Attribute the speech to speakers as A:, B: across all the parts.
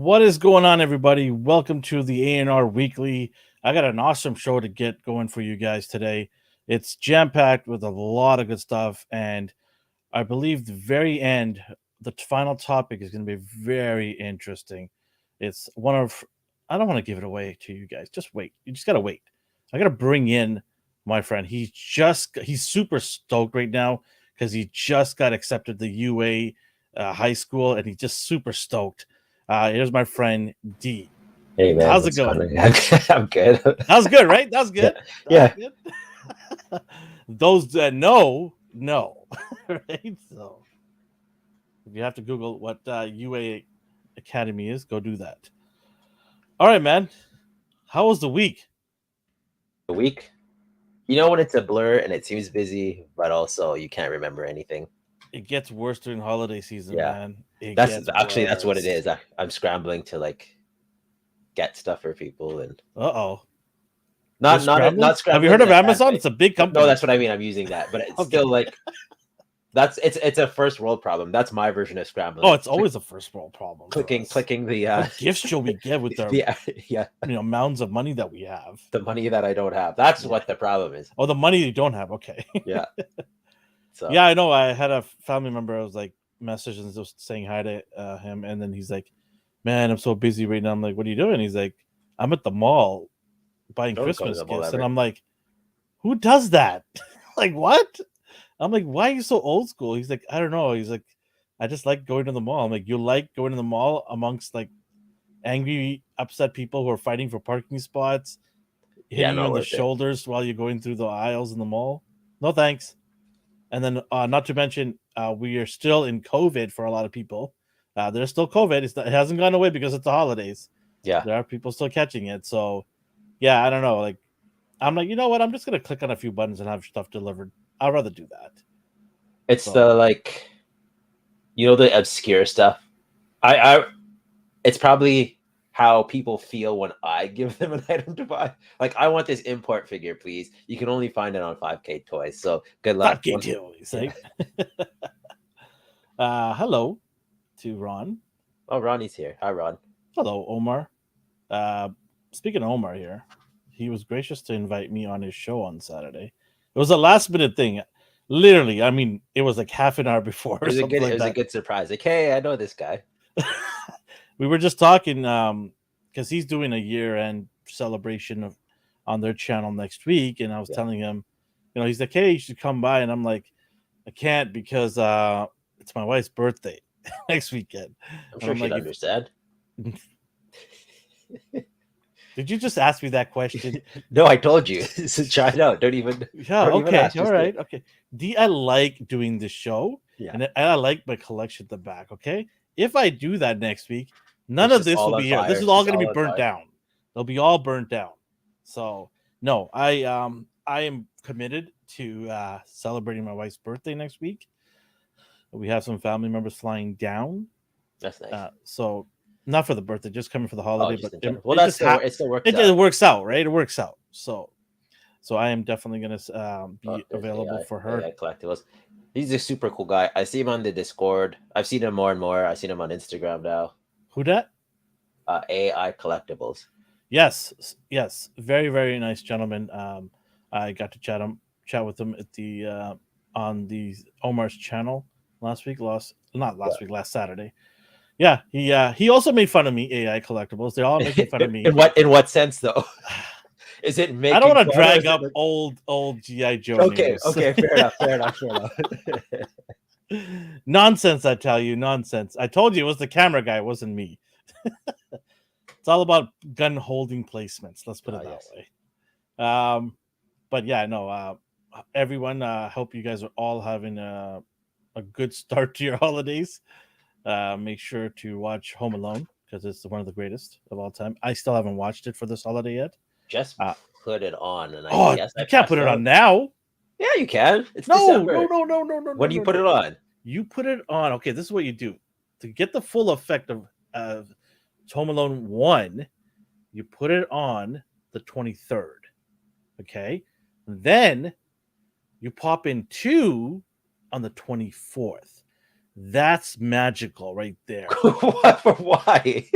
A: What is going on, everybody? Welcome to the ANR Weekly. I got an awesome show to get going for you guys today. It's jam-packed with a lot of good stuff, and I believe the very end, the final topic is going to be very interesting. It's one of, I don't want to give it away to you guys. Just wait. You just got to wait. I got to bring in my friend. He's super stoked right now because he just got accepted to UA high school, and he's just super stoked. Here's my friend D.
B: Hey man,
A: How's it going?
B: I'm good.
A: That was good, right? That was good.
B: Yeah.
A: Good. Those that know, right? So if you have to Google what UA Academy is, go do that. All right, man. How was the week?
B: A week. You know when it's a blur and it seems busy, but also you can't remember anything.
A: It gets worse during holiday season,
B: Yeah.
A: man.
B: That's what it is. I'm scrambling to get stuff for people and not scrambling.
A: Have you heard of Amazon? It's a big company.
B: No, that's what I mean. I'm using that, but it's still it's a first world problem. That's my version of scrambling.
A: Oh, it's always a first world problem.
B: Clicking the
A: what gifts should we get with our amounts of money that we have?
B: The money that I don't have. That's what the problem is.
A: Oh, the money you don't have. Okay.
B: Yeah. So
A: yeah, I know. I had a family member. I was like messaging, just saying hi to him, and then he's like, "Man, I'm so busy right now." I'm like, "What are you doing?" He's like, "I'm at the mall buying Christmas gifts," and I'm like, "Who does that?" Like, what? I'm like, "Why are you so old school?" He's like, "I don't know." He's like, "I just like going to the mall." I'm like, "You like going to the mall amongst like angry, upset people who are fighting for parking spots, hitting you on the shoulders while you're going through the aisles in the mall? No, thanks." And then, not to mention, we are still in COVID for a lot of people. There's still COVID. It hasn't gone away because it's the holidays.
B: Yeah,
A: there are people still catching it. So, yeah, I don't know. Like, I'm like, you know what? I'm just gonna click on a few buttons and have stuff delivered. I'd rather do that.
B: It's the obscure stuff. It's probably how people feel when I give them an item to buy. Like, I want this import figure, please. You can only find it on 5K Toys. So good luck.
A: 5K Toys. Hello to Ron.
B: Oh, Ronnie's here. Hi, Ron.
A: Hello, Omar. Speaking of Omar here, he was gracious to invite me on his show on Saturday. It was a last minute thing. Literally, I mean, it was like half an hour before.
B: It was a good surprise. Like, hey, I know this guy.
A: We were just talking because he's doing a year-end celebration on their channel next week, and I was telling him, he's like, "Hey, you should come by," and I'm like, "I can't because it's my wife's birthday next weekend."
B: I'm sure she'd understand.
A: Did you just ask me that question?
B: No, I told you. So try it out. Don't even.
A: Okay. All right. Okay. I like doing this show, and I like my collection at the back. Okay. If I do that next week, none of this will be here. This is all going to be burnt down. They'll be all burnt down. So no, I am committed to celebrating my wife's birthday next week. We have some family members flying down.
B: That's nice.
A: So not for the birthday, just coming for the holiday. But
B: it still works.
A: It works out, right? It works out. So I am definitely going to be available for her.
B: AI collectibles. He's a super cool guy. I see him on the Discord. I've seen him more and more. I've seen him on Instagram now.
A: Who that?
B: AI Collectibles.
A: Yes. Very, very nice gentleman. I got to chat with him at the on the Omar's channel last Saturday. Yeah, he also made fun of me. AI Collectibles. They're all making fun of me.
B: In what sense though? Is it making?
A: I don't want to drag up old GI Joe.
B: Okay, fair enough.
A: Nonsense, I tell you, nonsense. I told you it was the camera guy, it wasn't me. It's all about gun holding placements. Let's put it that way. But yeah, no. Everyone, hope you guys are all having a good start to your holidays. Make sure to watch Home Alone because it's one of the greatest of all time. I still haven't watched it for this holiday yet.
B: Just put it on, and
A: you can't put it on now.
B: Yeah, you can. It's
A: December. No.
B: When do you put it on?
A: You put it on. Okay, this is what you do to get the full effect of Home Alone 1. You put it on the 23rd. Okay, then you pop in 2 on the 24th. That's magical right there.
B: Why?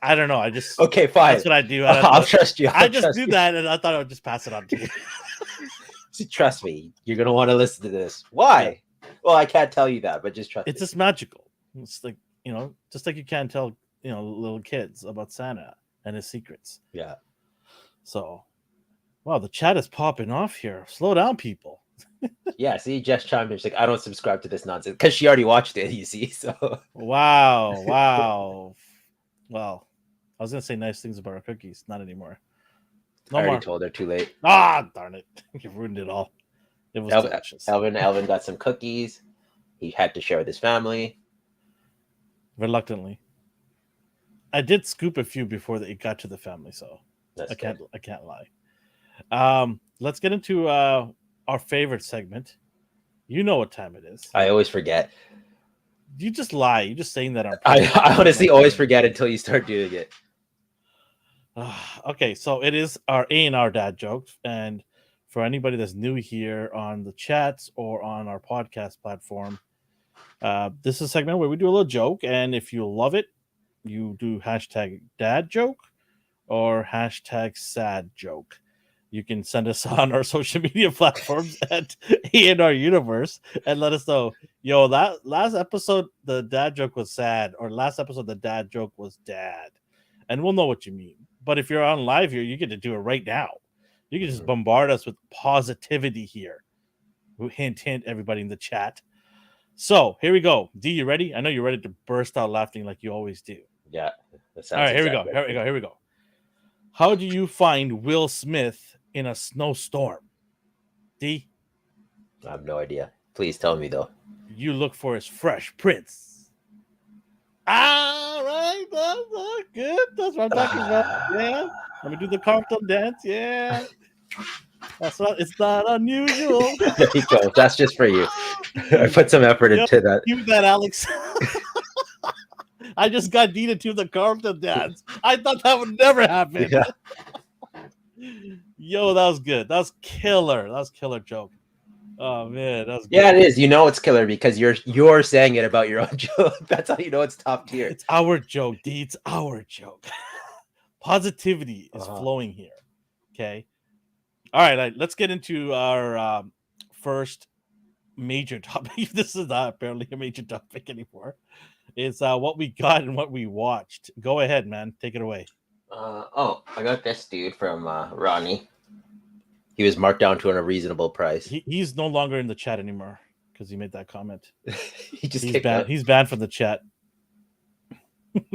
A: I don't know. I just
B: okay, fine.
A: That's what I do.
B: I'll trust you.
A: I just do that, and I thought I would just pass it on to you.
B: See, trust me, you're gonna want to listen to this. Why? Yeah. Well, I can't tell you that, but just trust.
A: It's just magical. It's like just like you can't tell little kids about Santa and his secrets.
B: Yeah.
A: So, wow, the chat is popping off here. Slow down, people.
B: Yeah, see, Jess chimed in. She's like, I don't subscribe to this nonsense because she already watched it. You see, so
A: wow. Well, I was gonna say nice things about our cookies, not anymore.
B: No I already told her too late.
A: Ah, darn it! You ruined it all. It was delicious.
B: Elvin got some cookies. He had to share with his family.
A: Reluctantly, I did scoop a few before it got to the family, so I can't lie. Let's get into our favorite segment. You know what time it is.
B: I always forget.
A: You just lie. You're just saying that.
B: I honestly always forget until you start doing it.
A: Okay, so it is our ANR dad jokes, and for anybody that's new here on the chats or on our podcast platform, this is a segment where we do a little joke, and if you love it, you do hashtag dad joke or hashtag sad joke. You can send us on our social media platforms at ANR Universe and let us know, yo, that last episode, the dad joke was sad, or last episode, the dad joke was dad. And we'll know what you mean. But if you're on live here, you get to do it right now. You can just bombard us with positivity here. Hint, hint, everybody in the chat. So here we go. D, you ready? I know you're ready to burst out laughing like you always do.
B: Yeah.
A: All right, here we go. How do you find Will Smith in a snowstorm? D?
B: I have no idea. Please tell me, though.
A: You look for his Fresh Prince. All right, that's good. That's what I'm talking about. Yeah. Let me do the Carlton dance. Yeah. It's not unusual.
B: There you go. That's just for you. I put some effort into that.
A: Do that, Alex. I just got Dina to the Carlton dance. I thought that would never happen.
B: Yeah.
A: Yo, that was good. That was killer. That was killer joke. Oh man, that was good.
B: Yeah, it is. You know it's killer because you're saying it about your own joke. That's how you know it's top tier.
A: It's our joke, D. It's our joke. Positivity is flowing here. Okay. All right, let's get into our first major topic. This is not apparently a major topic anymore. It's what we got and what we watched. Go ahead, man. Take it away.
B: I got this dude from Ronnie. He was marked down to a reasonable price.
A: He's no longer in the chat anymore because he made that comment.
B: He's
A: banned. He's banned from the chat.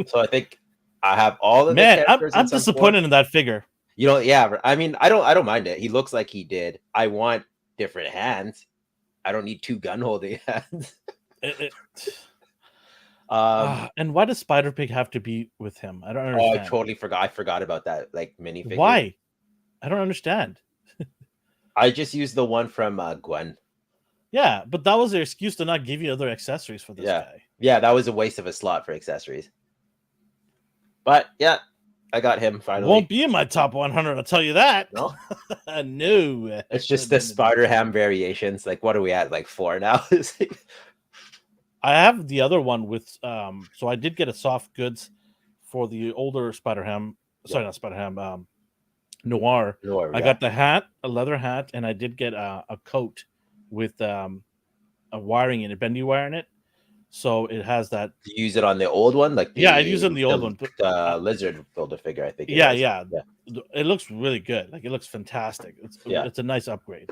B: So I think I have all of
A: the characters. I'm disappointed in that figure.
B: Yeah. I mean, I don't mind it. He looks like he did. I want different hands. I don't need two gun holding hands.
A: And why does Spider Pig have to be with him? I don't understand.
B: Oh, I totally forgot. I forgot about that minifigure.
A: Why? I don't understand.
B: I just used the one from Gwen.
A: Yeah, but that was their excuse to not give you other accessories for this guy.
B: Yeah, that was a waste of a slot for accessories. But yeah, I got him finally.
A: Won't be in my top 100, I'll tell you that.
B: No?
A: No.
B: It's just the Spider-Ham variations. Like, what are we at? Like 4 now?
A: I have the other one with, so I did get a soft goods for the older Spider-Ham. Sorry, not Spider-Ham. Noir. I got the hat, a leather hat, and I did get a coat with a wiring in it, bendy wire in it. So it has that.
B: You use it on the old one, like
A: I use it on the old one.
B: The lizard builder figure, I think.
A: Yeah. It looks really good. Like it looks fantastic. It's a nice upgrade.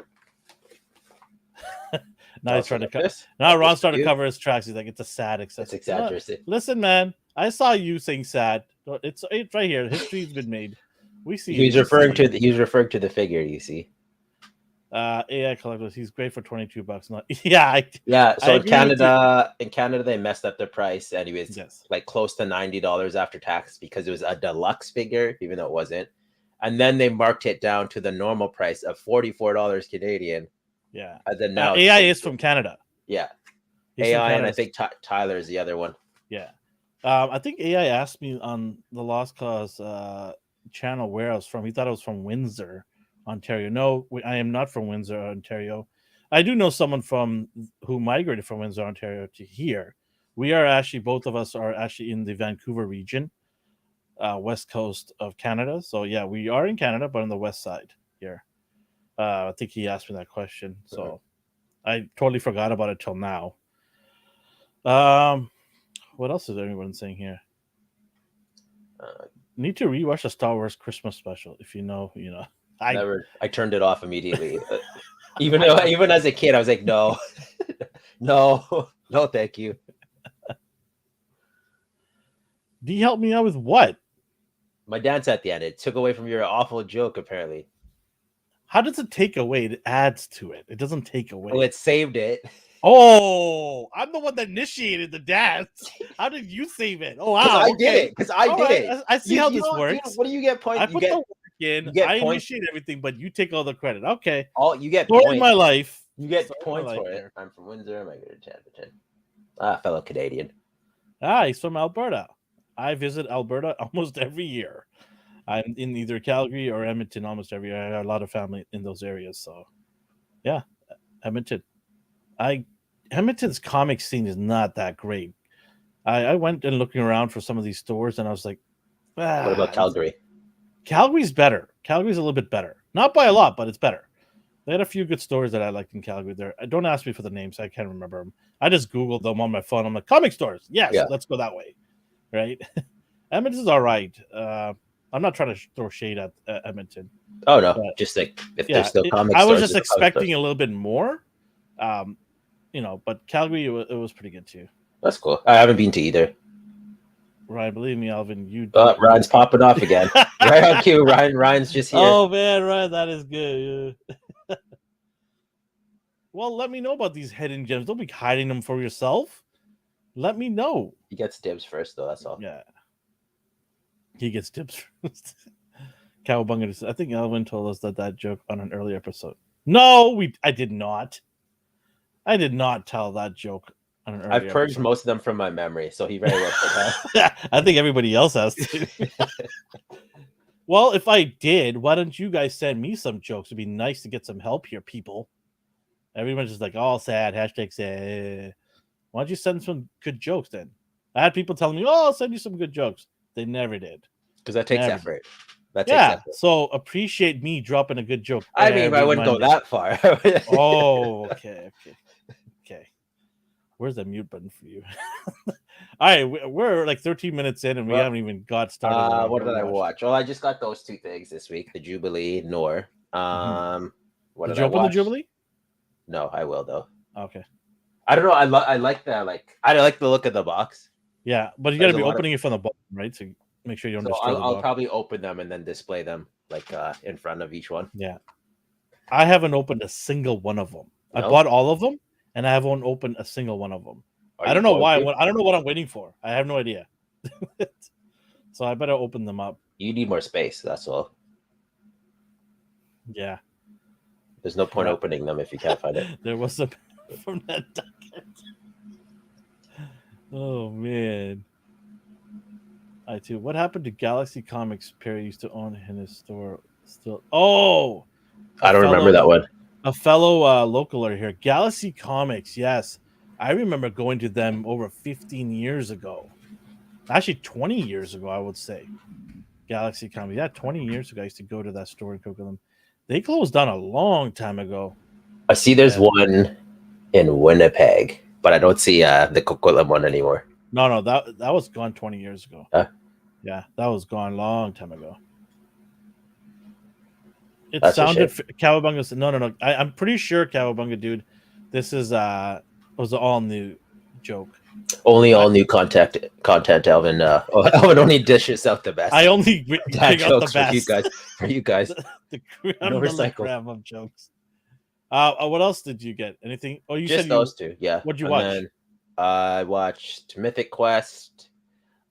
A: Now he's trying to cut. Now Ron's trying to cover his tracks. He's like, it's a sad accessory.
B: It's exaggerated.
A: Listen, man, I saw you saying sad. It's right here. History's been made. We see.
B: He's referring to the figure. You see.
A: AI collectors. He's great for $22. Not yeah.
B: So in Canada, they messed up the price, and he was like close to $90 after tax because it was a deluxe figure, even though it wasn't. And then they marked it down to the normal price of $44 Canadian.
A: Yeah.
B: And then now
A: AI is from Canada.
B: Yeah. AI, and I think Tyler is the other one.
A: Yeah. I think AI asked me on the Lost Cause channel where I was from. He thought I was from Windsor, Ontario. No, I am not from Windsor, Ontario. I do know someone who migrated from Windsor, Ontario to here. We are actually, both of us are actually in the Vancouver region. west coast of Canada. So yeah, we are in Canada, but on the west side here. I think he asked me that question, so I totally forgot about it till now. What else is anyone saying here? Need to rewatch the Star Wars Christmas special. If you know, you know.
B: I turned it off immediately. Even as a kid, I was like, no, no, thank you.
A: Do you help me out with what?
B: My dance at the end. It took away from your awful joke, apparently.
A: How does it take away? It adds to it. It doesn't take away.
B: Oh, it saved it.
A: Oh, I'm the one that initiated the dance. How did you save it? Oh, wow.
B: I did it. Because I did it.
A: I see how this works.
B: What do you get points?
A: I put the work in. I initiate everything, but you take all the credit. Okay.
B: You get
A: points.
B: In
A: my life.
B: You get points for it. I'm from Windsor. I'm good at fellow Canadian.
A: He's from Alberta. I visit Alberta almost every year. I'm in either Calgary or Edmonton almost every year. I have a lot of family in those areas. So, yeah, Edmonton. Edmonton's comic scene is not that great. I went and looking around for some of these stores, and I was like,
B: what about Calgary?
A: Calgary's better. Calgary's a little bit better. Not by a lot, but it's better. They had a few good stores that I liked in Calgary there. Don't ask me for the names. I can't remember them. I just Googled them on my phone. I'm like, comic stores. Yes, let's go that way. Right? Edmonton's all right. I'm not trying to throw shade at Edmonton.
B: Oh, no. But, just like if there's still comic stores.
A: I was just expecting a little bit more. But Calgary, it was pretty good too.
B: That's cool. I haven't been to either.
A: Ryan, believe me, Alvin, you.
B: Ryan's popping off again. Right on cue. Ryan's just here.
A: Oh man, Ryan, that is good. Well, let me know about these hidden gems. Don't be hiding them for yourself. Let me know.
B: He gets dibs first, though. That's all.
A: Yeah. He gets dibs first. Cowabunga. I think Alvin told us that joke on an earlier episode. No, I did not. I did not tell that joke.
B: I've purged most of them from my memory, so he very well could have.
A: I think everybody else has to. Well, if I did, why don't you guys send me some jokes? It'd be nice to get some help here, people. Everyone's just like, all sad, hashtag sad. Why don't you send some good jokes then? I had people telling me, I'll send you some good jokes. They never did.
B: Because that takes effort. That takes effort.
A: So appreciate me dropping a good joke.
B: I mean, I wouldn't go that far.
A: Okay. Where's the mute button for you? All right, we're like 13 minutes in, and we haven't even got started.
B: What did I watch? Well, I just got those two things this week: the Jubilee, Nor. What did you open the Jubilee? No, I will though.
A: Okay.
B: I don't know. I like the look of the box.
A: Yeah, but you got to be opening it from the bottom, right? To make sure you don't destroy the box.
B: I'll probably open them and then display them like in front of each one.
A: Yeah. I haven't opened a single one of them. No? I bought all of them. And I haven't opened a single one of them. I don't know why. I don't know what I'm waiting for. I have no idea. So I better open them up.
B: You need more space. That's all.
A: Yeah.
B: There's no point opening them if you can't find it.
A: There was a from that docket. Oh man. I too. What happened to Galaxy Comics? Perry used to own in his store. Still. Oh.
B: I don't remember that one.
A: A fellow localer here, Galaxy Comics. Yes, I remember going to them over 15 years ago. Actually, 20 years ago, I would say. Galaxy Comics. Yeah, 20 years ago, I used to go to that store in Coquitlam. They closed down a long time ago.
B: I see there's one in Winnipeg, but I don't see the Coquitlam one anymore.
A: No, that was gone 20 years ago. Yeah, that was gone a long time ago. It sounded Cowabunga said no. I'm pretty sure Cowabunga, dude. This is was an all new joke.
B: Only all new content, Alvin. Alvin only dishes out the best.
A: I only bring out the best
B: for you guys.
A: the crème of jokes. What else did you get? Anything? Oh, you said
B: those two. Yeah.
A: What'd you watch?
B: I watched Mythic Quest.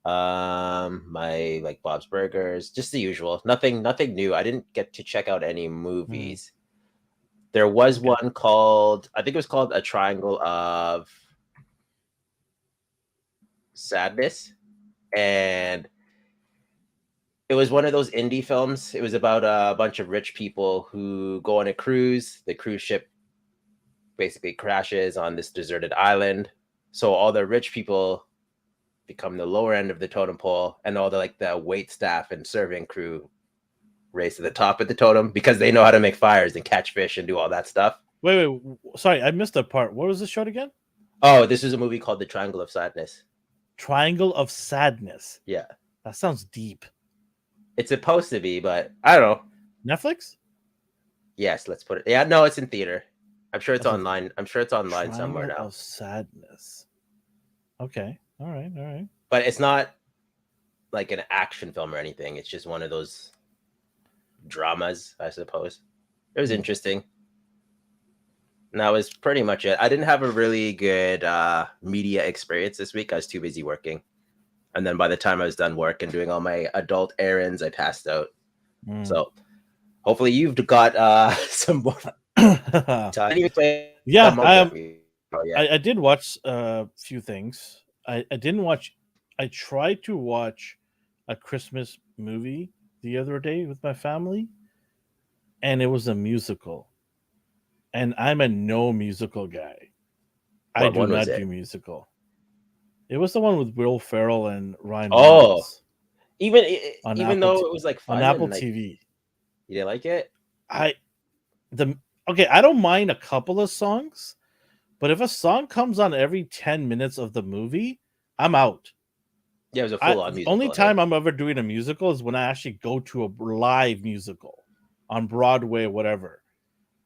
B: My like Bob's Burgers, just the usual. Nothing new. I didn't get to check out any movies. There was one called, I think it was called A Triangle of Sadness, and it was one of those indie films. It was about a bunch of rich people who go on a cruise. The cruise ship basically crashes on this deserted island, so all the rich people become the lower end of the totem pole, and all the wait staff and serving crew race to the top of the totem because they know how to make fires and catch fish and do all that stuff.
A: Wait, sorry, I missed that part. What was the show again?
B: Oh, this is a movie called The Triangle of Sadness.
A: Triangle of Sadness.
B: Yeah.
A: That sounds deep.
B: It's supposed to be, but I don't know.
A: Netflix?
B: Yes, let's put it. Yeah, no, it's in theater. I'm sure it's online. I'm sure it's online somewhere now.
A: Triangle of Sadness. Okay. All right.
B: But it's not like an action film or anything. It's just one of those dramas, I suppose. It was interesting. And that was pretty much it. I didn't have a really good media experience this week. I was too busy working. And then by the time I was done work and doing all my adult errands, I passed out. So hopefully you've got some more time.
A: I did watch a few things. I didn't watch. I tried to watch a Christmas movie the other day with my family, and it was a musical. And I'm a no musical guy. I do not do musical. It was the one with Will Ferrell and Ryan Reynolds.
B: Even though it was like
A: on Apple TV.
B: You didn't like it?
A: I don't mind a couple of songs, but if a song comes on every 10 minutes of the movie, I'm out.
B: Yeah, it was a full-on musical.
A: The only time I'm ever doing a musical is when I actually go to a live musical on Broadway or whatever.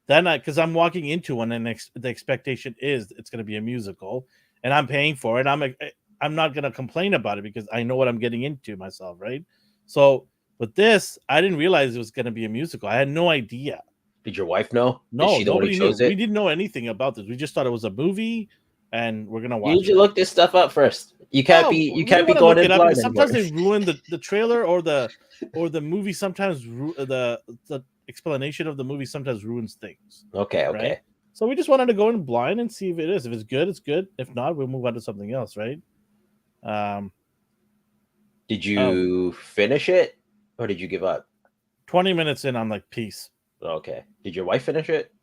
A: Then because I'm walking into one and the expectation is it's going to be a musical and I'm paying for it. I'm not going to complain about it because I know what I'm getting into myself, right? So with this, I didn't realize it was going to be a musical. I had no idea.
B: Did your wife know?
A: No, nobody knew. We didn't know anything about this. We just thought it was a movie, and we're gonna watch.
B: You usually look this stuff up first. You can't be going in blind.
A: Sometimes they ruin the trailer or the movie. Sometimes the explanation of the movie sometimes ruins things.
B: Okay.
A: Right? So we just wanted to go in blind and see if it is. If it's good, it's good. If not, we'll move on to something else, right?
B: Did you finish it, or did you give up?
A: 20 minutes in, I'm like, peace.
B: Okay. Did your wife finish it?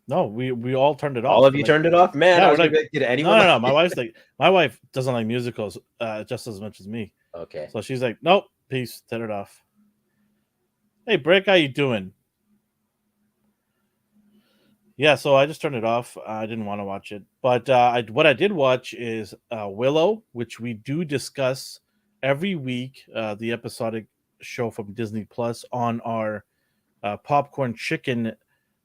A: No, we all turned it off.
B: All of you turned it off, man.
A: Yeah,
B: I was like, did anyone?
A: No. My wife doesn't like musicals just as much as me.
B: Okay.
A: So she's like, nope, peace, turn it off. Hey, Brick, how you doing? Yeah, so I just turned it off. I didn't want to watch it, but what I did watch is Willow, which we do discuss every week. The episodic show from Disney Plus on our Popcorn Chicken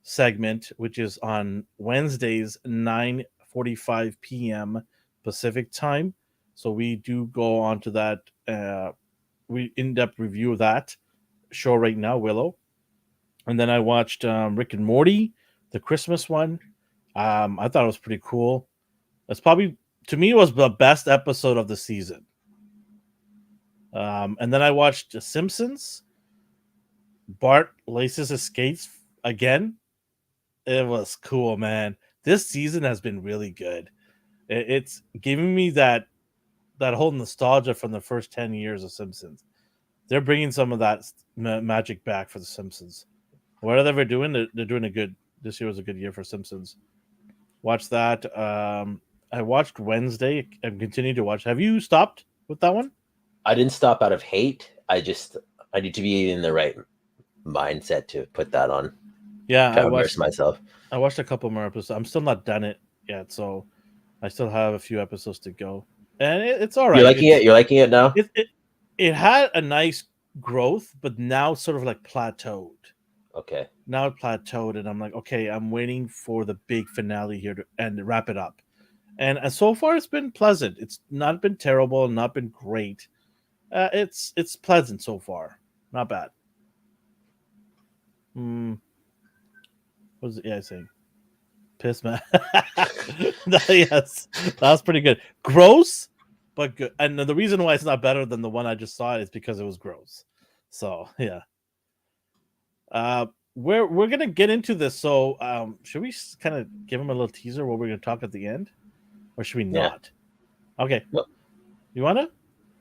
A: segment, which is on Wednesdays 9:45 p.m. Pacific time. So we do go on to that we in-depth review of that show right now, Willow. And then I watched Rick and Morty, the Christmas one. I thought it was pretty cool. It's probably, to me, it was the best episode of the season. And then I watched The Simpsons. Bart laces his skates again. It was cool, man. This season has been really good. It's giving me that whole nostalgia from the first 10 years of Simpsons. They're bringing some of that magic back for the Simpsons. Whatever they're doing, they're doing it good. This year was a good year for Simpsons. Watch that. I watched Wednesday and continue to watch. Have you stopped with that one?
B: I didn't stop out of hate. I need to be in the right mindset to put that on.
A: Yeah,
B: I watched myself.
A: I watched a couple more episodes. I'm still not done it yet, so I still have a few episodes to go. And it's all right.
B: You're liking it now?
A: It had a nice growth, but now it's sort of like plateaued.
B: Okay.
A: Now it plateaued, and I'm like, okay, I'm waiting for the big finale here to wrap it up. And so far, it's been pleasant. It's not been terrible, not been great. It's pleasant so far. Not bad. What was it? Yeah, saying piss man. Yes, that was pretty good. Gross, but good. And the reason why it's not better than the one I just saw is because it was gross. So yeah. We're gonna get into this. So should we kind of give him a little teaser what we're gonna talk at the end, or should we not? Okay.
B: Well,
A: you wanna?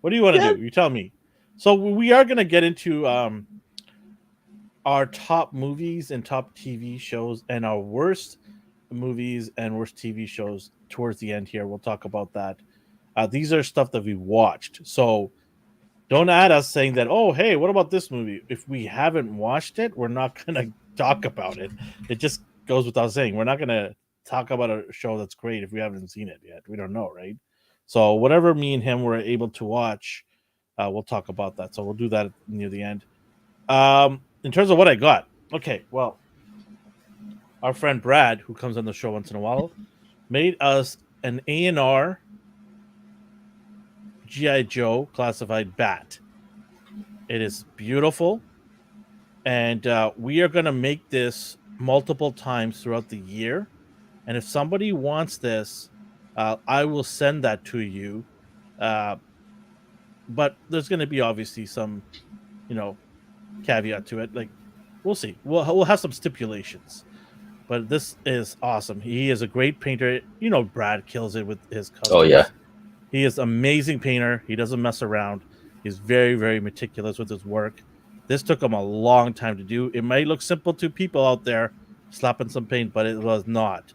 A: What do you want to do? You tell me. So we are gonna get into our top movies and top TV shows and our worst movies and worst TV shows towards the end here. We'll talk about that. These are stuff that we watched. So don't add us saying that, oh, hey, what about this movie? If we haven't watched it, we're not going to talk about it. It just goes without saying. We're not going to talk about a show that's great if we haven't seen it yet. We don't know, right? So whatever me and him were able to watch, we'll talk about that. So we'll do that near the end. In terms of what I got, okay, well, our friend Brad, who comes on the show once in a while, made us an ANR G.I. Joe classified bat. It is beautiful, and we are going to make this multiple times throughout the year. And if somebody wants this, I will send that to you. But there's going to be obviously some, caveat to it. Like, we'll see. We'll have some stipulations. But this is awesome. He is a great painter. Brad kills it with his customs.
B: Oh yeah.
A: He is amazing painter. He doesn't mess around. He's very, very meticulous with his work. This took him a long time to do. It might look simple to people out there slapping some paint, but it was not.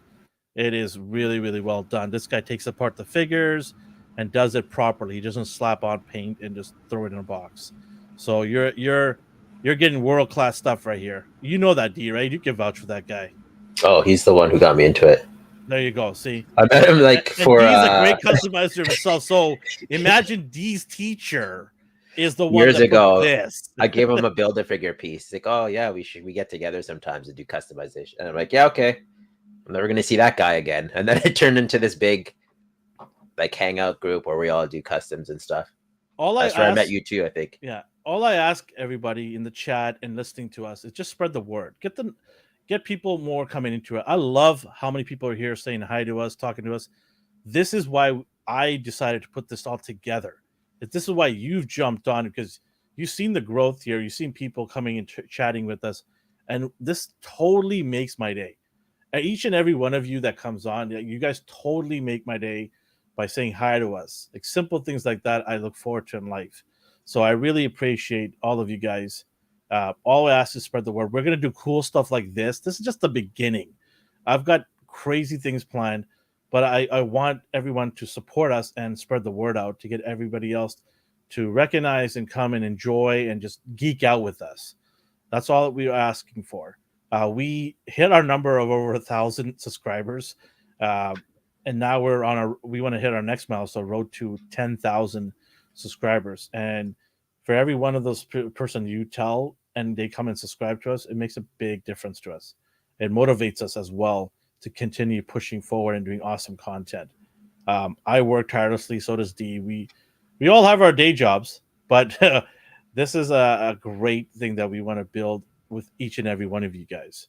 A: It is really, really well done. This guy takes apart the figures and does it properly. He doesn't slap on paint and just throw it in a box. So you're getting world-class stuff right here. You know that, D, right? You can vouch for that guy.
B: Oh, he's the one who got me into it.
A: There you go. See,
B: I met him like
A: and
B: for.
A: He's a great customizer himself. So imagine D's teacher is the one
B: years
A: that
B: ago.
A: put this.
B: I gave him a Build-A-Figure piece. He's like, oh yeah, we get together sometimes and do customization. And I'm like, yeah, okay. I'm never gonna see that guy again. And then it turned into this big, like, hangout group where we all do customs and stuff. That's where I met you too, I think.
A: Yeah. All I ask everybody in the chat and listening to us is just spread the word. Get people more coming into it. I love how many people are here saying hi to us, talking to us. This is why I decided to put this all together. This is why you've jumped on, because you've seen the growth here. You've seen people coming and chatting with us. And this totally makes my day. Each and every one of you that comes on, you guys totally make my day by saying hi to us. Like simple things like that I look forward to in life. So I really appreciate all of you guys. All I ask is spread the word. We're going to do cool stuff like this. This is just the beginning. I've got crazy things planned, but I want everyone to support us and spread the word out to get everybody else to recognize and come and enjoy and just geek out with us. That's all that we are asking for. We hit our number of over 1,000 subscribers, and now we want to hit our next milestone, road to 10,000 subscribers. And for every one of those person you tell and they come and subscribe to us, it makes a big difference to us. It motivates us as well to continue pushing forward and doing awesome content. I work tirelessly, so does D. We all have our day jobs, but this is a great thing that we want to build with each and every one of you guys.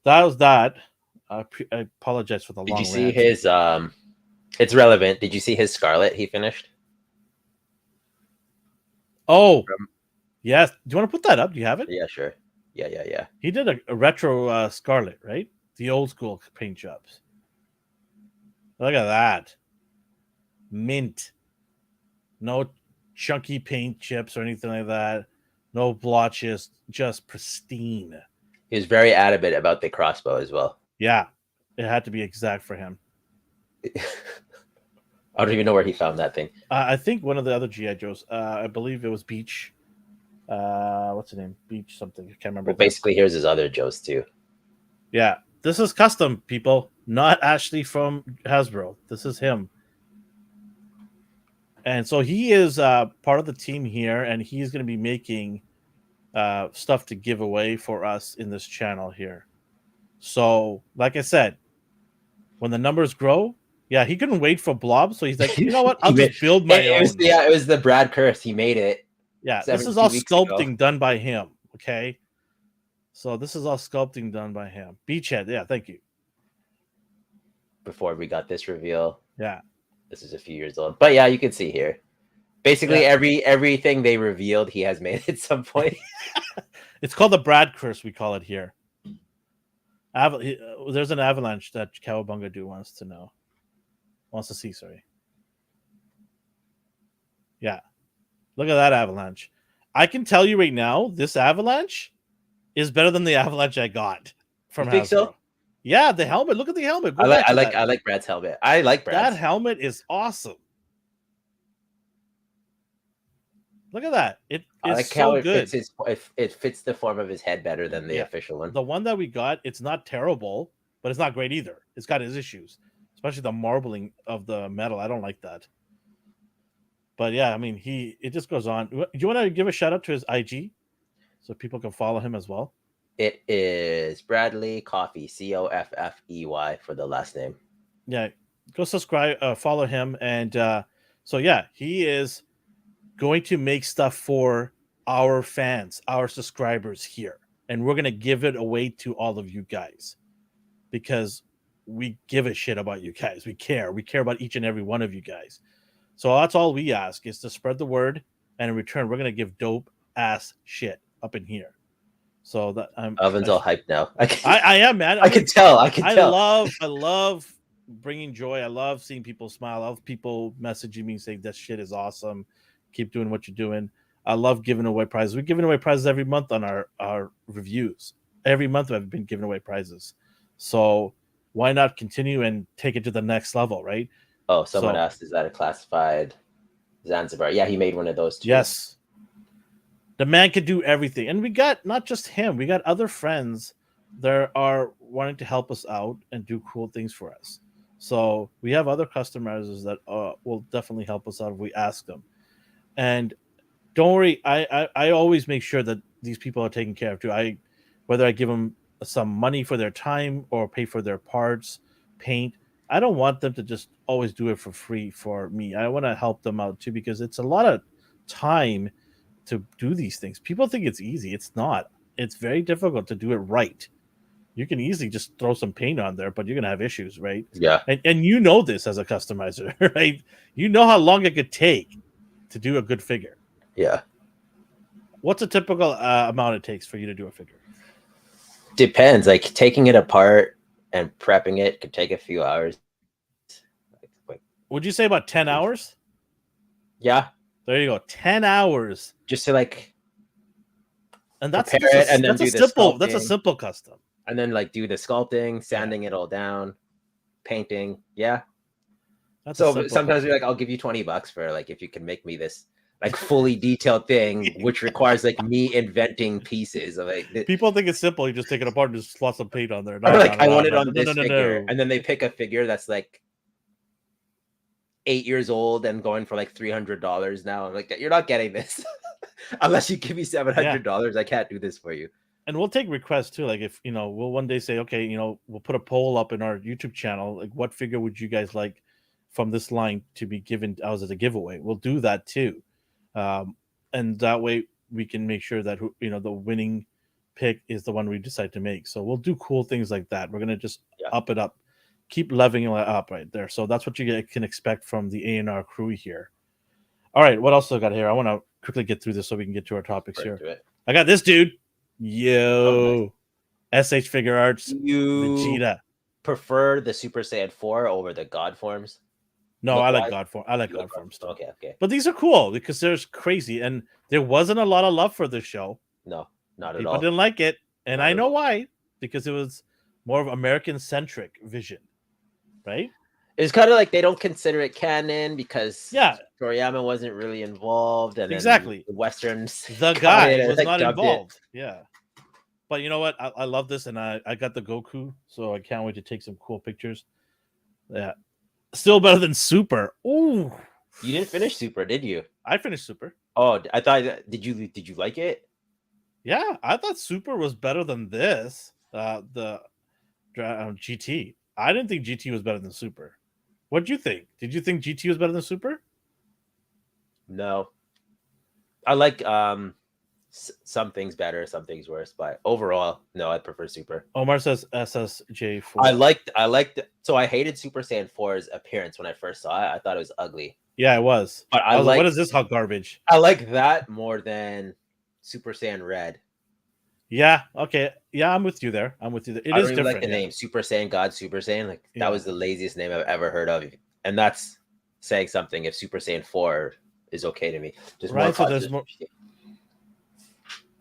A: That was that. I apologize for the long rant.
B: Did you see his it's relevant. Did you see his Scarlet he finished?
A: Oh, yes. Do you want to put that up? Do you have it?
B: Yeah, sure. Yeah.
A: He did a retro Scarlet, right? The old school paint jobs. Look at that. Mint. No chunky paint chips or anything like that. No blotches. Just pristine.
B: He was very adamant about the crossbow as well.
A: Yeah. It had to be exact for him.
B: I don't even know where he found that thing.
A: I think one of the other G.I. Joes. I believe it was Beach. What's his name? Beach something. I can't remember.
B: Well, basically, here's his other Joes too.
A: Yeah. This is custom, people. Not Ashley from Hasbro. This is him. And so he is part of the team here, and he's going to be making stuff to give away for us in this channel here. So, like I said, when the numbers grow, yeah, he couldn't wait for Blob, so he's like, you know what? I'll just build my own.
B: It was the Brad Curse. He made it.
A: Yeah, this is all sculpting done by him, okay? So this is all sculpting done by him. Beachhead, yeah, thank you.
B: Before we got this reveal.
A: Yeah.
B: This is a few years old. But yeah, you can see here. Basically, everything they revealed, he has made at some point.
A: It's called the Brad Curse, we call it here. There's an avalanche that Cowabunga Do wants to see, sorry. Yeah. Look at that avalanche. I can tell you right now, this avalanche is better than the avalanche I got from Hasbro.
B: Think so?
A: Yeah, the helmet. Look at the helmet.
B: I like Brad's helmet. I like Brad's.
A: That helmet is awesome. Look at that. It's
B: like
A: so
B: how it
A: good.
B: fits it fits the form of his head better than the official one.
A: The one that we got, it's not terrible, but it's not great either. It's got its issues, especially the marbling of the metal. I don't like that. But yeah, I mean, it just goes on. Do you want to give a shout out to his IG so people can follow him as well?
B: It is Bradley Coffey, Coffey for the last name.
A: Yeah, go subscribe, follow him, and so yeah, he is going to make stuff for our fans, our subscribers here, and we're gonna give it away to all of you guys because we give a shit about you guys. We care about each and every one of you guys. So that's all we ask is to spread the word, and in return, we're gonna give dope ass shit up in here. So that
B: Alvin's all hyped now.
A: I am, man.
B: I can tell. I
A: love bringing joy. I love seeing people smile. I love people messaging me saying that shit is awesome. Keep doing what you're doing. I love giving away prizes. We're giving away prizes every month on our reviews. Every month I've been giving away prizes. So why not continue and take it to the next level, right?
B: Oh, someone asked, is that a classified Zanzibar? Yeah, he made one of those too.
A: Yes. The man could do everything. And we got not just him, we got other friends that are wanting to help us out and do cool things for us. So we have other customers that will definitely help us out if we ask them. And don't worry, I always make sure that these people are taken care of too. Whether I give them some money for their time or pay for their parts, paint, I don't want them to just always do it for free for me. I want to help them out too because it's a lot of time to do these things. People think it's easy. It's not. It's very difficult to do it right. You can easily just throw some paint on there, but you're gonna have issues, right?
B: Yeah.
A: And you know this as a customizer, right? You know how long it could take to do a good figure.
B: Yeah.
A: What's a typical amount it takes for you to do a figure?
B: Depends. Like taking it apart and prepping it could take a few hours.
A: Would you say about 10 hours?
B: Yeah.
A: There you go. 10 hours.
B: Just to like
A: and that's
B: prepare it and then do the sculpting.
A: That's a simple custom.
B: And then like do the sculpting, sanding it all down, painting. Yeah. So sometimes we're like, I'll give you $20 for like if you can make me this like fully detailed thing, which requires like me inventing pieces of like.
A: People think it's simple. You just take it apart and just slot some paint on there.
B: I want it on this figure, and then they pick a figure that's like 8 years old and going for like $300 now. I'm like, you're not getting this unless you give me $700. I can't do this for you.
A: And we'll take requests too. Like if we'll one day say, okay, we'll put a poll up in our YouTube channel. Like, what figure would you guys like from this line to be given as a giveaway? We'll do that too, and that way we can make sure that the winning pick is the one we decide to make. So we'll do cool things like that. We're gonna just up it up, keep leveling it up right there. So that's what you can expect from the ANR crew here. All right, what else I got here? I want to quickly get through this so we can get to our topics here. I got this dude. Yo, SH Figure Arts.
B: You
A: Vegeta.
B: Prefer the Super Saiyan 4 over the God forms?
A: No, I like God form. I like God forms too.
B: Okay.
A: But these are cool because they're crazy, and there wasn't a lot of love for this show.
B: No, not at
A: People
B: all.
A: didn't like it, and I know why. Because it was more of American-centric vision, right?
B: It's kind of like they don't consider it canon because
A: yeah,
B: Toriyama wasn't really involved, and
A: exactly
B: the Westerns.
A: The guy was not involved. Yeah, but you know what? I love this, and I got the Goku, so I can't wait to take some cool pictures. Yeah, still better than Super. Ooh,
B: you didn't finish Super, did you?
A: I finished Super.
B: Oh, I thought. Did you like it?
A: Yeah, I thought Super was better than this. The GT. I didn't think GT was better than Super. What'd you think? Did you think GT was better than Super?
B: No. I like some things better, some things worse, but overall, no, I prefer Super.
A: Omar says SSJ4.
B: I liked so I hated Super Saiyan 4's appearance when I first saw it. I thought it was ugly.
A: Yeah, it was.
B: But
A: I was like, what is this hot garbage?
B: I like that more than Super Saiyan Red.
A: Yeah, okay. Yeah, I'm with you there. It is different.
B: Like the name Super Saiyan God, Super Saiyan. Like that was the laziest name I've ever heard of. And that's saying something if Super Saiyan 4 is okay to me. Just
A: right, so there's more.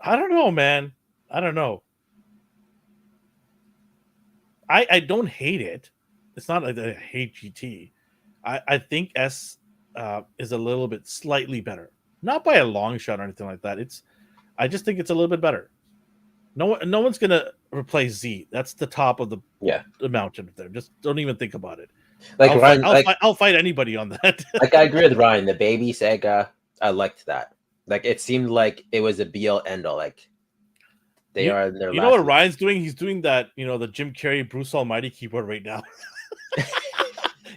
A: I don't know, man. I don't know. I don't hate it. It's not like I hate GT. I think S is a little bit slightly better. Not by a long shot or anything like that. I just think it's a little bit better. No one's gonna replace Z. That's the top of the mountain there. Just don't even think about it.
B: Like
A: I'll fight anybody on that.
B: Like I agree with Ryan. The baby Sega, I liked that. Like it seemed like it was a be all end all. Like they are in their.
A: You know what Ryan's doing? He's doing that. The Jim Carrey Bruce Almighty keyboard right now.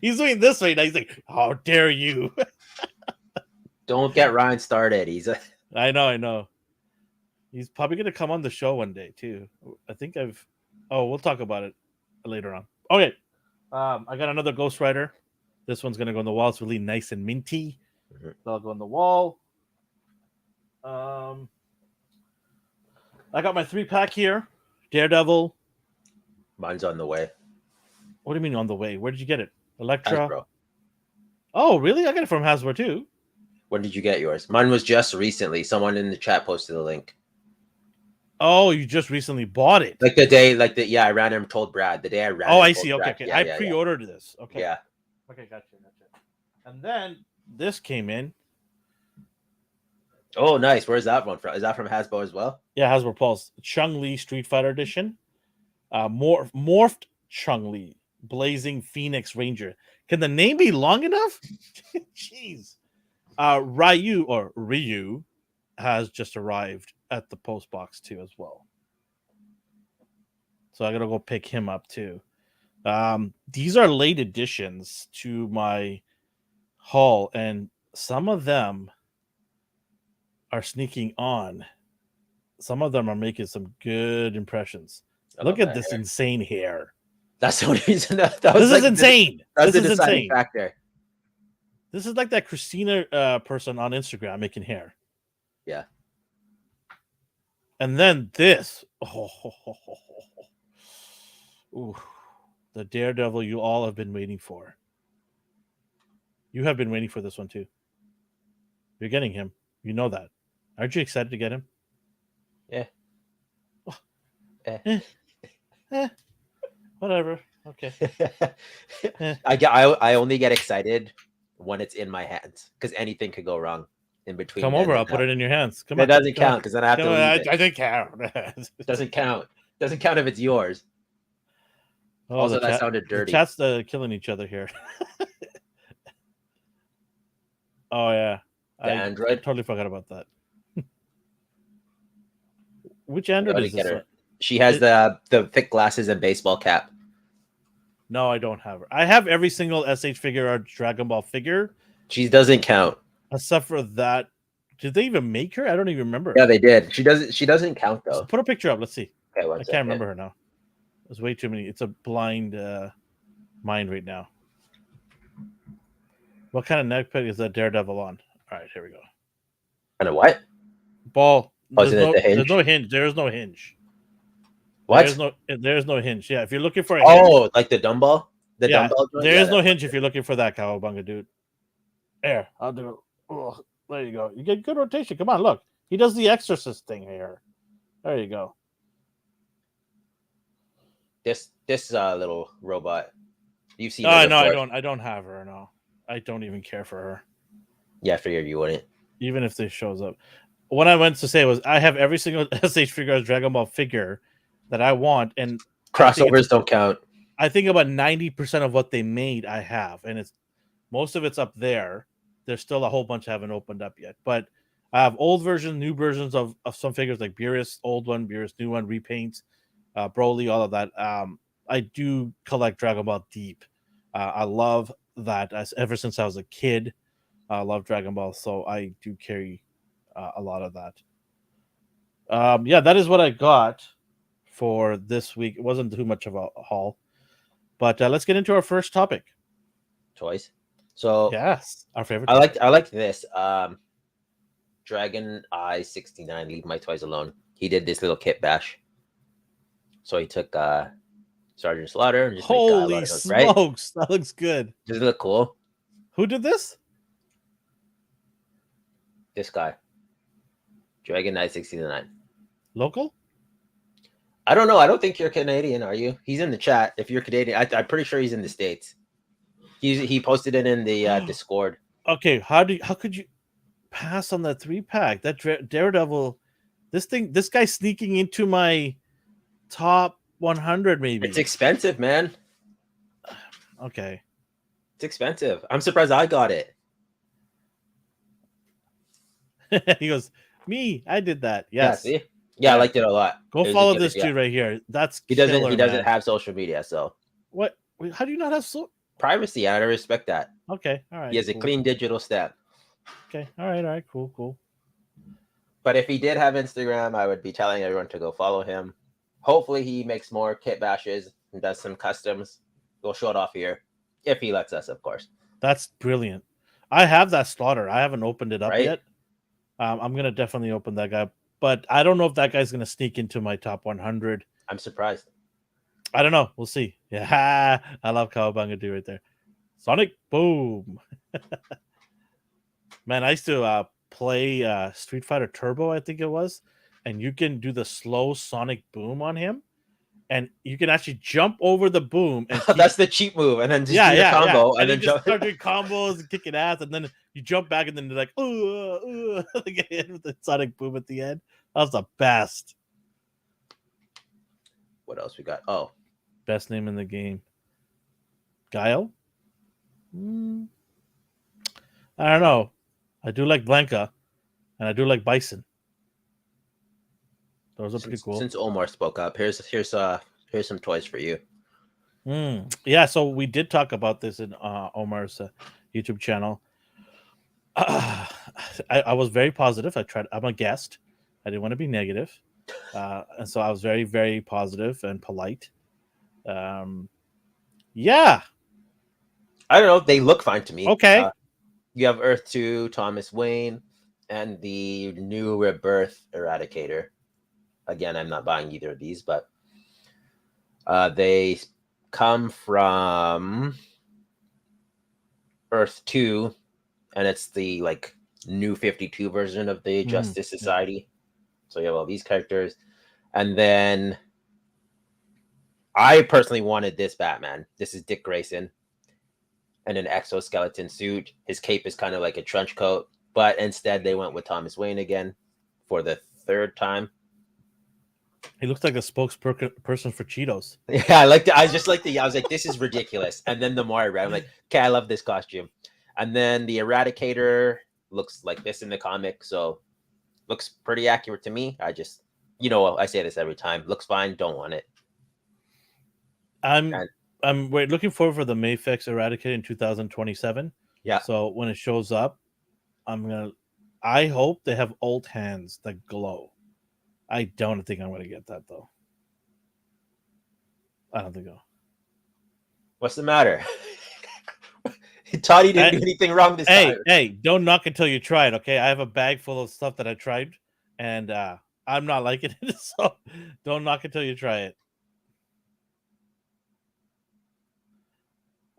A: He's doing this right now. He's like, "How dare you!"
B: Don't get Ryan started.
A: I know. He's probably gonna come on the show one day too. I think we'll talk about it later on. Okay. I got another Ghost Rider. This one's gonna go on the wall. It's really nice and minty. Mm-hmm. That'll go on the wall. I got my 3-pack here. Daredevil.
B: Mine's on the way.
A: What do you mean on the way? Where did you get it? Elektra.
B: Hasbro.
A: Oh, really? I got it from Hasbro too.
B: When did you get yours? Mine was just recently. Someone in the chat posted the link.
A: Oh, you just recently bought it.
B: Like the day, I ran and told Brad. The day I ran.
A: Oh, I see. Okay.
B: Yeah,
A: I pre-ordered this. Okay.
B: Yeah.
A: Okay, gotcha. And then this came in.
B: Oh, nice. Where's that one from? Is that from Hasbro as well?
A: Yeah, Hasbro Pulse. Chun-Li Street Fighter Edition. Morphed Chun-Li, Blazing Phoenix Ranger. Can the name be long enough? Jeez. Ryu has just arrived at the post box too as well. So I gotta go pick him up too. These are late additions to my haul, and some of them are sneaking on. Some of them are making some good impressions. Look at this insane hair.
B: That's the only reason that
A: this is insane.
B: That's
A: the
B: deciding factor.
A: This is like that Christina person on Instagram making hair.
B: Yeah.
A: And then this. Ooh, the Daredevil you all have been waiting for. You have been waiting for this one too. You're getting him. You know that. Aren't you excited to get him?
B: Yeah.
A: Whatever. Okay.
B: I only get excited when it's in my hands because anything could go wrong in between.
A: Come over. I'll put it in your hands.
B: Come on. That doesn't count because then I have to leave it.
A: I don't count.
B: It doesn't count. Doesn't count if it's yours.
A: Oh,
B: also, that sounded dirty.
A: The chat's killing each other here. Oh yeah,
B: the Android.
A: I totally forgot about that. Which Android is this?
B: She has the thick glasses and baseball cap.
A: No, I don't have her. I have every single SH figure or Dragon Ball figure.
B: She doesn't count.
A: Except for that. Did they even make her? I don't even remember.
B: Yeah, they did. She doesn't count though.
A: Put a picture up. Let's see.
B: Okay,
A: I can't remember her now. There's way too many. It's a blind mind right now. What kind of neck peg is that Daredevil on? All right, here we go.
B: Kind of what?
A: Ball.
B: There's
A: no hinge. There's no hinge.
B: What?
A: There's no hinge. Yeah, if you're looking for a
B: hinge, like the dumbbell? Dumbbell joint?
A: There is no hinge if you're looking for that, Cowabunga, dude. There, I'll do it. Oh, there you go. You get good rotation. Come on, look. He does the exorcist thing here. There you go.
B: This little robot. You've seen
A: her before. I don't have her, no. I don't even care for her.
B: Yeah, I figured you wouldn't.
A: Even if this shows up. What I went to say was I have every single SH Figures Dragon Ball figure that I want, and
B: crossovers don't count.
A: I think about 90% of what they made I have, and it's most of it's up there. There's still a whole bunch I haven't opened up yet, but I have old versions, new versions of some figures like Beerus, old one, Beerus, new one, repaints, Broly, all of that. I do collect Dragon Ball deep. I love that ever since I was a kid. I love Dragon Ball, so I do carry a lot of that. Yeah, that is what I got for this week. It wasn't too much of a haul, but let's get into our first topic.
B: Toys. So
A: yes, our favorite.
B: I like this. Dragon Eye 69. Leave my toys alone. He did this little kit bash. So he took Sergeant Slaughter and just
A: holy smokes, right? That looks good.
B: Does it look cool?
A: Who did this?
B: This guy. Dragon Eye 69.
A: Local?
B: I don't know. I don't think you're Canadian, are you? He's in the chat. If you're Canadian, I'm pretty sure he's in the States. He posted it in the Discord.
A: Okay, how could you pass on that 3-pack. That Daredevil, this guy sneaking into my top 100 maybe.
B: It's expensive, man.
A: Okay.
B: It's expensive. I'm surprised I got it.
A: He goes, me, I did that.
B: Yeah,
A: Yes.
B: see? Yeah, I liked it a lot.
A: Go follow this dude right here. That's
B: he doesn't have social media, so
A: what? How do you not have
B: privacy? I respect that.
A: Okay, all right.
B: He has a clean digital stamp.
A: Okay, all right, cool.
B: But if he did have Instagram, I would be telling everyone to go follow him. Hopefully, he makes more kit bashes and does some customs. We'll show it off here if he lets us, of course.
A: That's brilliant. I have that slaughter. I haven't opened it up yet. I'm gonna definitely open that guy, but I don't know if that guy's gonna sneak into my top 100.
B: I'm surprised.
A: I don't know. We'll see. Yeah, I love Cowabunga dude right there. Sonic Boom. Man, I used to play Street Fighter Turbo, I think it was, and you can do the slow Sonic Boom on him, and you can actually jump over the boom. And
B: that's the cheap move, and then just do your combo, and then
A: just start doing combos and kicking ass, and then you jump back, and then they're like, they get hit with the Sonic Boom at the end. That was the best.
B: What else we got? Oh,
A: best name in the game. Guile? I don't know. I do like Blanca, and I do like Bison. Those are pretty cool.
B: Since Omar spoke up, here's some toys for you.
A: Yeah, so we did talk about this in Omar's YouTube channel. I was very positive. I'm a guest. I didn't want to be negative. And so I was very, very positive and polite. Yeah.
B: I don't know. They look fine to me.
A: Okay.
B: You have Earth 2, Thomas Wayne, and the new Rebirth Eradicator. Again, I'm not buying either of these, but they come from Earth 2, and it's the new 52 version of the Justice Society. So you have all these characters. And then I personally wanted this Batman. This is Dick Grayson in an exoskeleton suit. His cape is kind of like a trench coat, but instead they went with Thomas Wayne again for the third time.
A: He looks like a spokesperson for Cheetos.
B: Yeah, I was like, this is ridiculous. And then the more I read, I'm like, okay, I love this costume. And then the Eradicator looks like this in the comic, so looks pretty accurate to me. I just, I say this every time. Looks fine, don't want it.
A: I'm looking forward for the Mayfix Eradicator in 2027.
B: Yeah.
A: So when it shows up, I hope they have old hands that glow. I don't think I'm going to get that, though. I don't think so.
B: What's the matter? Toddy didn't do anything wrong this time.
A: Hey, don't knock until you try it, okay? I have a bag full of stuff that I tried, and I'm not liking it, so don't knock until you try it.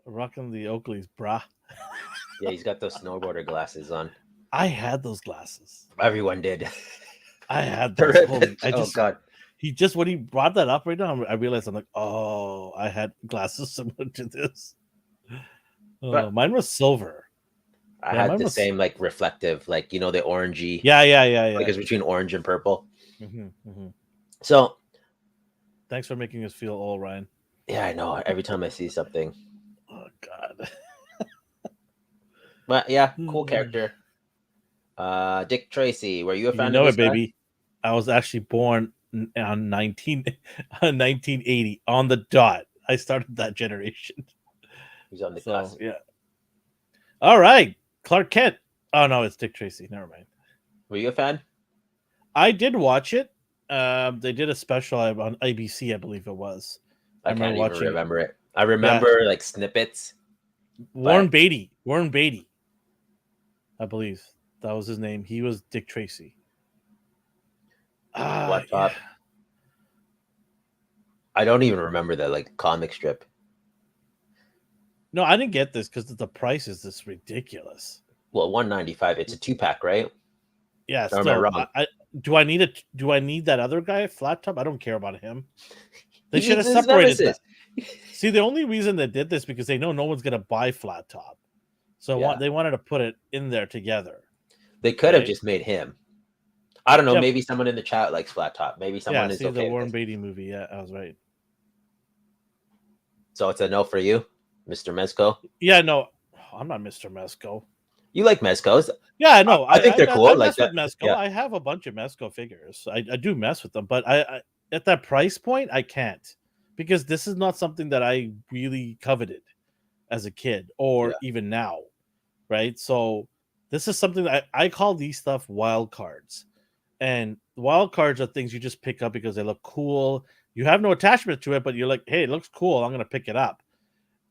A: Rocking the Oakleys, brah.
B: Yeah, he's got those snowboarder glasses on.
A: I had those glasses.
B: Everyone did.
A: I had those.
B: God.
A: When he brought that up right now, I realized I'm like, oh, I had glasses similar to this. Oh, mine was silver.
B: I had the same reflective, the orangey.
A: Yeah.
B: It's between orange and purple. So,
A: thanks for making us feel old, Ryan.
B: Yeah, I know. Every time I see something.
A: Oh God.
B: But yeah, cool character. Dick Tracy, were you a fan of this
A: guy? Baby? I was actually born on 1980 on the dot. I started that generation.
B: He's on the cusp.
A: Yeah. All right, Clark Kent. Oh no, it's Dick Tracy. Never mind.
B: Were you a fan?
A: I did watch it. They did a special on ABC, I believe it was.
B: I can't even remember it. I remember snippets.
A: Warren Beatty, I believe that was his name. He was Dick Tracy.
B: What top? Yeah. I don't even remember the comic strip.
A: No, I didn't get this because the price is just ridiculous.
B: Well, $195. It's a 2-pack, right?
A: Yeah. Still, am I wrong? Do I need that other guy, Flat Top? I don't care about him. They should have separated that. See, the only reason they did this because they know no one's gonna buy Flat Top, so they wanted to put it in there together.
B: They could have just made him. I don't know.
A: Yep.
B: Maybe someone in the chat likes Flat Top. Maybe someone is okay
A: the Warren
B: with
A: Beatty movie. Yeah, I was right.
B: So it's a no for you, Mr. Mezco?
A: Yeah, no, I'm not Mr. Mezco.
B: You like Mezcos?
A: Yeah, no,
B: I think they're cool.
A: I
B: like
A: mess with Mezco.
B: Yeah.
A: I have a bunch of Mezco figures. I do mess with them, but I at that price point, I can't, because this is not something that I really coveted as a kid or even now, right? So this is something that I call these stuff wild cards. And wild cards are things you just pick up because they look cool. You have no attachment to it, but you're like, hey, it looks cool. I'm going to pick it up.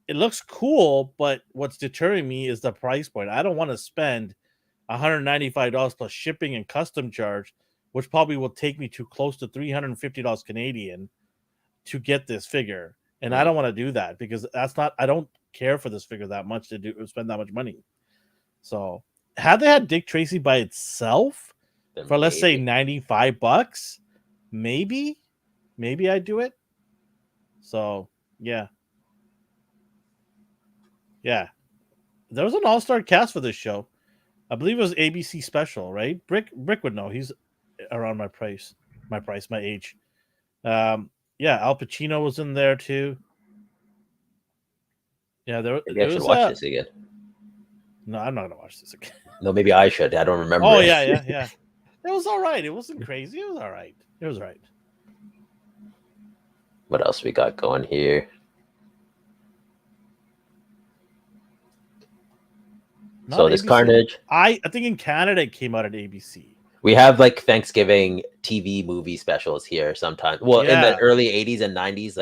A: It looks cool, but what's deterring me is the price point. I don't want to spend $195 plus shipping and custom charge, which probably will take me to close to $350 Canadian to get this figure. And I don't want to do that because I don't care for this figure that much to spend that much money. So had they had Dick Tracy by itself for let's say $95, maybe I'd do it. So yeah. There was an all-star cast for this show. I believe it was ABC special, right? Brick would know. He's around my age. Al Pacino was in there too. Yeah,
B: maybe I should watch this again.
A: No, I'm not gonna watch this again.
B: No, maybe I should. I don't remember.
A: Oh yeah. It was all right. It wasn't crazy. It was all right.
B: What else we got going here? So this ABC. Carnage.
A: I think in Canada it came out at ABC.
B: We have like Thanksgiving TV movie specials here sometimes. Well, in the early 80s and 90s,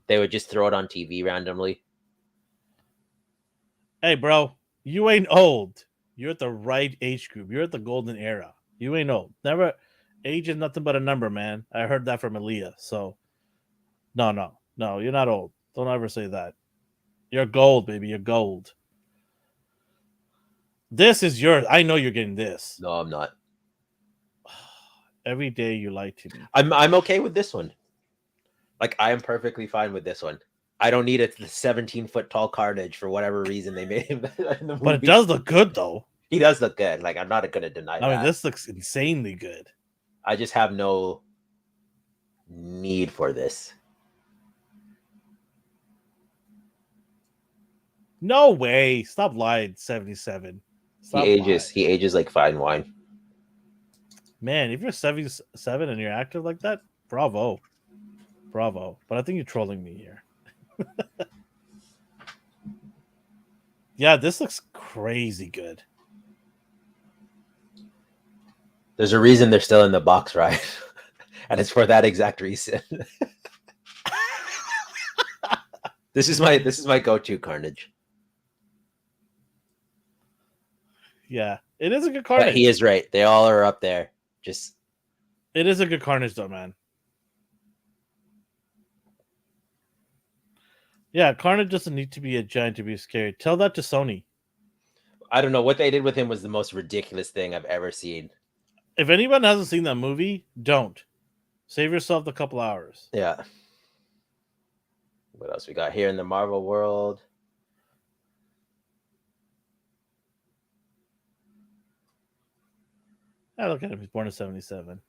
B: they would just throw it on TV randomly.
A: Hey, bro, you ain't old. You're at the right age group. You're at the golden era. You ain't old. Never. Age is nothing but a number, man. I heard that from Aaliyah. So, no, you're not old. Don't ever say that. You're gold, baby. You're gold. This is yours. I know you're getting this.
B: No, I'm not.
A: Every day you lie to me.
B: I'm okay with this one. Like, I am perfectly fine with this one. I don't need the 17-foot tall Carnage for whatever reason they made him in the movie.
A: But it does look good, though.
B: He does look good. Like, I'm not going to deny that.
A: I mean, this looks insanely good.
B: I just have no need for this.
A: No way. Stop lying, 77.
B: He ages like fine wine.
A: Man, if you're 77 and you're active like that, bravo. But I think you're trolling me here. Yeah, this looks crazy good.
B: There's a reason they're still in the box, right? And it's for that exact reason. This is my go-to Carnage.
A: Yeah, it is a good Carnage.
B: But he is right. They all are up there.
A: It is a good Carnage, though, man. Yeah, Carnage doesn't need to be a giant to be scary. Tell that to Sony.
B: I don't know. What they did with him was the most ridiculous thing I've ever seen.
A: If anyone hasn't seen that movie, don't. Save yourself a couple hours.
B: Yeah. What else we got here in the Marvel world?
A: I look at him. He's born in 77.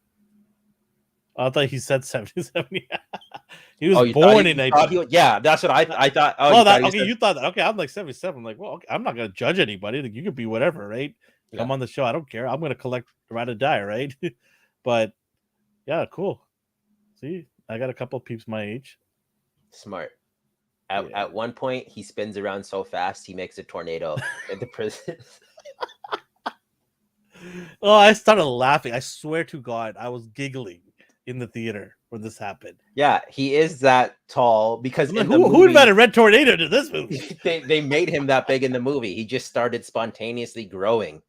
A: I thought he said 77. He was born in 19.
B: Yeah, that's what I thought.
A: You thought that. Okay, I'm like 77. I'm like, well, okay, I'm not going to judge anybody. Like, you could be whatever, right? Yeah. Come on the show. I don't care. I'm going to collect Ride or Die, right? But, yeah, cool. See, I got a couple of peeps my age.
B: Smart. At one point, he spins around so fast, he makes a tornado in the prison.
A: Oh, I started laughing. I swear to God, I was giggling in the theater when this happened.
B: Yeah, he is that tall because
A: who invented Red Tornado to this movie?
B: they made him that big in the movie. He just started spontaneously growing.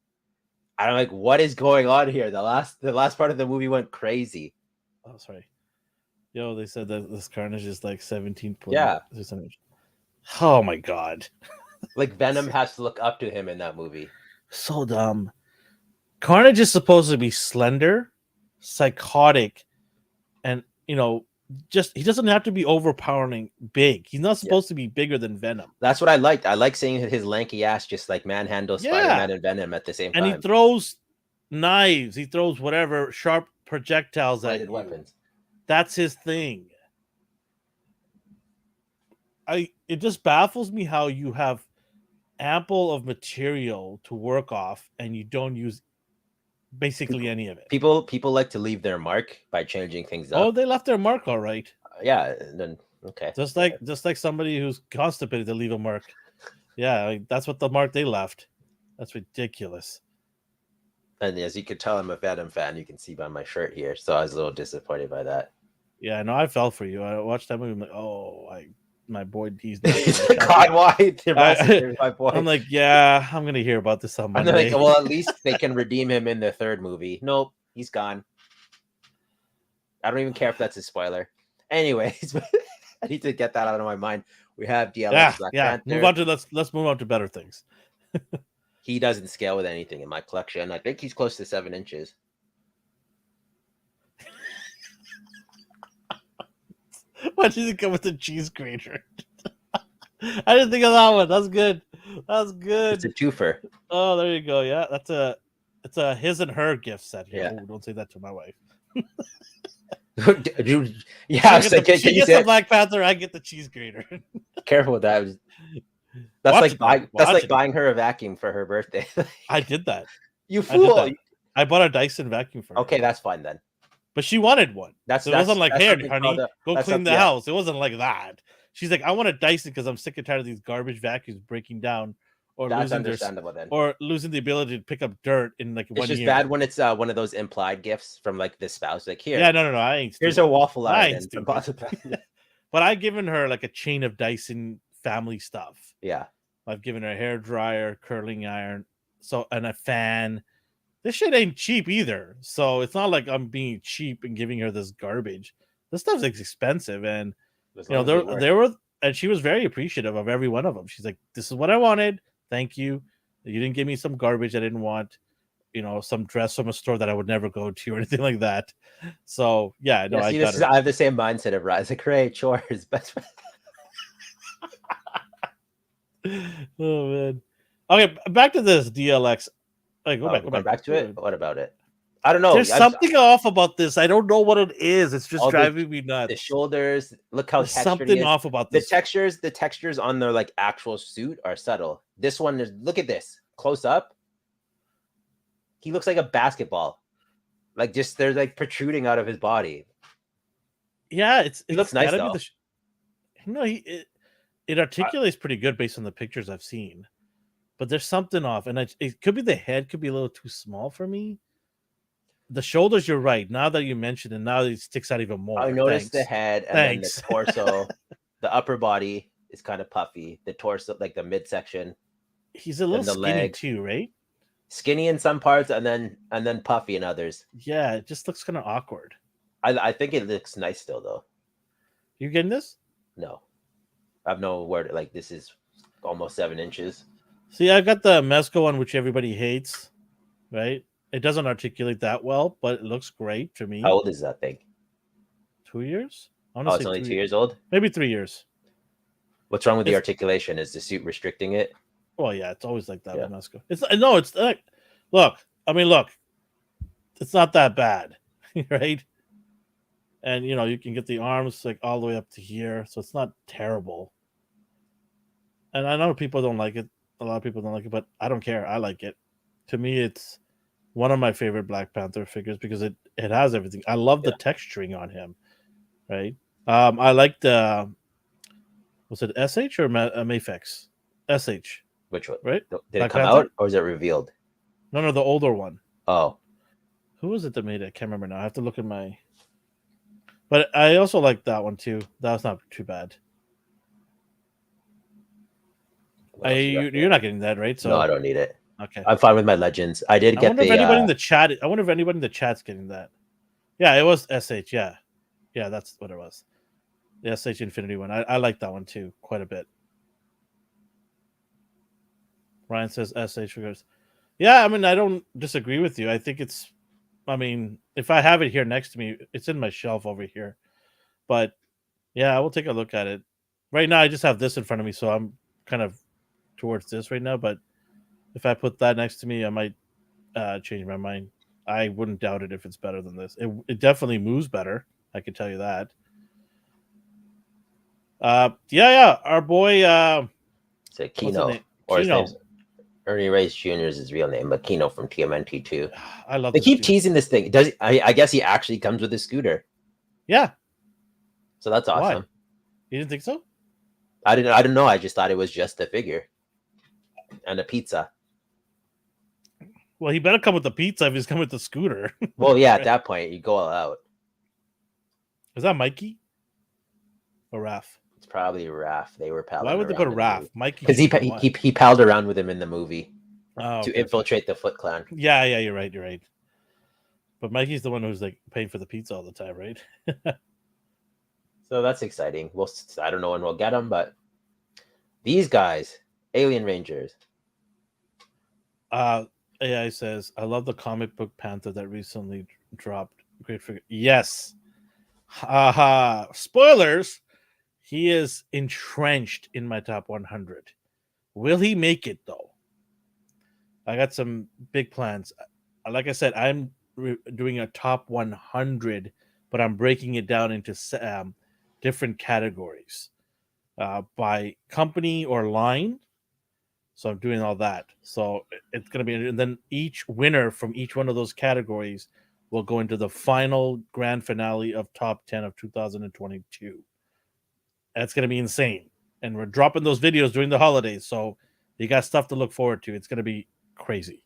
B: I'm like, what is going on here? The last part of the movie went crazy.
A: Oh, sorry. Yo, they said that this Carnage is like 17.
B: Yeah.
A: Oh my God.
B: Like Venom has to look up to him in that movie.
A: So dumb. Carnage is supposed to be slender, psychotic, and he doesn't have to be overpowering big. He's not supposed to be bigger than Venom.
B: That's what I liked. I like seeing his lanky ass just like manhandle Spider-Man and Venom at the same time.
A: And he throws knives. He throws whatever sharp projectiles at you.
B: Weapons.
A: That's his thing. It just baffles me how you have ample of material to work off and you don't use basically any of it.
B: People like to leave their mark by changing things up.
A: Oh, they left their mark all right.
B: Yeah, then okay.
A: Just like somebody who's constipated to leave a mark. Yeah, that's what the mark they left. That's ridiculous.
B: And as you could tell, I'm a Venom fan. You can see by my shirt here. So I was a little disappointed by that.
A: Yeah, no, I fell for you. I watched that movie. I'm like, oh, my boy, he's
B: God, why? My boy.
A: I'm like, yeah, I'm gonna hear about this on Monday.
B: Like, well, at least they can redeem him in the third movie. Nope, he's gone. I don't even care if that's a spoiler. Anyways, I need to get that out of my mind. We have DLX Black Panther.
A: Move on to let's move on to better things.
B: He doesn't scale with anything in my collection. I think he's close to 7 inches.
A: Why did it come with a cheese grater? I didn't think of that one. That's good. That's good.
B: It's a twofer.
A: Oh, there you go. Yeah, it's a his and her gift set here.
B: Yeah.
A: Oh, don't say that to my wife.
B: Yeah,
A: she gets the Black Panther. I get the cheese grater.
B: Careful with that. That's like buying her a vacuum for her birthday.
A: I did that.
B: You fool!
A: I bought a Dyson vacuum for her.
B: Okay, that's fine then.
A: But she wanted one. It wasn't like, here, honey, go clean the house. It wasn't like that. She's like, I want a Dyson because I'm sick and tired of these garbage vacuums breaking down or losing the ability to pick up dirt in like 1 year.
B: It's just bad when it's one of those implied gifts from like the spouse. Like, here.
A: Yeah, no. I ain't
B: here's a waffle
A: iron. But I've given her like a chain of Dyson family stuff.
B: Yeah.
A: I've given her a hair dryer, curling iron, and a fan. This shit ain't cheap either. So it's not like I'm being cheap and giving her this garbage. This stuff's expensive. And they were, and she was very appreciative of every one of them. She's like, this is what I wanted. Thank you. You didn't give me some garbage I didn't want, some dress from a store that I would never go to or anything like that. So yeah, no, I
B: have the same mindset of Rise. Like, great chores, best friend.
A: Oh man. Okay, back to this DLX.
B: Go back to it. What about it? I don't know.
A: There's something off about this. I don't know what it is. It's just driving me nuts.
B: The shoulders. Look how
A: something off about this.
B: The textures on their like actual suit are subtle. This one is. Look at this close up. He looks like a basketball. Like just they're like protruding out of his body.
A: Yeah, it
B: looks nice though.
A: It articulates pretty good based on the pictures I've seen. But there's something off, and it could be the head could be a little too small for me. The shoulders, you're right. Now that you mentioned it, now it sticks out even more.
B: I noticed the head and then the torso. The upper body is kind of puffy. The torso, like the midsection.
A: He's a little skinny too, right?
B: Skinny in some parts, and then puffy in others.
A: Yeah, it just looks kind of awkward.
B: I think it looks nice still, though.
A: You getting this?
B: No, I have no word. Like this is almost 7 inches.
A: See, I got the Mezco one, which everybody hates, right? It doesn't articulate that well, but it looks great to me.
B: How old is that thing?
A: 2 years?
B: It's only 2 years old?
A: Maybe 3 years.
B: What's wrong with the articulation? Is the suit restricting it?
A: Well, yeah, it's always like that with Mezco. It's like, look, it's not that bad, right? And, you can get the arms like all the way up to here, so it's not terrible. And I know people don't like it. A lot of people don't like it, but I don't care. I like it. To me, it's one of my favorite Black Panther figures because it has everything. I love the texturing on him, right? I like the, was it SH or Mafex? SH.
B: Which one?
A: Right?
B: Did Black it come Panther? Out or is it revealed?
A: No, the older one.
B: Oh.
A: Who was it that made it? I can't remember now. I have to look at my... But I also like that one too. That was not too bad. You're not getting that, right? So
B: no, I don't need it.
A: Okay,
B: I'm fine with my Legends. I wonder if
A: anybody in the chat. I wonder if anybody in the chat's getting that. Yeah, it was SH. Yeah, that's what it was. The SH Infinity one. I like that one too, quite a bit. Ryan says SH figures. Yeah, I don't disagree with you. I think it's. If I have it here next to me, it's in my shelf over here. But yeah, I will take a look at it. Right now, I just have this in front of me, so I'm kind of towards this right now. But if I put that next to me, I might change my mind. I wouldn't doubt it if it's better than this. It definitely moves better. I can tell you that. Yeah. Our boy,
B: It's a
A: what's his
B: Kino,
A: name?
B: or his
A: Kino.
B: name's Ernie Reyes Jr. is his real name, but Kino from TMNT 2.
A: I love
B: They
A: this
B: keep
A: dude.
B: teasing this thing. Does I guess he actually comes with a scooter.
A: Yeah.
B: So that's awesome.
A: Why? You didn't think so?
B: I didn't know. I just thought it was just a figure and a pizza.
A: Well, he better come with the pizza if he's coming with the scooter.
B: Well, yeah,
A: Right.
B: at that point you go all out.
A: Is that Mikey or Raph?
B: It's probably Raph. They were
A: Why
B: palling
A: would they put
B: around in the
A: Raph?
B: movie
A: Mikey
B: because
A: should be the one.
B: he palled around with him in the movie
A: Oh,
B: to
A: okay.
B: infiltrate the Foot Clan.
A: Yeah, you're right. But Mikey's the one who's like paying for the pizza all the time, right?
B: So that's exciting. I don't know when we'll get them, but these guys, Alien Rangers.
A: AI says, I love the comic book Panther that recently dropped. Great figure. Yes. Haha. Spoilers. He is entrenched in my top 100. Will he make it though? I got some big plans. Like I said, I'm doing a top 100, but I'm breaking it down into different categories by company or line. So I'm doing all that. So it's going to be, and then each winner from each one of those categories will go into the final grand finale of top 10 of 2022. That's going to be insane. And we're dropping those videos during the holidays. So you got stuff to look forward to. It's going to be crazy.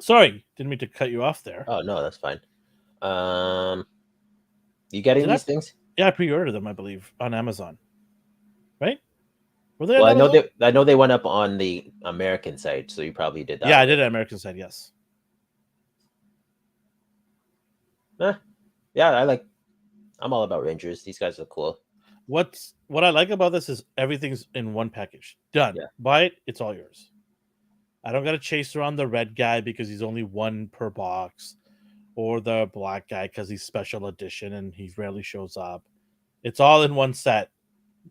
A: Sorry, didn't mean to cut you off there.
B: Oh no, that's fine. You getting these things?
A: Yeah, I pre-ordered them, I believe, on Amazon. Right?
B: Were they? Well, I know they went up on the American site, so you probably did that.
A: Yeah, I did it American side. Yes.
B: Yeah, I'm all about Rangers. These guys are cool.
A: What I like about this is everything's in one package. Done. Yeah. Buy it, it's all yours. I don't gotta chase around the red guy because he's only one per box, or the black guy because he's special edition and he rarely shows up. It's all in one set.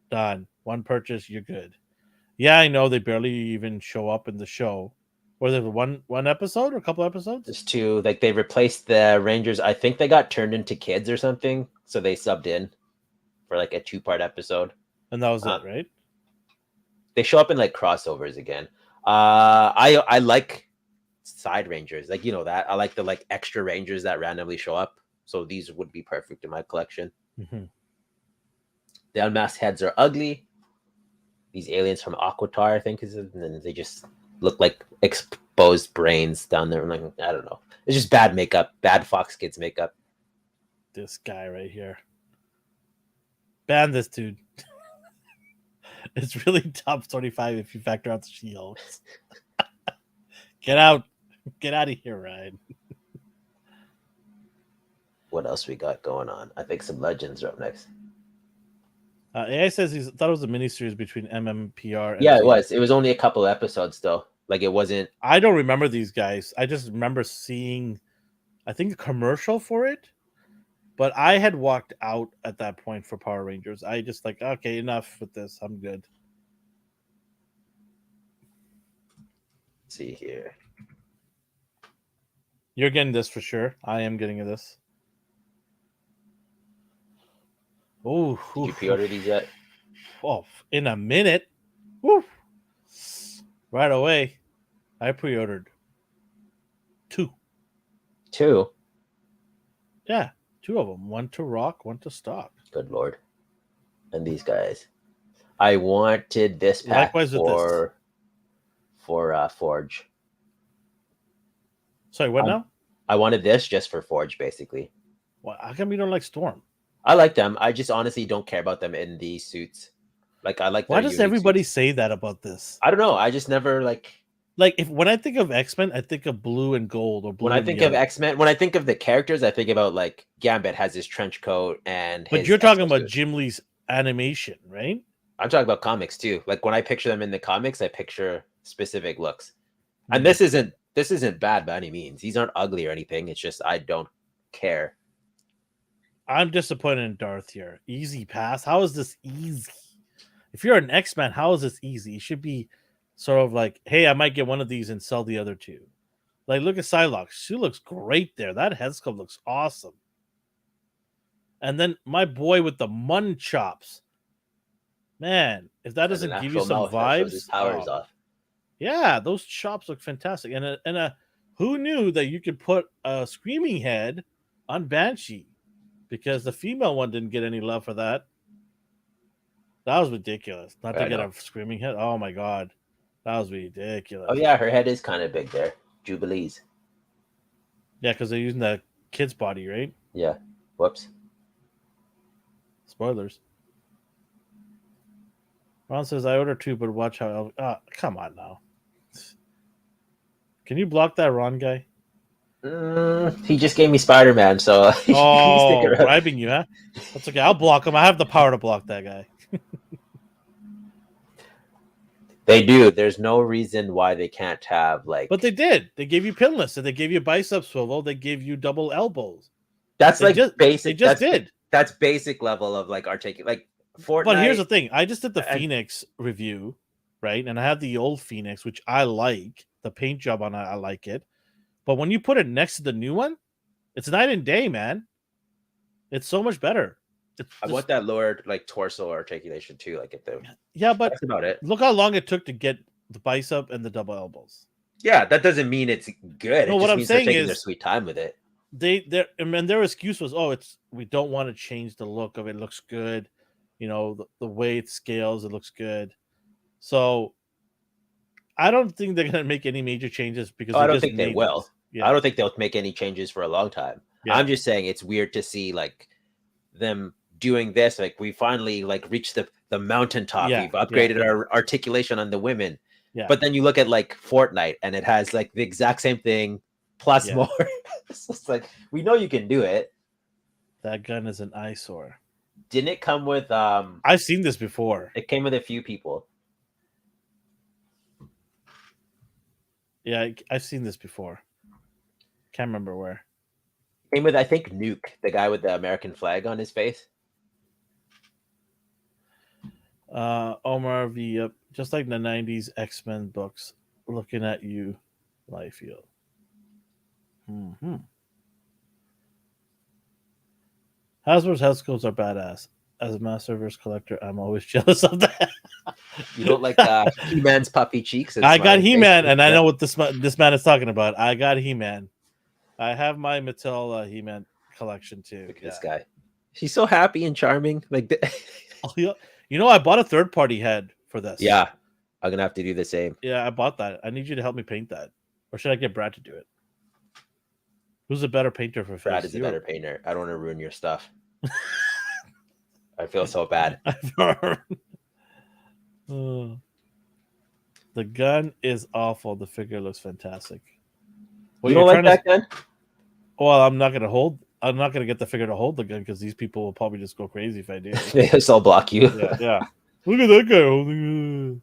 A: Done. One purchase, you're good. Yeah, I know they barely even show up in the show. Or there's one episode or a couple episodes?
B: There's two. Like they replaced the Rangers. I think they got turned into kids or something, so they subbed in for like a 2-part episode.
A: And that was it, right?
B: They show up in like crossovers again. I like side Rangers, like that. I like the like extra Rangers that randomly show up. So these would be perfect in my collection.
A: Mm-hmm.
B: The unmasked heads are ugly. These aliens from Aquatar, I think, and then they just look like exposed brains down there. Like, I don't know. It's just bad makeup, bad Fox Kids makeup.
A: This guy right here. Ban this dude. It's really top 25 if you factor out the She-Hulks. Get out of here, Ryan.
B: What else we got going on? I think some Legends are up next.
A: AI says he thought it was a miniseries between MMPR and
B: yeah, it was. It was only a couple episodes though. Like it wasn't.
A: I don't remember these guys. I just remember seeing, I think, a commercial for it. But I had walked out at that point for Power Rangers. I just like, okay, enough with this. I'm good.
B: Let's see here.
A: You're getting this for sure. I am getting this. Oh,
B: did you pre-order these yet?
A: Oh, in a minute. Woo. Right away. I pre-ordered 2.
B: 2?
A: Yeah, 2 of them. 1 to rock, 1 to stock.
B: Good Lord. And these guys. I wanted this pack for Forge.
A: Sorry, what now?
B: I wanted this just for Forge, basically.
A: Well, how come you don't like Storm?
B: I like them. I just honestly don't care about them in these suits. Like I like.
A: Why does everybody say that about this?
B: I don't know. I just never like
A: when I think of X-Men, I think of blue and gold or blue.
B: When I think of X-Men, when I think of the characters, I think about like Gambit has his trench coat and.
A: But you're talking about Jim Lee's animation, right?
B: I'm talking about comics too. Like when I picture them in the comics, I picture specific looks. And this isn't bad by any means. These aren't ugly or anything. It's just I don't care.
A: I'm disappointed in Darth here. Easy pass. How is this easy? If you're an X-Men, how is this easy? It should be sort of like, hey, I might get one of these and sell the other two. Like, look at Psylocke. She looks great there. That head sculpt looks awesome. And then my boy with the mun chops. Man, if that doesn't give you some vibes,
B: his powers off.
A: Yeah, those chops look fantastic. And who knew that you could put a screaming head on Banshee? Because the female one didn't get any love for that. That was ridiculous. Not to get a screaming head. Oh my god, that was ridiculous.
B: Oh yeah, her head is kind of big there. Jubilees.
A: Yeah, because they're using the kid's body, right?
B: Yeah. Whoops.
A: Spoilers. Ron says, I ordered 2, but watch how... come on now. Can you block that Ron guy?
B: He just gave me Spider-Man, so...
A: bribing you, huh? That's okay. I'll block him. I have the power to block that guy.
B: They do. There's no reason why they can't have, like...
A: But they did. They gave you pinless, and they gave you bicep swivel. They gave you double elbows.
B: That's basic.
A: They just did.
B: That's basic level of, like, like, Fortnite.
A: But here's the thing. I just did the Phoenix review, right? And I have the old Phoenix, which I like. The paint job on it, I like it. But when you put it next to the new one, it's night and day, man. It's so much better.
B: I want that lower, like, torso articulation, too. Like,
A: but
B: that's about it.
A: Look how long it took to get the bicep and the double elbows.
B: Yeah, that doesn't mean it's good.
A: No, what I'm saying is
B: their sweet time with it.
A: Their excuse was, we don't want to change the look of it. It looks good. You know, the way it scales, it looks good. So I don't think they're going to make any major changes because
B: I don't think they will.
A: Yeah.
B: I don't think they'll make any changes for a long time. Yeah. I'm just saying it's weird to see like them doing this. Like we finally like reached the mountaintop. Yeah. We've upgraded our articulation on the women. Yeah. But then you look at like Fortnite and it has like the exact same thing plus more. It's just like, we know you can do it.
A: That gun is an eyesore.
B: Didn't it come with
A: I've seen this before.
B: It came with a few people.
A: Yeah, I've seen this before. Can't remember where.
B: It came with, I think, Nuke, the guy with the American flag on his face.
A: Omar V, just like the 90s X-Men books, looking at you, Liefeld. Hasbro's head sculpts are badass. As a Masterverse collector, I'm always jealous of that.
B: You don't like He-Man's puffy cheeks?
A: I got He-Man, and I know what this man is talking about. I got He-Man. I have my Mattel He-Man collection too.
B: Look at this guy. He's so happy and charming. Like,
A: you know, I bought a third-party head for this.
B: Yeah, I'm gonna have to do the same.
A: Yeah, I bought that. I need you to help me paint that, or should I get Brad to do it? Who's a better painter for
B: Brad is a better painter. I don't want to ruin your stuff. I feel so bad.
A: The gun is awful. The figure looks fantastic.
B: Well, you don't like that gun?
A: Well, I'm not gonna get the figure to hold the gun because these people will probably just go crazy if I do.
B: They just all block you.
A: Yeah. Look at that guy holding.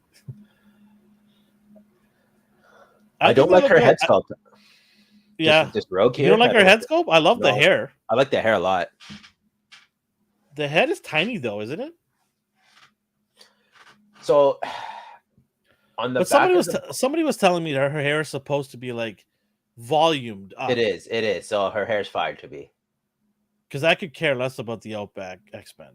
B: I don't like her head sculpt.
A: Yeah,
B: this rogue here.
A: You don't like her head sculpt? I love the hair.
B: I like the hair a lot.
A: The head is tiny, though, isn't it?
B: So, on the
A: but somebody was telling me that her hair is supposed to be like volumed up.
B: It is. So her hair's fine to be.
A: Because I could care less about the Outback X-Men.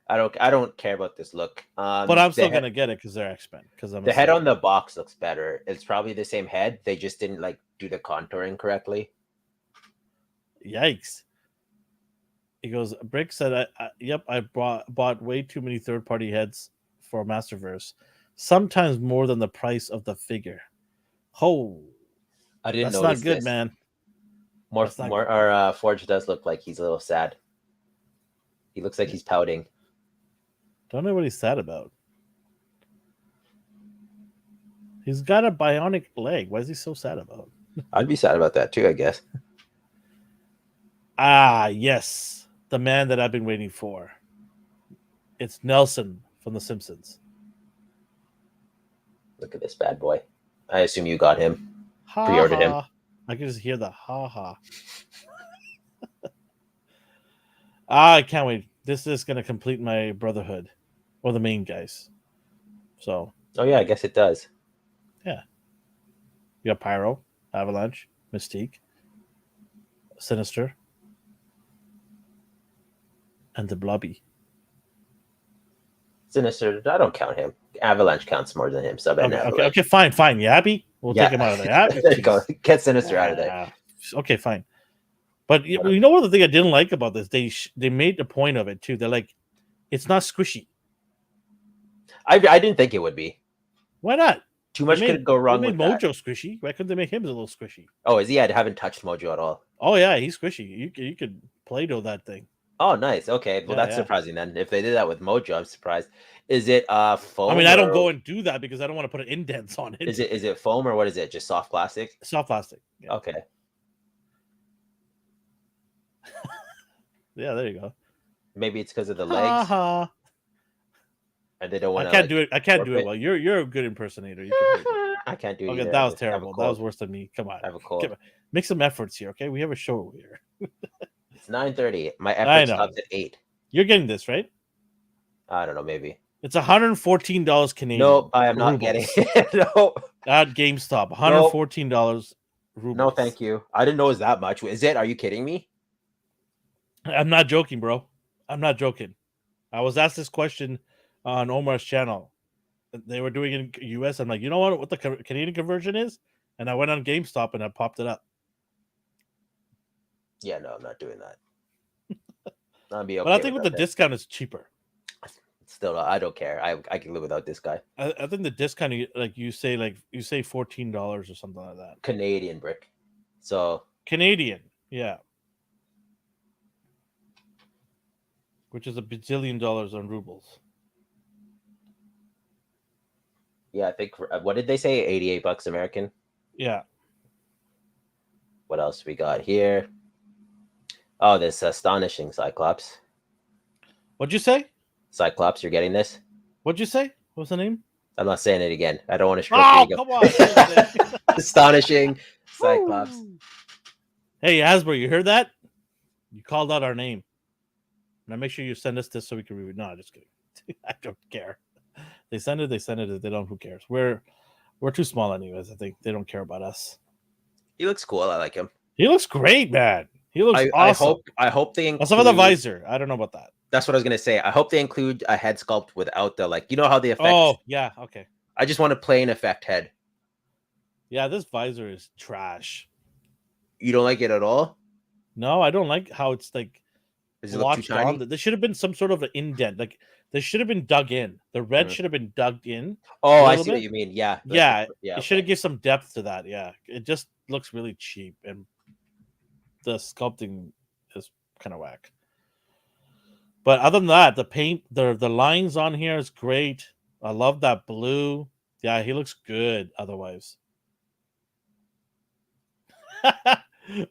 B: I don't care about this look.
A: But I'm still gonna get it because they're X-Men. Because
B: the head on the box looks better. It's probably the same head. They just didn't like do the contouring correctly.
A: Yikes. He goes, Brick said, I bought way too many third-party heads for Masterverse. Sometimes more than the price of the figure. Oh,
B: I didn't
A: know. That's not good, man.
B: Forge does look like he's a little sad. He looks like he's pouting.
A: Don't know what he's sad about. He's got a bionic leg. Why is he so sad about?
B: I'd be sad about that too, I guess.
A: Ah, yes. The man that I've been waiting for. It's Nelson from The Simpsons.
B: Look at this bad boy. I assume you got him. Pre-ordered him.
A: I can just hear the ha-ha. I can't wait. This is gonna complete my brotherhood, or the main guys. So.
B: Oh yeah, I guess it does.
A: Yeah. You got Pyro, Avalanche, Mystique, Sinister, and the Blobby.
B: Sinister, I don't count him. Avalanche counts more than him. So
A: okay, fine. Yabby, we'll take him out of there. Yabby,
B: there you go. Get Sinister out of there.
A: Okay, fine. But you know what the thing I didn't like about this? They made the point of it too. They're like, it's not squishy.
B: I didn't think it would be.
A: Why not?
B: Too much could go wrong with
A: Mojo
B: that.
A: squishy. Why couldn't they make him a little squishy?
B: Oh, is he? I haven't touched Mojo at all.
A: Oh yeah, he's squishy. You could Play-Doh that thing.
B: Oh, nice. Okay, well that's surprising then. If they did that with Mojo, I'm surprised. Is it foam?
A: I mean, I don't go and do that because I don't want to put indents on it.
B: Is it foam or what is it? Just soft plastic?
A: Soft plastic.
B: Yeah. Okay.
A: Yeah, there you go.
B: Maybe it's because of the legs. And they don't want to.
A: I can't do it. I can't do it well. You're a good impersonator. You can do it.
B: I can't do it.
A: Okay, that was terrible. That was worse than me. Come on.
B: I have a cold.
A: Make some efforts here, okay? We have a show here.
B: It's 9:30. My effort stops at 8.
A: You're getting this, right?
B: I don't know. Maybe
A: it's $114 Canadian.
B: Nope, I am not getting it. No.
A: At GameStop, $114 rubles.
B: No, thank you. I didn't know it was that much. Is it? Are you kidding me?
A: I'm not joking, bro. I'm not joking. I was asked this question on Omar's channel. They were doing it in US. I'm like, you know what the Canadian conversion is? And I went on GameStop and I popped it up.
B: Yeah, no, I'm not doing that. I'll be okay.
A: But I think with the discount, it's cheaper.
B: Still, I don't care. I can live without this guy.
A: I think the discount, like you say $14 or something like that.
B: Canadian brick. So
A: Canadian, yeah. Which is $1 bazillion on rubles.
B: Yeah, I think. What did they say? $88 American.
A: Yeah.
B: What else we got here? Oh, this astonishing Cyclops.
A: What'd you say?
B: Cyclops, you're getting this?
A: What'd you say? What's the name?
B: I'm not saying it again. I don't want to stroke
A: your ego. Come on.
B: Astonishing Cyclops.
A: Hey, Hasbro, you heard that? You called out our name. Now make sure you send us this so we can review. No, just kidding. I don't care. They send it. If they don't, who cares? We're too small anyways. I think they don't care about us.
B: He looks cool. I like him.
A: He looks great, man. He looks awesome.
B: I hope they include...
A: Some of the visor. I don't know about that.
B: That's what I was gonna say. I hope they include a head sculpt without the how the effect.
A: Oh yeah, okay.
B: I just want a plain effect head.
A: Yeah, this visor is trash.
B: You don't like it at all?
A: No, I don't like how it's like.
B: Does it look too tiny?
A: There should have been some sort of an indent. Like they should have been dug in. The red should have been dug in.
B: Oh, I see what you mean. Yeah.
A: It should have given some depth to that. Yeah, it just looks really cheap, and the sculpting is kind of whack. But other than that, the paint, the lines on here is great. I love that blue. Yeah, he looks good. Otherwise,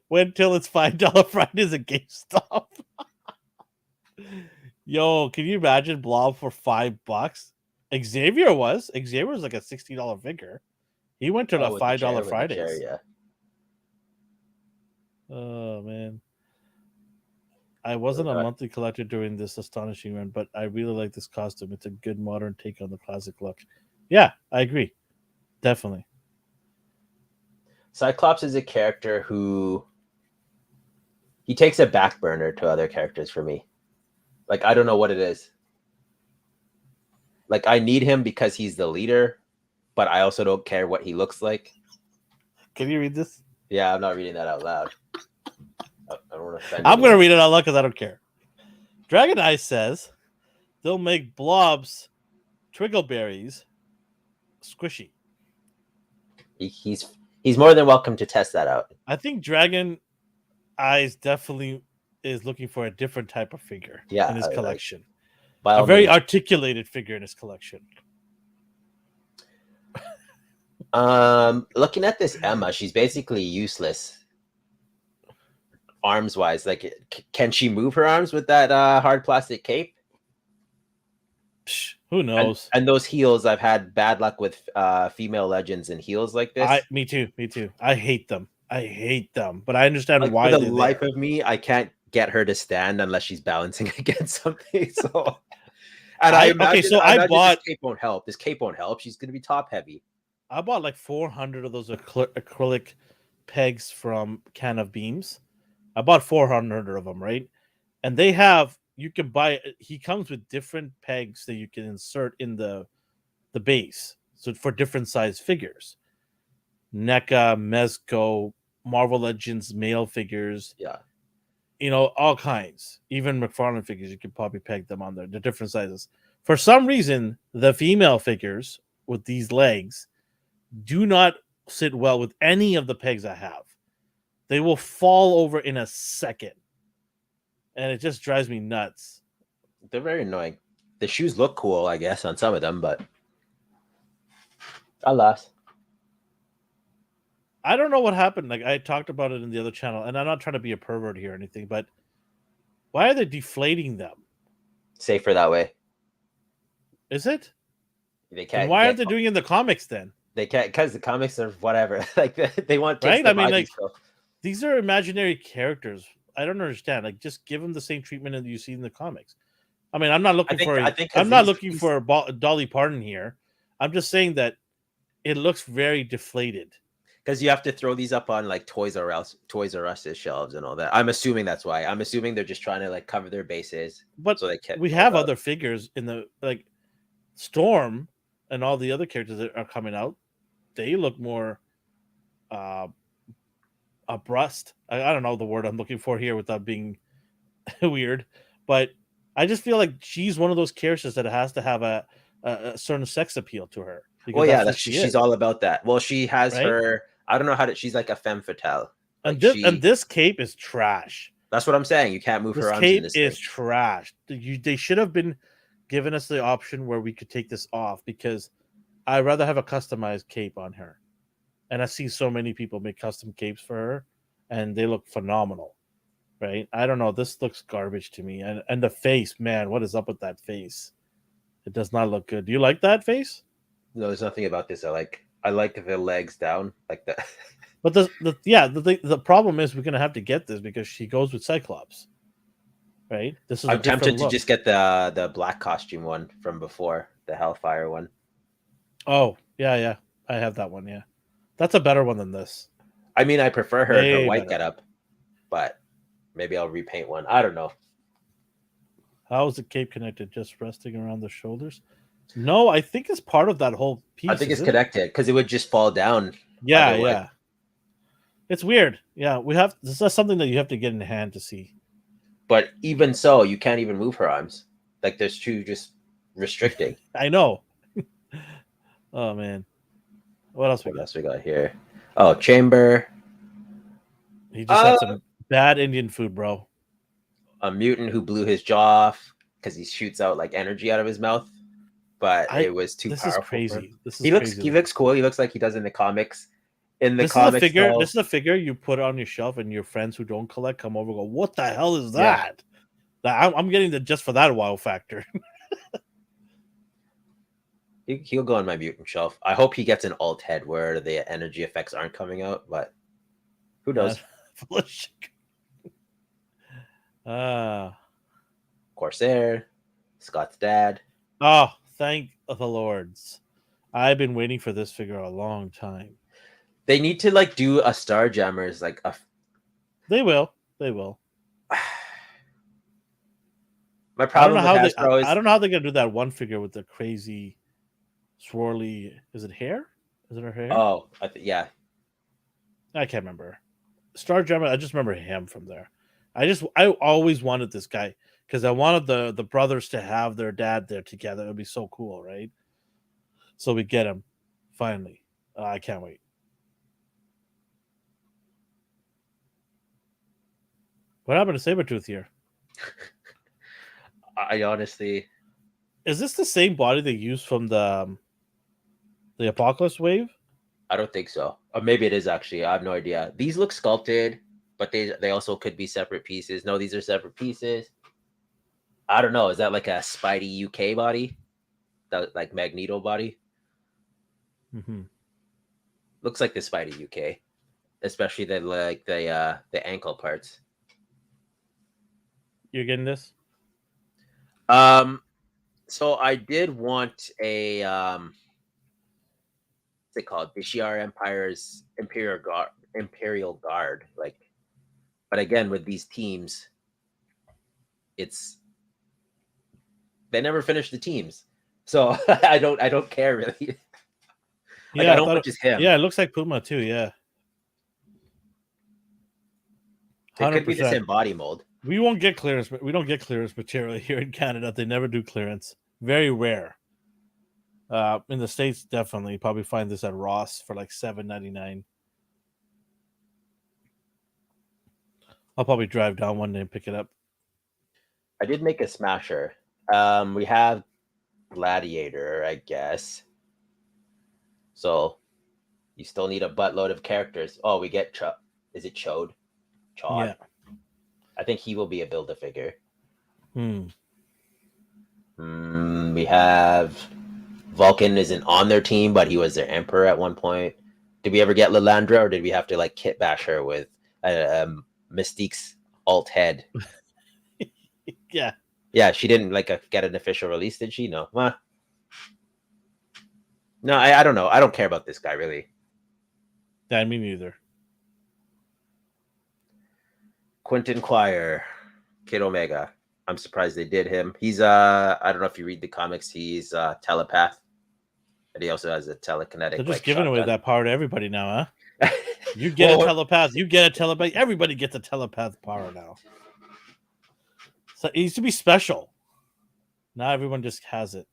A: wait till it's $5 Fridays at GameStop. Yo, can you imagine Blob for $5? Xavier was like a $60 figure. He went to the $5 Fridays.
B: Yeah.
A: Oh man. I wasn't a monthly collector during this astonishing run, but I really like this costume. It's a good modern take on the classic look. Yeah, I agree. Definitely.
B: Cyclops is a character who he takes a back burner to other characters for me. Like, I don't know what it is. Like, I need him because he's the leader, but I also don't care what he looks like.
A: Can you read this?
B: Yeah, I'm not reading that out loud. I don't want to offend
A: I'm going to read it out loud because I don't care. Dragon Eye says they'll make Blob's Twiggleberries squishy.
B: He's more than welcome to test that out.
A: I think Dragon Eyes definitely is looking for a different type of figure in his collection. A very articulated figure in his collection.
B: Looking at this Emma, she's basically useless. Arms wise, like, can she move her arms with that hard plastic cape?
A: Psh, who knows?
B: And those heels, I've had bad luck with female legends and heels like this.
A: Me too. I hate them. But I understand why.
B: For the life of me, I can't get her to stand unless she's balancing against something. So, and I imagine this cape won't help. This cape won't help. She's going to be top heavy.
A: I bought like 400 of those acrylic pegs from Can of Beams. I bought 400 of them, right? And they have, you can buy, he comes with different pegs that you can insert in the base. So for different size figures. NECA, Mezco, Marvel Legends male figures.
B: Yeah.
A: You know, all kinds. Even McFarlane figures, you can probably peg them on there. They're different sizes. For some reason, the female figures with these legs do not sit well with any of the pegs I have. They will fall over in a second. And it just drives me nuts.
B: They're very annoying. The shoes look cool, I guess, on some of them, but alas.
A: I don't know what happened. Like, I talked about it in the other channel, and I'm not trying to be a pervert here or anything, but why are they deflating them?
B: Safer that way.
A: Is it?
B: They can't.
A: And why aren't they doing it in the comics then?
B: They can't, because the comics are whatever. Like they want,
A: right? I mean, like, these are imaginary characters. I don't understand. Like, just give them the same treatment that you see in the comics. I mean, I'm not looking for Dolly Parton here. I'm just saying that it looks very deflated.
B: Because you have to throw these up on like Toys R Us's shelves and all that. I'm assuming that's why. I'm assuming they're just trying to like cover their bases.
A: But
B: so they can't.
A: We have other figures in the, like, Storm and all the other characters that are coming out. They look more abrupt. I don't know the word I'm looking for here without being weird, but I just feel like she's one of those characters that has to have a certain sex appeal to her.
B: Well, yeah, she's all about that. Well, she has her. I don't know how to. She's like a femme fatale.
A: Like, and this cape is trash.
B: That's what I'm saying. You can't move her arms.
A: This cape is trash. They should have been giving us the option where we could take this off, because I'd rather have a customized cape on her. And I see so many people make custom capes for her, and they look phenomenal. Right? I don't know. This looks garbage to me. And the face, man, what is up with that face? It does not look good. Do you like that face?
B: No, there's nothing about this. I like the legs down like that.
A: But the problem is we're gonna have to get this because she goes with Cyclops. Right? This is.
B: I'm tempted to just get the black costume one from before, the Hellfire one.
A: Oh, yeah. I have that one, yeah. That's a better one than this.
B: I mean, I prefer her white getup, but maybe I'll repaint one. I don't know.
A: How is the cape connected? Just resting around the shoulders? No, I think it's part of that whole piece.
B: I think it's connected because it would just fall down.
A: Yeah. It's weird. Yeah, this is something that you have to get in hand to see.
B: But even so, you can't even move her arms. Like, there's two just restricting.
A: I know. Oh, man. What else we
B: got here? Oh, Chamber.
A: He just had some bad Indian food, bro.
B: A mutant who blew his jaw off because he shoots out like energy out of his mouth. But it was too powerful.
A: This is crazy.
B: He looks cool. He looks like he does in the comics. This
A: is a figure you put on your shelf, and your friends who don't collect come over and go, "What the hell is that?" Yeah. I'm getting the just for that wow factor.
B: He'll go on my mutant shelf. I hope he gets an alt head where the energy effects aren't coming out, but who knows? Corsair, Scott's dad.
A: Oh, thank the Lords. I've been waiting for this figure a long time.
B: They need to like do a Starjammers like a.
A: They will.
B: My problem
A: I don't know how they're gonna do that one figure with the crazy swirly. Is it hair? Is it her hair?
B: Oh, yeah.
A: I can't remember. Starjammer. I just remember him from there. I always wanted this guy because I wanted the brothers to have their dad there together. It would be so cool, right? So we get him finally. I can't wait. What happened to Sabretooth here?
B: I honestly...
A: Is this the same body they used from the Apocalypse wave?
B: I don't think so. Or maybe it is actually. I have no idea. These look sculpted, but they also could be separate pieces. No, these are separate pieces. I don't know. Is that like a Spidey UK body? That like Magneto body?
A: Mm-hmm.
B: Looks like the Spidey UK, especially the ankle parts.
A: You're getting this?
B: So I did want a what's it called? The Shi'ar Empire's Imperial Guard. Like, but again, with these teams, it's they never finish the teams. So I don't care really. Like
A: Yeah,
B: I don't want just him.
A: Yeah, it looks like Puma too. Yeah,
B: It could be the same body mold.
A: We won't get clearance, but we don't get clearance material here in Canada. They never do clearance. Very rare. In the States, definitely. You probably find this at Ross for like $7.99. I'll probably drive down one day and pick it up.
B: I did make a smasher. We have Gladiator, I guess. So you still need a buttload of characters. Oh, we get is it Chode? Chod?
A: Yeah.
B: I think he will be a Build-A-Figure.
A: We
B: have Vulcan isn't on their team, but he was their emperor at one point. Did we ever get Lilandra, or did we have to like kit bash her with Mystique's alt head?
A: Yeah.
B: Yeah, she didn't like get an official release, did she? No. No, I don't know. I don't care about this guy really.
A: Yeah, me neither.
B: Quentin Quire, Kid Omega. I'm surprised they did him. He's I don't know if you read the comics. He's a telepath, and he also has a telekinetic.
A: They're just giving away that power to everybody now, huh? You get a telepath. You get a telepath. Everybody gets a telepath power now. So it used to be special. Now everyone just has it,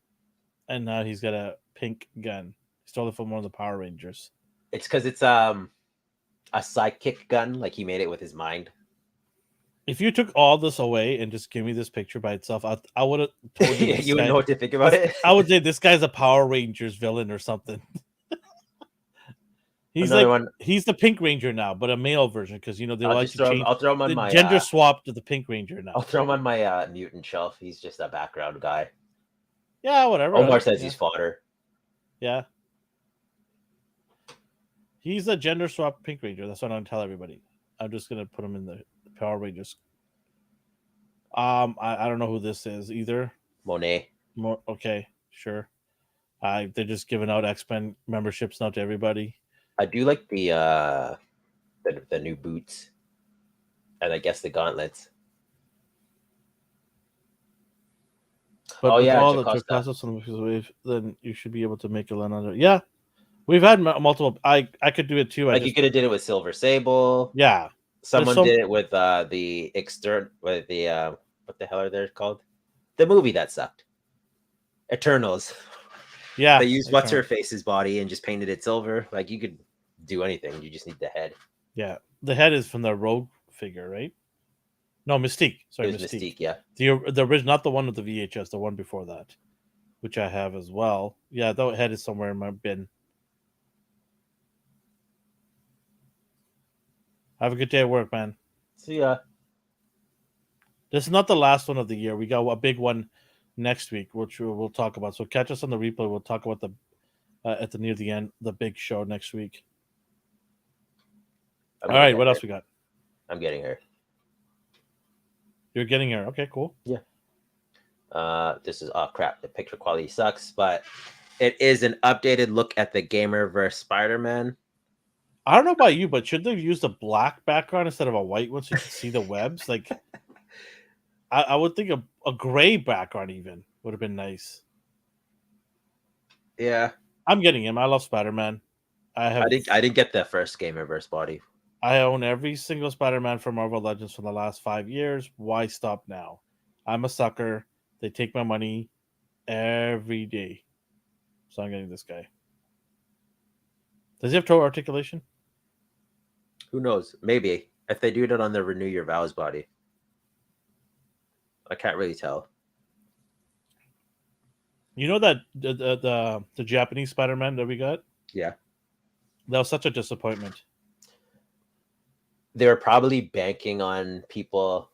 A: and now he's got a pink gun. He stole it from one of the Power Rangers.
B: It's because it's a psychic gun. Like he made it with his mind.
A: If you took all this away and just give me this picture by itself, I would have told you.
B: You would know what to think about it.
A: I would say this guy's a Power Rangers villain or something. He's he's the Pink Ranger now, but a male version because they like to change.
B: I'll throw him on my
A: gender swap to the Pink Ranger now.
B: I'll throw him on my mutant shelf. He's just a background guy.
A: Yeah, whatever.
B: Omar says he's fodder.
A: Yeah. He's a gender swap Pink Ranger. That's what I'm gonna tell everybody. I'm just gonna put him in the Power Rangers. I don't know who this is either.
B: Monet.
A: Okay, sure. They're just giving out X-Men memberships now to everybody.
B: I do like the new boots, and I guess the gauntlets.
A: But all the classes then you should be able to make a land under. Yeah, we've had multiple. I could do it too.
B: You could have did it with Silver Sable.
A: Yeah,
B: someone did it with the with the what the hell are they called? The movie that sucked. Eternals.
A: Yeah,
B: they used what's her face's body and just painted it silver. Like you could do anything. You just need the head.
A: Yeah, the head is from the Rogue figure, right? No, Mystique. Sorry,
B: Mystique. Yeah,
A: the original, not the one with the VHS, the one before that, which I have as well. Yeah, that head is somewhere in my bin. Have a good day at work, man.
B: See ya.
A: This is not the last one of the year. We got a big one next week, which we'll talk about. So catch us on the replay. We'll talk about the near the end, the big show next week. All right, what else we got?
B: I'm getting her.
A: You're getting her. Okay, cool.
B: Yeah. This is crap. The picture quality sucks, but it is an updated look at the Gamerverse Spider-Man.
A: I don't know about you, but should they have used a black background instead of a white one so you can see the webs? Like, I would think a gray background even would have been nice.
B: Yeah,
A: I'm getting him. I love Spider-Man.
B: I didn't get the first Gamerverse body.
A: I own every single Spider-Man from Marvel Legends for the last 5 years. Why stop now? I'm a sucker. They take my money every day. So I'm getting this guy. Does he have toe articulation?
B: Who knows? Maybe. If they do it on the Renew Your Vows body. I can't really tell.
A: You know that the Japanese Spider-Man that we got?
B: Yeah.
A: That was such a disappointment.
B: They were probably banking on people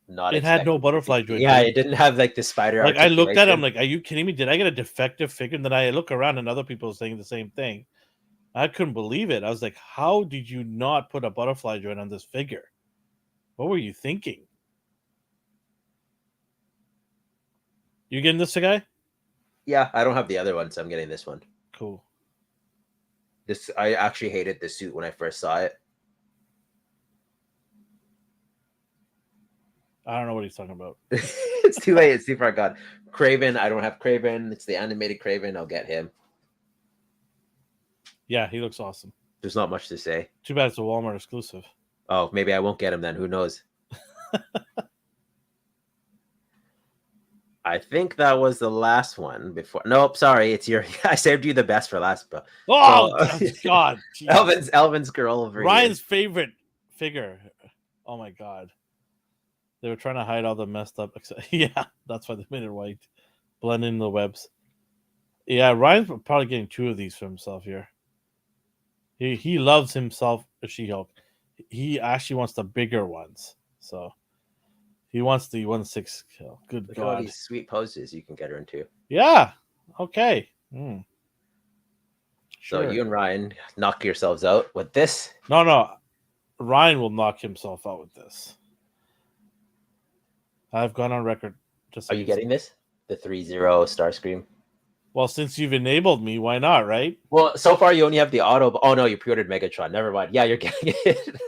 B: not.
A: It had no butterfly joint.
B: Yeah, it didn't have like the spider.
A: Like I looked at it, I'm like, are you kidding me? Did I get a defective figure? And then I look around and other people are saying the same thing. I couldn't believe it. I was like, how did you not put a butterfly joint on this figure? What were you thinking? You getting this guy?
B: Yeah, I don't have the other one, so I'm getting this one.
A: Cool.
B: I actually hated the suit when I first saw it.
A: I don't know what he's talking about.
B: It's too late. It's too far gone. Craven, I don't have Craven. It's the animated Craven. I'll get him.
A: Yeah, he looks awesome.
B: There's not much to say.
A: Too bad it's a Walmart exclusive.
B: Oh, maybe I won't get him then. Who knows? I think that was the last one before. Nope, sorry. It's your. I saved you the best for last, bro.
A: Oh, so, God.
B: Elvin's girl over
A: Ryan's
B: here.
A: favorite figure. Oh, my God. They were trying to hide all the messed up. Yeah, that's why they made it white. Blend in the webs. Yeah, Ryan's probably getting 2 of these for himself here. He loves himself a She-Hulk. He actually wants the bigger ones. So he wants the 1/6 kill. Good
B: Look
A: God.
B: at all these sweet poses you can get her into.
A: Yeah. Okay.
B: Sure.
A: So
B: you and Ryan knock yourselves out with this.
A: No. Ryan will knock himself out with this. I've gone on record.
B: Are you getting this? The 3-0 Starscream?
A: Well, since you've enabled me, why not, right?
B: Well, so far you only have the auto. Oh, no, you pre-ordered Megatron. Never mind. Yeah, you're getting it.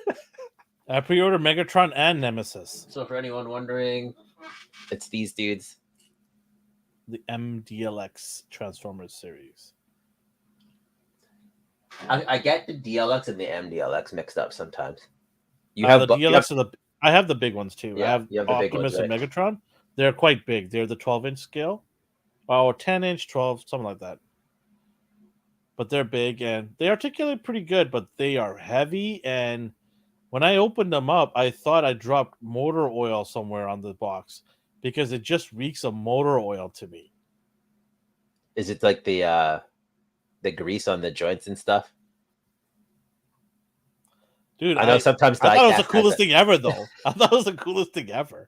A: I pre-ordered Megatron and Nemesis.
B: So for anyone wondering, it's these dudes.
A: The MDLX Transformers series.
B: I get the DLX and the MDLX mixed up sometimes.
A: You have the DLX I have the big ones too.
B: Yeah,
A: I have
B: you have the
A: Optimus
B: big ones, right?
A: and Megatron. They're quite big. They're the 12-inch scale. Or 10-inch, 12, something like that. But they're big and they articulate pretty good, but they are heavy. And when I opened them up, I thought I dropped motor oil somewhere on the box because it just reeks of motor oil to me.
B: Is it like the grease on the joints and stuff?
A: Dude,
B: I know sometimes
A: I thought it was the coolest thing ever, though. I thought it was the coolest thing ever.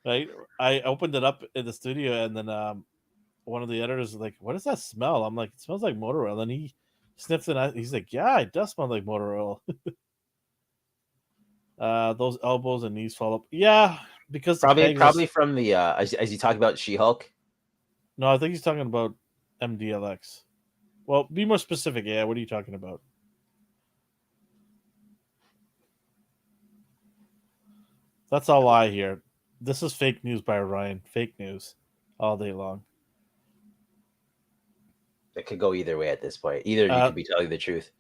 A: Right? I opened it up in the studio, and then one of the editors was like, "What does that smell?" I'm like, "It smells like motor oil." And he sniffs it. And he's like, "Yeah, it does smell like motor oil." Those elbows and knees fall up. Yeah, because
B: probably from the as you talk about She-Hulk.
A: No, I think he's talking about MDLX. Well, be more specific. Yeah, what are you talking about? That's all I hear. This is fake news by Ryan. Fake news all day long.
B: It could go either way at this point. Either you could be telling the truth.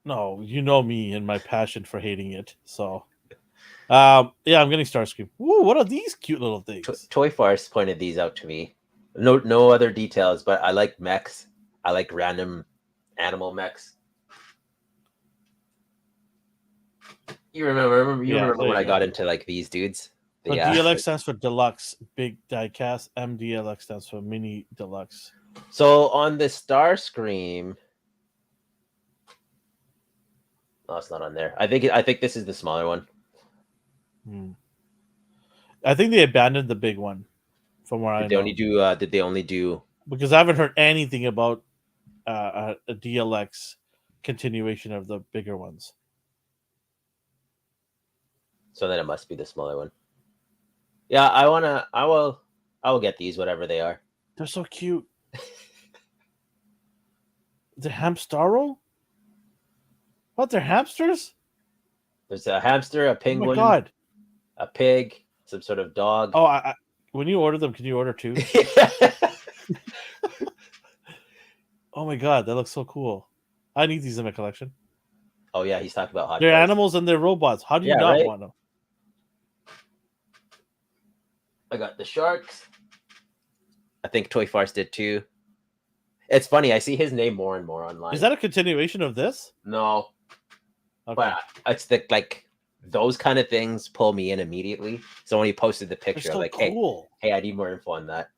A: No, you know me and my passion for hating it. So, yeah, I'm getting Starscream. Ooh, what are these cute little things?
B: Toy Farce pointed these out to me. No other details, but I like mechs. I like random animal mechs. You remember when I got into like these dudes?
A: But DLX stands for deluxe, big diecast. MDLX stands for mini deluxe.
B: So on the Starscream, no, it's not on there. I think this is the smaller one.
A: I think they abandoned the big one. From where
B: did they only do?
A: Because I haven't heard anything about a DLX continuation of the bigger ones.
B: So then it must be the smaller one. Yeah, I will get these, whatever they are.
A: They're so cute. The Hamstaro? What? They're hamsters?
B: There's a hamster, a penguin,
A: oh my God,
B: a pig, some sort of dog.
A: Oh, when you order them, can you order 2? Oh my God, that looks so cool. I need these in my collection.
B: Oh yeah, he's talking about hot.
A: They're animals and they're robots. How do you not want them?
B: I got the sharks. I think Toy Farce did too. It's funny. I see his name more and more online.
A: Is that a continuation of this?
B: No. Okay. But it's those kind of things pull me in immediately. So when he posted the picture,
A: so
B: I'm like,
A: cool.
B: hey, I need more info on that.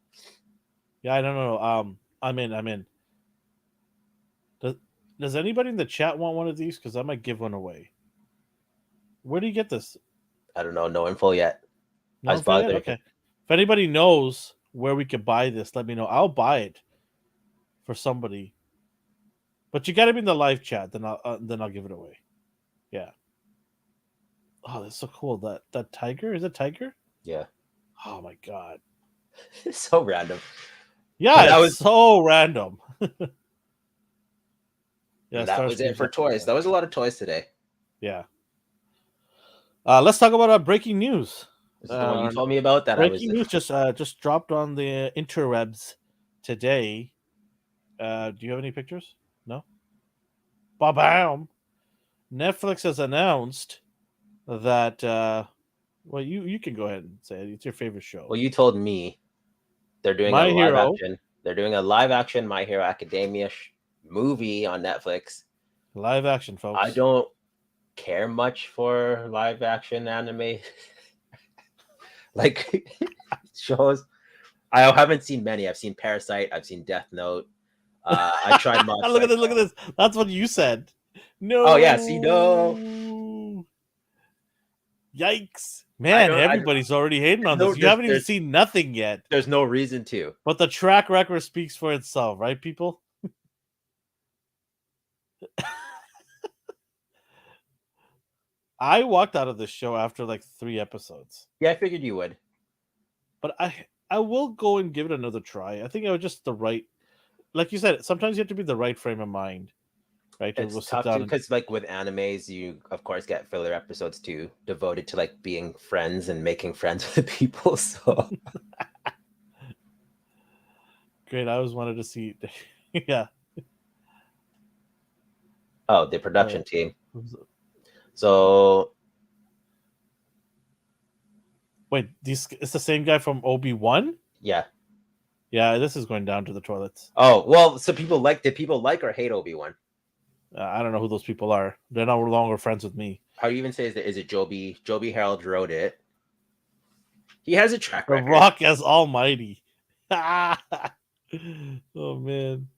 A: Yeah, I don't know. I'm in. Does anybody in the chat want one of these? Because I might give one away. Where do you get this?
B: I don't know. No info yet.
A: No info yet? Okay. If anybody knows where we could buy this, let me know. I'll buy it for somebody. But you got to be in the live chat. Then I'll give it away. Yeah. Oh, that's so cool. That tiger? Is it tiger?
B: Yeah.
A: Oh my God.
B: So random.
A: Yeah, it's so random.
B: Yeah, that was it for toys. That was a lot of toys today.
A: Yeah. Let's talk about breaking news.
B: This is the one you told me about. That
A: breaking news just dropped on the interwebs today. Do you have any pictures? No. Ba-bam! Netflix has announced that. Well, you can go ahead and say it. It's your favorite show.
B: Well, you told me they're doing a live action. They're doing a live action My Hero Academia movie on Netflix.
A: Live action, folks.
B: I don't care much for live action anime like shows. I haven't seen many. I've seen Parasite. I've seen Death Note. I tried Mob
A: Look at this. Look at this. That's what you said. No.
B: Oh yeah. See, no.
A: Yikes. Man, everybody's already hating on this. You haven't even seen nothing yet.
B: There's no reason to.
A: But the track record speaks for itself, right, people? I walked out of this show after like 3 episodes.
B: Yeah, I figured you would.
A: But I will go and give it another try. I think I was just the right, like you said, sometimes you have to be the right frame of mind. Right?
B: It's tough too, because like with animes, you of course get filler episodes too, devoted to like being friends and making friends with the people. So
A: great. I always wanted to see. Yeah.
B: Oh, the production team. So
A: wait, it's the same guy from Obi-Wan?
B: Yeah.
A: Yeah, this is going down to the toilets.
B: Oh, well, so did people like or hate Obi-Wan?
A: I don't know who those people are. They're no longer friends with me.
B: How do you even say is it Joby? Joby Harold wrote it. He has a track record.
A: The Rock as Almighty. Oh man,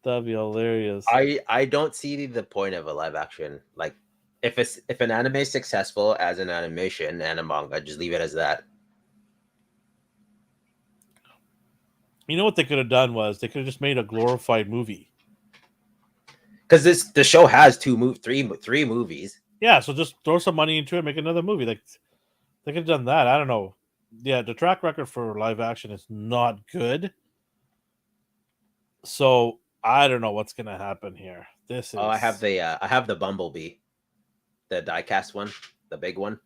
A: that'd be hilarious.
B: I don't see the point of a live action. Like, if an anime is successful as an animation and a manga, just leave it as that.
A: You know what they could have done was they could have just made a glorified movie.
B: Because the show has three movies.
A: Yeah, so just throw some money into it, make another movie. Like they could have done that. I don't know. Yeah, the track record for live action is not good. So I don't know what's gonna happen here. This is.
B: Oh, I have the Bumblebee, the diecast one, the big one.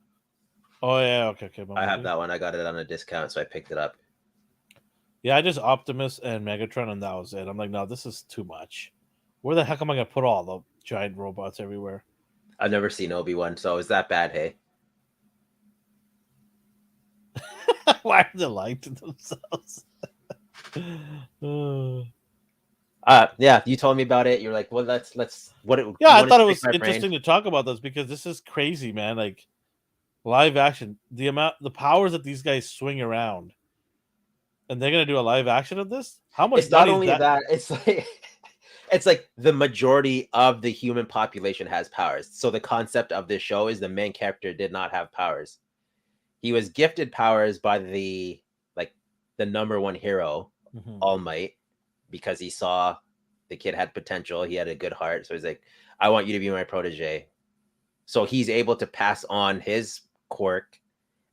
A: Oh yeah, okay.
B: Bumblebee. I have that one. I got it on a discount, so I picked it up.
A: Yeah, I just Optimus and Megatron, and that was it. I'm like, no, this is too much. Where the heck am I going to put all the giant robots everywhere?
B: I've never seen Obi-Wan, so is that bad, hey?
A: Why are they lying to themselves?
B: Yeah, you told me about it. You're like, well, let's what it.
A: Yeah, I thought it was interesting to talk about this because this is crazy, man. Like live action, the powers that these guys swing around, and they're going to do a live action of this. How much?
B: It's not only that. It's like. It's like the majority of the human population has powers. So the concept of this show is the main character did not have powers. He was gifted powers by the number one hero, All Might, because he saw the kid had potential. He had a good heart. So he's like, I want you to be my protege. So he's able to pass on his quirk,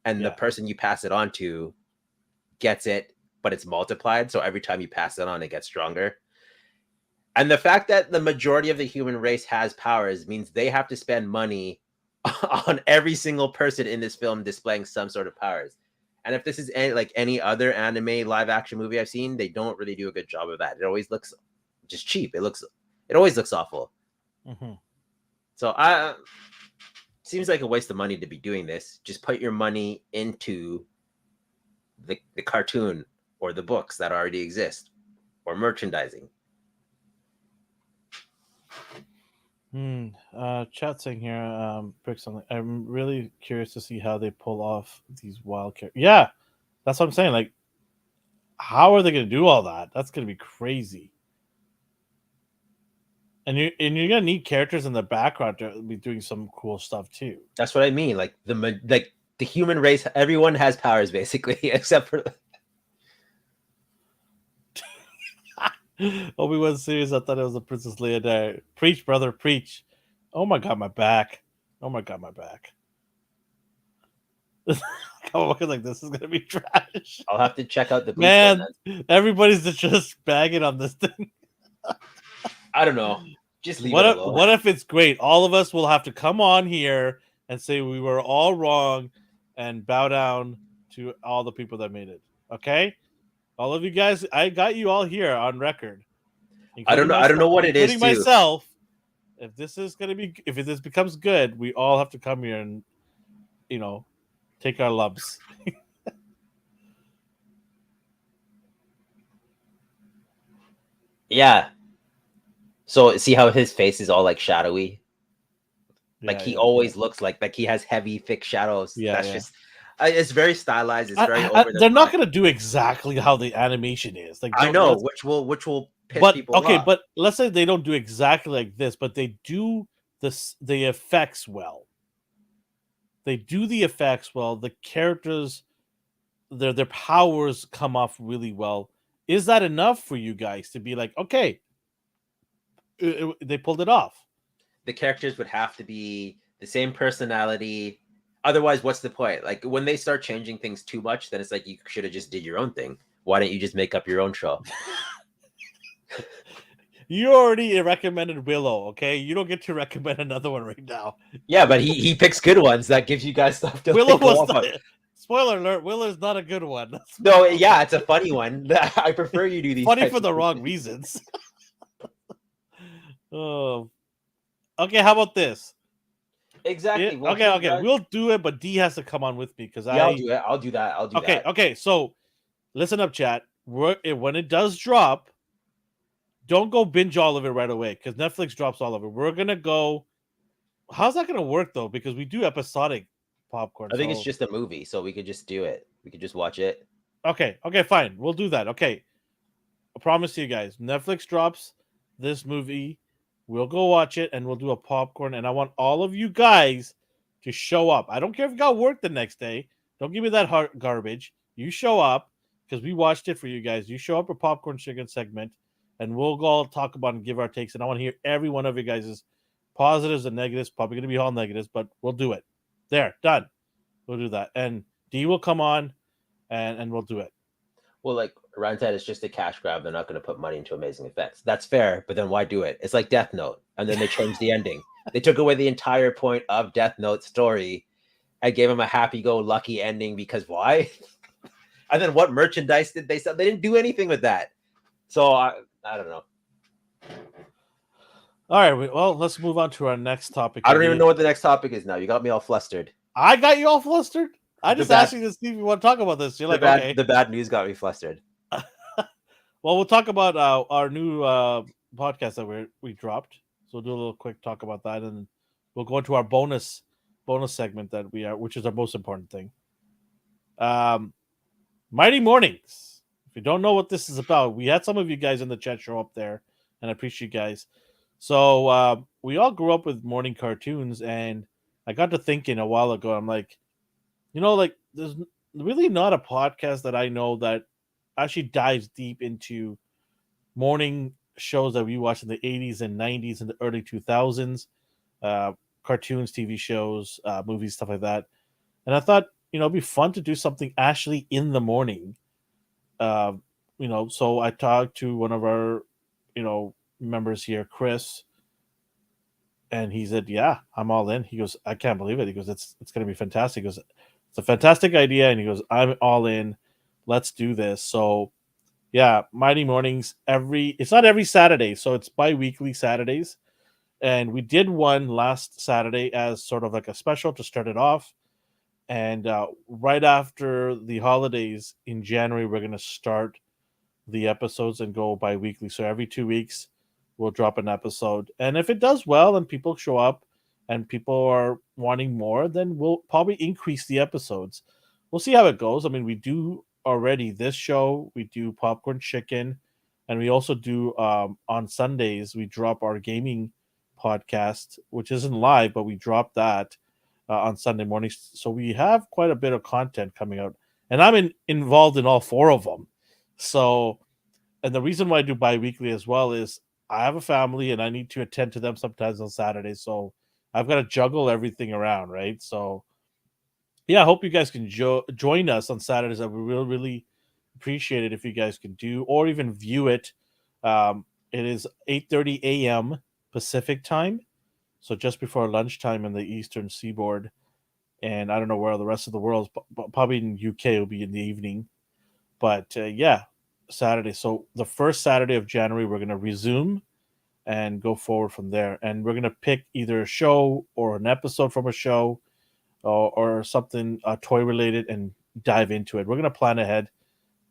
B: and the person you pass it on to gets it, but it's multiplied. So every time you pass it on, it gets stronger. And the fact that the majority of the human race has powers means they have to spend money on every single person in this film displaying some sort of powers. And if this is any other anime live action movie I've seen, they don't really do a good job of that. It always looks just cheap. It always looks awful.
A: Mm-hmm.
B: So seems like a waste of money to be doing this. Just put your money into the cartoon or the books that already exist or merchandising.
A: Chat saying here, pick something. I'm really curious to see how they pull off these wild characters. Yeah, that's what I'm saying. Like, how are they going to do all that? That's going to be crazy. And you're going to need characters in the background to be doing some cool stuff too.
B: That's what I mean. Like the human race, everyone has powers basically, except for.
A: Obi-Wan series, I thought it was a Princess Leia there. Preach, brother, preach. Oh my god, my back. Oh my god, my back. come up like this is gonna be trash.
B: I'll have to check out the
A: man. Everybody's just bagging on this thing.
B: I don't know. Just leave it alone.
A: What if it's great? All of us will have to come on here and say we were all wrong and bow down to all the people that made it. Okay, all of you guys, I got you all here on record.
B: I don't know what it is.
A: Including myself. If this becomes good, we all have to come here and, take our lumps.
B: Yeah. So see how his face is all like shadowy? Like he always looks like he has heavy, thick shadows.
A: Yeah,
B: that's just it's very stylized. It's very
A: over. They're not going to do exactly how the animation is. Like
B: I know, which will piss people off.
A: Okay, but let's say they don't do exactly like this, but they do the effects well. They do the effects well. The characters, their powers come off really well. Is that enough for you guys to be like, okay, they pulled it off?
B: The characters would have to be the same personality. Otherwise, what's the point? Like when they start changing things too much, then it's like you should have just did your own thing. Why don't you just make up your own show?
A: You already recommended Willow, okay? You don't get to recommend another one right now.
B: Yeah, but he picks good ones. That gives you guys stuff to
A: Willow was not, spoiler alert, Willow's not a good one.
B: No, yeah, it's a funny one. I prefer you do these.
A: Funny for the wrong reasons. Oh. Okay, how about this?
B: Exactly.
A: Yeah, okay. We'll do it, but D has to come on with me because
B: I'll do it. I'll do that.
A: Okay. So, listen up, chat. When it does drop, don't go binge all of it right away because Netflix drops all of it. We're gonna go. How's that gonna work though? Because we do episodic popcorn.
B: I think it's just a movie, so we could just do it. We could just watch it.
A: Okay, fine. We'll do that. Okay, I promise you guys. Netflix drops this movie. We'll go watch it and we'll do a popcorn. And I want all of you guys to show up. I don't care if you got work the next day. Don't give me that garbage. You show up because we watched it for you guys. You show up a popcorn chicken segment and we'll go all talk about and give our takes. And I want to hear every one of you guys' positives and negatives. Probably going to be all negatives, but we'll do it. There, done. We'll do that. And D will come on and we'll do it.
B: Well, like Ryan said, it's just a cash grab. They're not going to put money into amazing effects. That's fair, but then why do it? It's like Death Note, and then they changed the ending. They took away the entire point of Death Note's story and gave him a happy-go-lucky ending because why? And then what merchandise did they sell? They didn't do anything with that. So I don't know.
A: All right, well, let's move on to our next topic.
B: I don't even know what the next topic is now. You got me all flustered.
A: I got you all flustered? I just asked you to see if you want to talk about this. You're like, okay.
B: The bad news got me flustered.
A: Well, we'll talk about our new podcast that we dropped. So we'll do a little quick talk about that, and we'll go into our bonus segment which is our most important thing. Mighty Mornings. If you don't know what this is about, we had some of you guys in the chat show up there, and I appreciate you guys. So we all grew up with morning cartoons, and I got to thinking a while ago. I'm like, there's really not a podcast that I know that actually dives deep into morning shows that we watched in the 80s and 90s and the early 2000s, cartoons, TV shows, movies, stuff like that. And I thought, it'd be fun to do something actually in the morning. So I talked to one of our, members here, Chris, and he said, yeah, I'm all in. He goes, I can't believe it. He goes, it's going to be fantastic. He goes, it's a fantastic idea. And he goes, I'm all in. Let's do this. So yeah, Mighty Mornings it's not every Saturday. So it's bi-weekly Saturdays. And we did one last Saturday as sort of like a special to start it off. And right after the holidays in January, we're going to start the episodes and go bi-weekly. So every 2 weeks, we'll drop an episode. And if it does well and people show up and people are wanting more, then we'll probably increase the episodes. We'll see how it goes. I mean, we do already this show. We do Popcorn Chicken. And we also do on Sundays, we drop our gaming podcast, which isn't live, but we drop that on Sunday mornings. So we have quite a bit of content coming out. And I'm involved in all four of them. So, and the reason why I do bi-weekly as well is I have a family and I need to attend to them sometimes on Saturdays. So I've got to juggle everything around, right? So yeah, I hope you guys can join us on Saturdays. I would really appreciate it if you guys can do or even view it. It is 8:30 a.m. Pacific time, so just before lunchtime in the Eastern Seaboard. And I don't know where the rest of the world is, but probably in UK will be in the evening. But yeah, Saturday. So the first Saturday of January, we're going to resume and go forward from there. And we're going to pick either a show or an episode from a show or something toy related and dive into it. We're going to plan ahead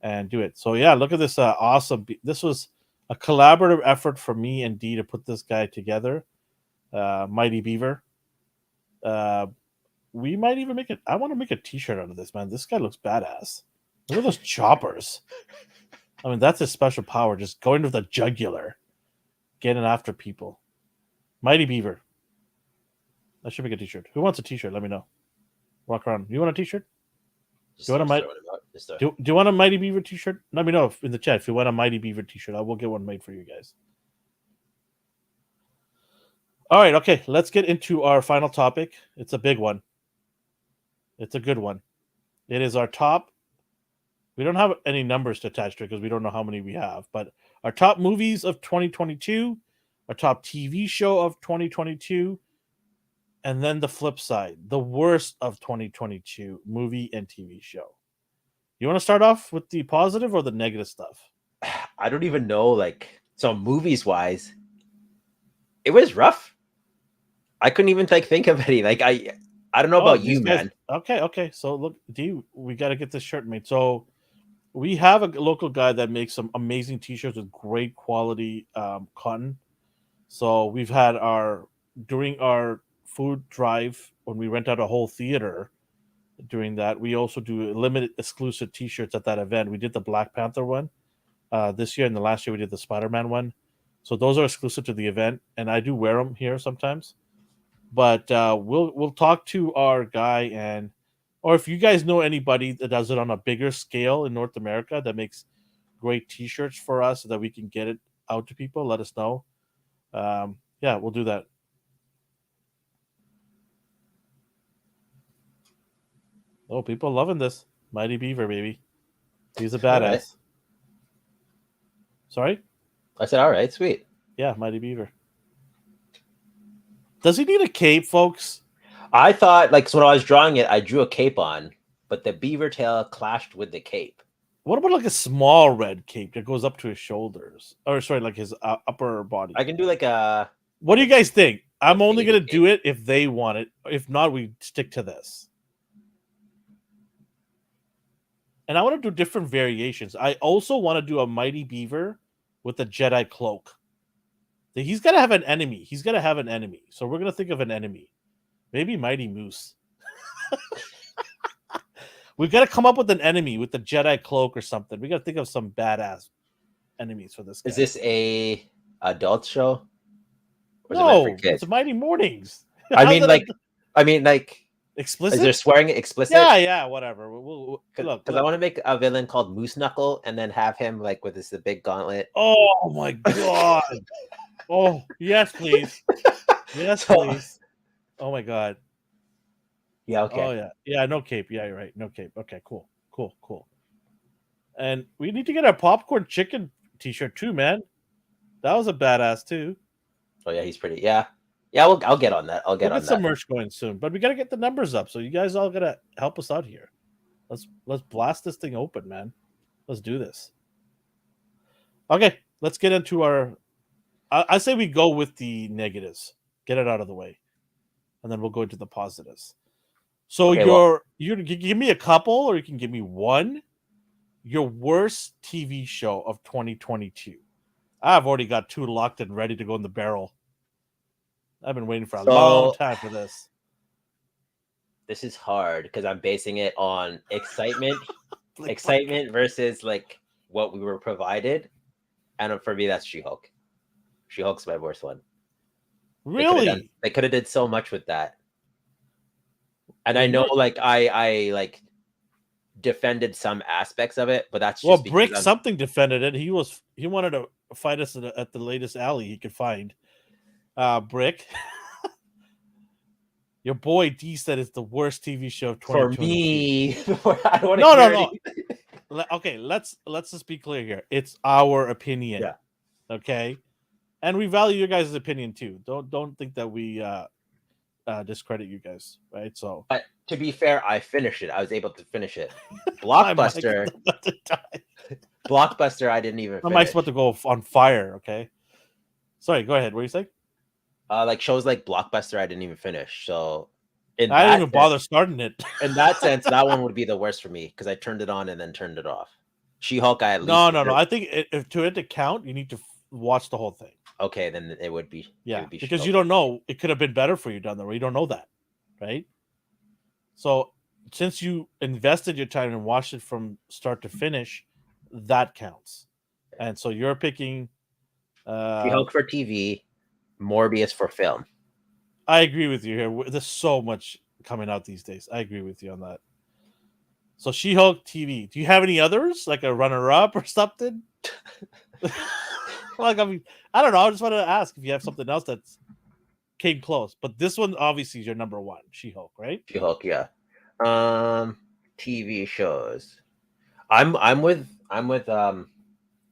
A: and do it. So yeah, look at this awesome. This was a collaborative effort for me and Dee to put this guy together. Mighty Beaver. We might even make it. I want to make a T-shirt out of this, man. This guy looks badass. Look at those choppers. I mean, that's his special power. Just going to the jugular, getting after people. Mighty Beaver. I should make a T-shirt. Who wants a T-shirt? Let me know. Walk around. You want a T-shirt? Do you want a Mighty Beaver T-shirt? Let me know in the chat if you want a Mighty Beaver T-shirt. I will get one made for you guys. All right, okay. Let's get into our final topic. It's a big one. It's a good one. It is our top. We don't have any numbers to attach to it because we don't know how many we have. But our top movies of 2022, our top TV show of 2022, and then the flip side, the worst of 2022 movie and TV show. You want to start off with the positive or the negative stuff?
B: I don't even know. Like, so movies wise, it was rough. I couldn't even think of any. Like, I don't know about you, guys,
A: man. Okay. So look, we got to get this shirt made. So we have a local guy that makes some amazing T-shirts with great quality cotton. So we've had during our food drive when we rent out a whole theater. During that, we also do limited exclusive T-shirts at that event. We did the Black Panther one this year, and the last year we did the Spider-Man one. So those are exclusive to the event, and I do wear them here sometimes. But we'll talk to our guy, or if you guys know anybody that does it on a bigger scale in North America that makes great T-shirts for us so that we can get it out to people, let us know. Yeah, we'll do that. Oh, people loving this. Mighty Beaver, baby. He's a badass. Right. Sorry?
B: I said, all right, sweet.
A: Yeah, Mighty Beaver. Does he need a cape, folks?
B: I thought, like, so when I was drawing it, I drew a cape on, but the beaver tail clashed with the cape.
A: What about like a small red cape that goes up to his shoulders? Or sorry, like his upper body?
B: I can do like a...
A: What do you guys think? I'm only going to do it if they want it. If not, we stick to this. And I want to do different variations. I also want to do a Mighty Beaver with a Jedi cloak. He's got to have an enemy. So we're going to think of an enemy. Maybe Mighty Moose. We've got to come up with an enemy with the Jedi cloak or something. We got to think of some badass enemies for this guy.
B: Is this a adult show?
A: Or no, it's Mighty Mornings.
B: I mean, like
A: explicit.
B: Is there swearing explicit?
A: Yeah, whatever. Look,
B: because I want to make a villain called Moose Knuckle and then have him like with the big gauntlet.
A: Oh my god. Oh yes, please. Yes, please. Oh my god.
B: Yeah. Okay.
A: Oh yeah. No cape. Yeah, you're right. No cape. Okay. Cool. And we need to get our popcorn chicken T-shirt too, man. That was a badass too.
B: Oh yeah, he's pretty. Yeah. I'll get on that. We'll get
A: some merch going soon, but we got to get the numbers up. So you guys all got to help us out here. Let's blast this thing open, man. Let's do this. Okay, let's get into our. I say we go with the negatives. Get it out of the way, and then we'll go into the positives. So you can give me a couple, or you can give me one. Your worst TV show of 2022. I've already got two locked and ready to go in the barrel. I've been waiting for a long time for this.
B: This is hard because I'm basing it on excitement, excitement versus like what we were provided, and for me that's She-Hulk. She-Hulk's my worst one.
A: Really?
B: They could have did so much with that. And I know, like I like defended some aspects of it, but that's just
A: Brick something defended it. He wanted to fight us at the latest alley he could find. Brick. Your boy D said it's the worst TV show of
B: For
A: 2022.
B: me, I don't want to
A: No,
B: hear
A: no,
B: anything.
A: no. Okay, let's just be clear here. It's our opinion.
B: Yeah.
A: Okay, and we value your guys' opinion too. Don't think that we discredit you guys, right? So,
B: But to be fair, I finished it. I was able to finish it.
A: my mic is
B: Blockbuster,
A: about to die.
B: Blockbuster, I didn't even
A: My
B: finish.
A: mic's about to go on fire. Okay, sorry. Go ahead. What are you saying?
B: Like shows like Blockbuster, I didn't even finish. So,
A: I didn't even bother starting it.
B: In that sense, that one would be the worst for me because I turned it on and then turned it off. She-Hulk, I at least
A: No. I think if to it to count, you need to watch the whole thing.
B: Okay, then it would be.
A: Yeah,
B: it would be
A: because
B: She-Hulk.
A: you don't know. It could have been better for you down the road. You don't know that, right? So since you invested your time and watched it from start to finish, that counts. And so you're picking
B: She-Hulk for TV, Morbius for film.
A: I agree with you here. There's so much coming out these days. I agree with you on that. So She-Hulk TV. Do you have any others, like a runner-up or something? Like, I mean, I don't know. I just wanted to ask if you have something else that's came close. But this one obviously is your number one, She-Hulk, right?
B: She-Hulk, yeah. TV shows. I'm with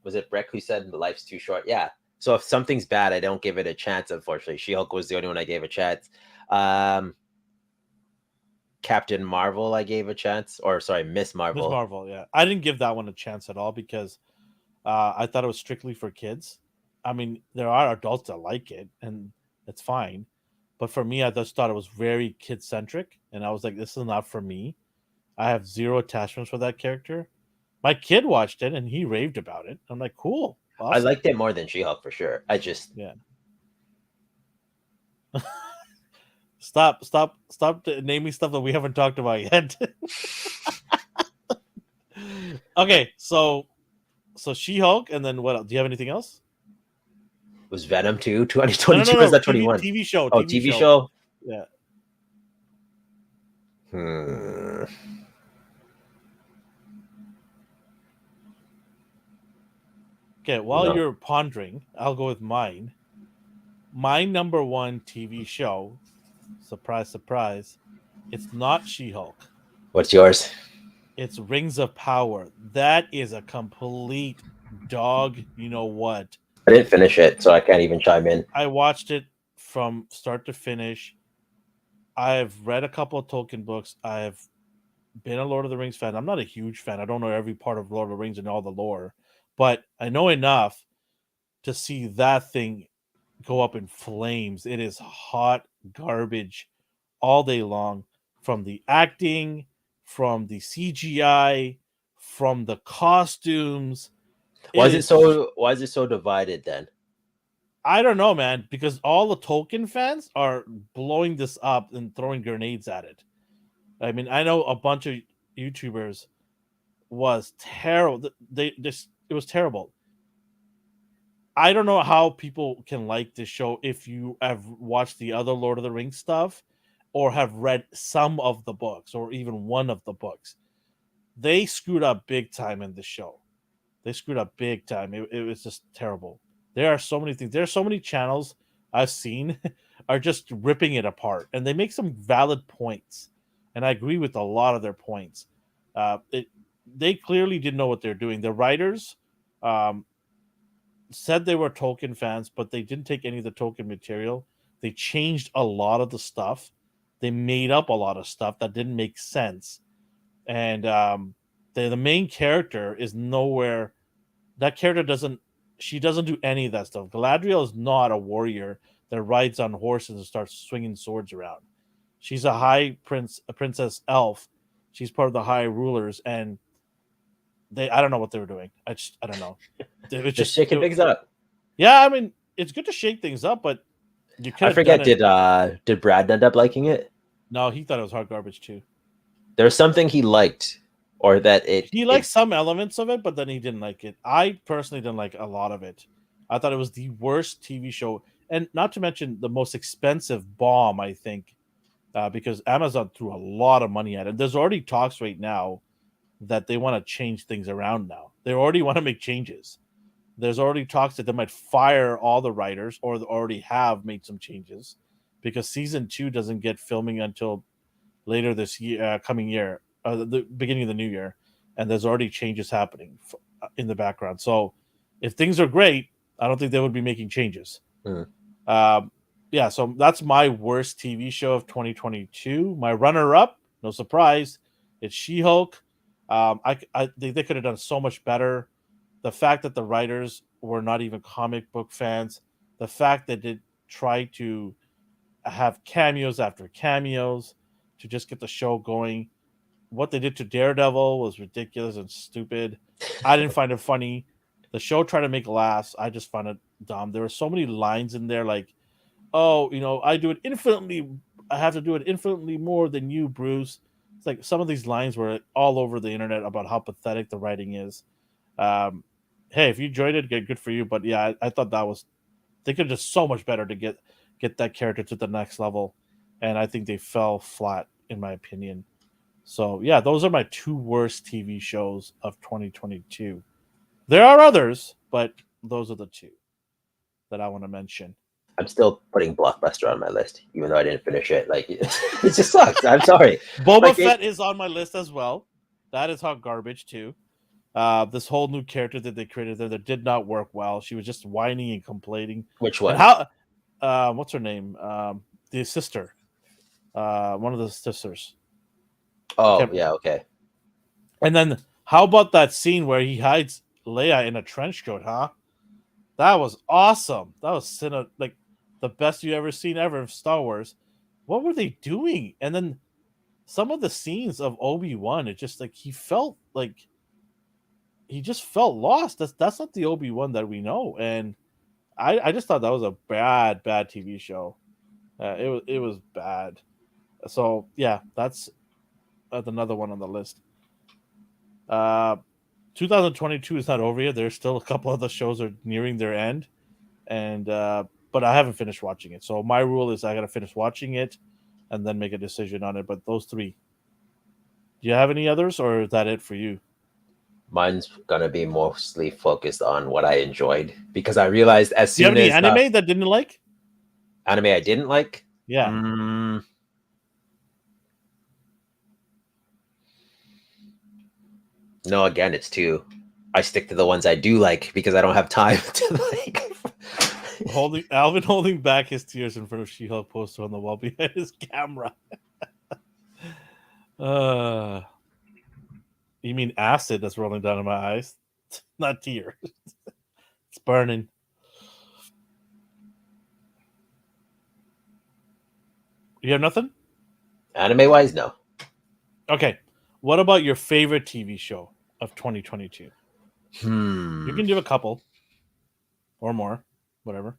B: was it Breck who said life's too short? Yeah. So if something's bad, I don't give it a chance, unfortunately. She-Hulk was the only one I gave a chance. Captain Marvel, I gave a chance. Or sorry, Miss Marvel.
A: Miss Marvel, yeah. I didn't give that one a chance at all because I thought it was strictly for kids. I mean, there are adults that like it, and it's fine. But for me, I just thought it was very kid-centric, and I was like, this is not for me. I have zero attachments for that character. My kid watched it, and he raved about it. I'm like, cool. Awesome.
B: I liked it more than She-Hulk for sure.
A: Yeah. Stop naming stuff that we haven't talked about yet. Okay, so She-Hulk, and then what else? Do you have anything else?
B: Was Venom 2 2022?
A: No.
B: Is that 21?
A: TV show.
B: Oh, TV show?
A: Yeah. Okay, while you're pondering, I'll go with mine. My number one TV show, surprise, surprise, it's not She-Hulk.
B: What's yours?
A: It's Rings of Power. That is a complete dog, you know what?
B: I didn't finish it, so I can't even chime in.
A: I watched it from start to finish. I've read a couple of Tolkien books. I've been a Lord of the Rings fan. I'm not a huge fan. I don't know every part of Lord of the Rings and all the lore, but I know enough to see that thing go up in flames. It is hot garbage all day long, from the acting, from the CGI, from the costumes.
B: Why is it so divided then?
A: I don't know, man, because all the Tolkien fans are blowing this up and throwing grenades at it. I mean, I know a bunch of YouTubers was terrible. It was terrible. I don't know how people can like this show if you have watched the other Lord of the Rings stuff or have read some of the books or even one of the books. They screwed up big time in the show. They screwed up big time. It was just terrible. There are so many things. There are so many channels I've seen are just ripping it apart, and they make some valid points. And I agree with a lot of their points. They clearly didn't know what they're doing. The writers said they were Tolkien fans, but they didn't take any of the Tolkien material. They changed a lot of the stuff. They made up a lot of stuff that didn't make sense. And the main character is nowhere. That character doesn't do any of that stuff. Galadriel is not a warrior that rides on horses and starts swinging swords around. She's a princess elf. She's part of the high rulers, and I don't know what they were doing. I don't know.
B: Just shaking things up.
A: Yeah, I mean, it's good to shake things up, but you could.
B: I forget. Did Brad end up liking it?
A: No, he thought it was hot garbage too.
B: There's something he liked, or that
A: he liked some elements of it, but then he didn't like it. I personally didn't like a lot of it. I thought it was the worst TV show, and not to mention the most expensive bomb, I think, because Amazon threw a lot of money at it. There's already talks right now that they want to change things around now. They already want to make changes. There's already talks that they might fire all the writers, or they already have made some changes. because season 2 doesn't get filming until later this year, coming year, the beginning of the new year, and there's already changes happening in the background. So if things are great, I don't think they would be making changes. Um, yeah, so that's my worst TV show of 2022. My runner-up, no surprise, it's She-Hulk. They could have done so much better. The fact that the writers were not even comic book fans, the fact that they tried to have cameos after cameos to just get the show going. What they did to Daredevil was ridiculous and stupid. I didn't find it funny. The show tried to make laughs. I just found it dumb. There were so many lines in there like, oh, I do it infinitely. I have to do it infinitely more than you, Bruce. It's like some of these lines were all over the internet about how pathetic the writing is. Um, hey, if you enjoyed it, good for you. But yeah, I thought they could just so much better to get that character to the next level, and I think they fell flat in my opinion. So yeah, those are my 2 worst TV shows of 2022. There are others, but those are the 2 that I want to mention.
B: I'm still putting Blockbuster on my list, even though I didn't finish it. Like it just sucks. I'm sorry.
A: Boba Fett is on my list as well. That is hot garbage too. This whole new character that they created there that did not work well. She was just whining and complaining.
B: Which one?
A: And how? What's her name? The sister. One of the sisters.
B: Oh yeah, okay.
A: And then how about that scene where he hides Leia in a trench coat? Huh? That was awesome. That was like the best you ever seen ever of Star Wars. What were they doing? And then some of the scenes of Obi-Wan, it just like he just felt lost. That's not the Obi-Wan that we know. And I just thought that was a bad TV show. It was bad. So yeah, that's another one on the list. 2022 is not over yet. There's still a couple other shows are nearing their end, and but I haven't finished watching it. So my rule is I got to finish watching it, and then make a decision on it. But those 3. Do you have any others, or is that it for you?
B: Mine's gonna be mostly focused on what I enjoyed because I realized as soon as.
A: Do you have any anime that didn't like?
B: Anime I didn't like?
A: Yeah.
B: No, again, it's 2. I stick to the ones I do like because I don't have time to like.
A: Alvin holding back his tears in front of She-Hulk poster on the wall behind his camera. You mean acid that's rolling down in my eyes? Not tears. It's burning. You have nothing?
B: Anime wise, no.
A: Okay. What about your favorite TV show of 2022? You can do a couple or more, whatever.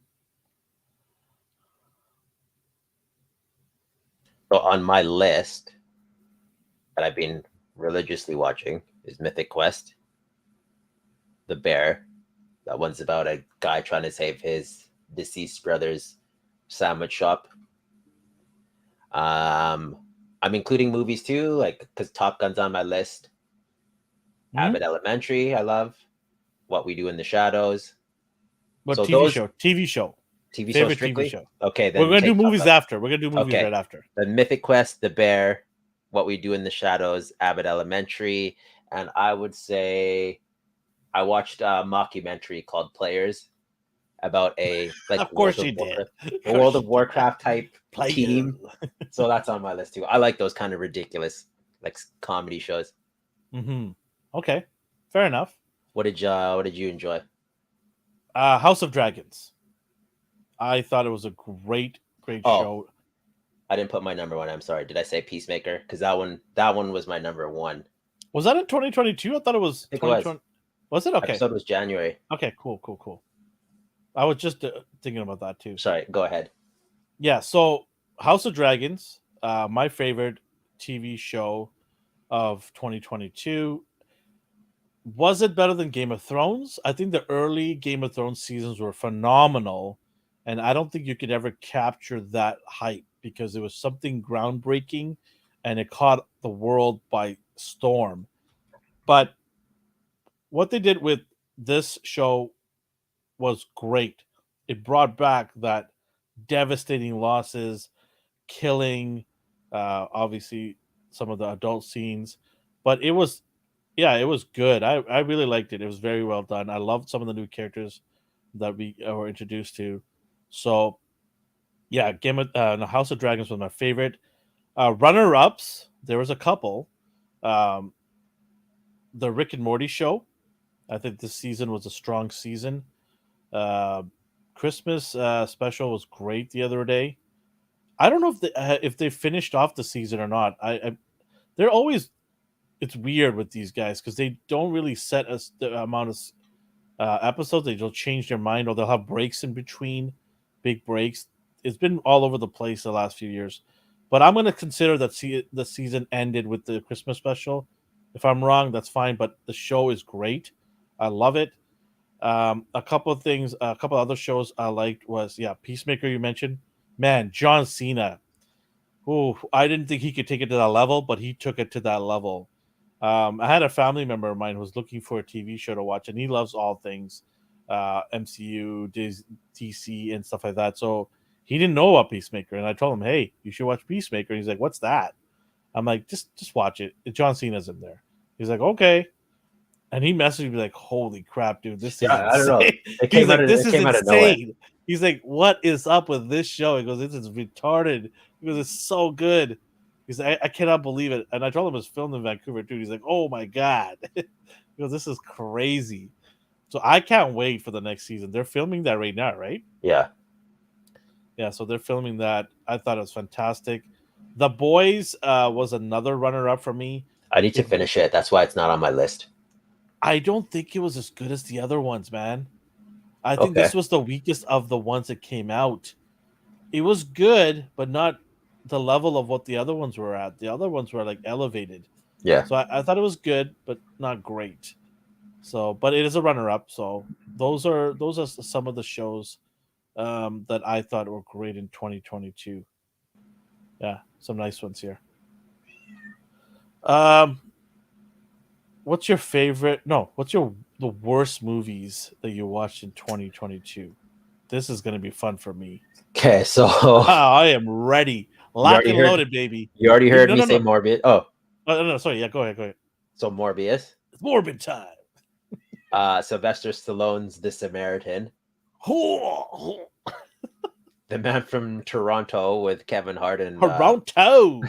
B: So on my list that I've been religiously watching is Mythic Quest, The Bear. That one's about a guy trying to save his deceased brother's sandwich shop. I'm including movies too, like because Top Gun's on my list. Abbott Elementary, I love. What We Do in the Shadows.
A: What so TV show? TV show.
B: TV show strictly?
A: TV show.
B: Okay, then
A: we're gonna do movies after. We're gonna do movies right after.
B: The Mythic Quest, The Bear, What We Do in the Shadows, Abbott Elementary, and I would say I watched a mockumentary called Players about a like
A: of course you did.
B: A World of Warcraft type team. So that's on my list too. I like those kind of ridiculous like comedy shows.
A: Okay, fair enough.
B: What did you enjoy?
A: House of Dragons. I thought it was a great show.
B: I didn't put my number 1. I'm sorry. Did I say Peacemaker? Because that one was my number 1.
A: Was that in 2022? I thought it was 2020. Was it? Okay.
B: Episode was January.
A: Okay, cool. I was just thinking about that too.
B: Sorry, go ahead.
A: Yeah, so House of Dragons, my favorite TV show of 2022. Was it better than Game of Thrones? I think the early Game of Thrones seasons were phenomenal, and I don't think you could ever capture that hype because it was something groundbreaking and it caught the world by storm. But what they did with this show was great. It brought back that devastating losses, killing, obviously some of the adult scenes, but it was, yeah, it was good. I really liked it. It was very well done. I loved some of the new characters that we were introduced to. So yeah, the House of Dragons was my favorite. Runner ups, there was a couple. Um, the Rick and Morty show. I think this season was a strong season. Uh, Christmas special was great the other day. I don't know if they finished off the season or not. They're always, it's weird with these guys because they don't really set us the amount of episodes. They'll change their mind or they'll have breaks in between, big breaks. It's been all over the place the last few years, but I'm going to consider that the season ended with the Christmas special. If I'm wrong, that's fine. But the show is great. I love it. A couple of things, a couple other shows I liked was Peacemaker. You mentioned, man, John Cena. Oh, I didn't think he could take it to that level, but he took it to that level. I had a family member of mine who was looking for a TV show to watch, and he loves all things MCU, DC, and stuff like that. So he didn't know about Peacemaker, and I told him, "Hey, you should watch Peacemaker." And he's like, "What's that?" I'm like, "Just watch it. John Cena's in there." He's like, "Okay." And he messaged me like, "Holy crap, dude, this is
B: I don't know.
A: insane." He's like, "This is insane." He's like, "What is up with this show?" He goes, "This is retarded." He goes, "It's so good." He's like, I cannot believe it. And I told him it was filmed in Vancouver too. He's like, "Oh my god." He goes, "This is crazy." So I can't wait for the next season. They're filming that right now, right?
B: Yeah.
A: Yeah, so they're filming that. I thought it was fantastic. The Boys was another runner-up for me.
B: I need to finish it. That's why it's not on my list.
A: I don't think it was as good as the other ones, man. I think this was the weakest of the ones that came out. It was good, but not the level of what the other ones were at. The other ones were like elevated.
B: Yeah.
A: So I thought it was good, but not great. So, but it is a runner-up. So those are some of the shows that I thought were great in 2022. Yeah, some nice ones here. Um, what's your favorite? No, what's the worst movies that you watched in 2022? This is gonna be fun for me.
B: Okay, so
A: I am ready, lock and loaded, baby.
B: You already heard me say Morbius. Oh,
A: no, sorry. Yeah, go ahead.
B: So Morbius.
A: It's Morbid time.
B: Sylvester Stallone's The Samaritan. The Man from Toronto with Kevin Hart and
A: Toronto.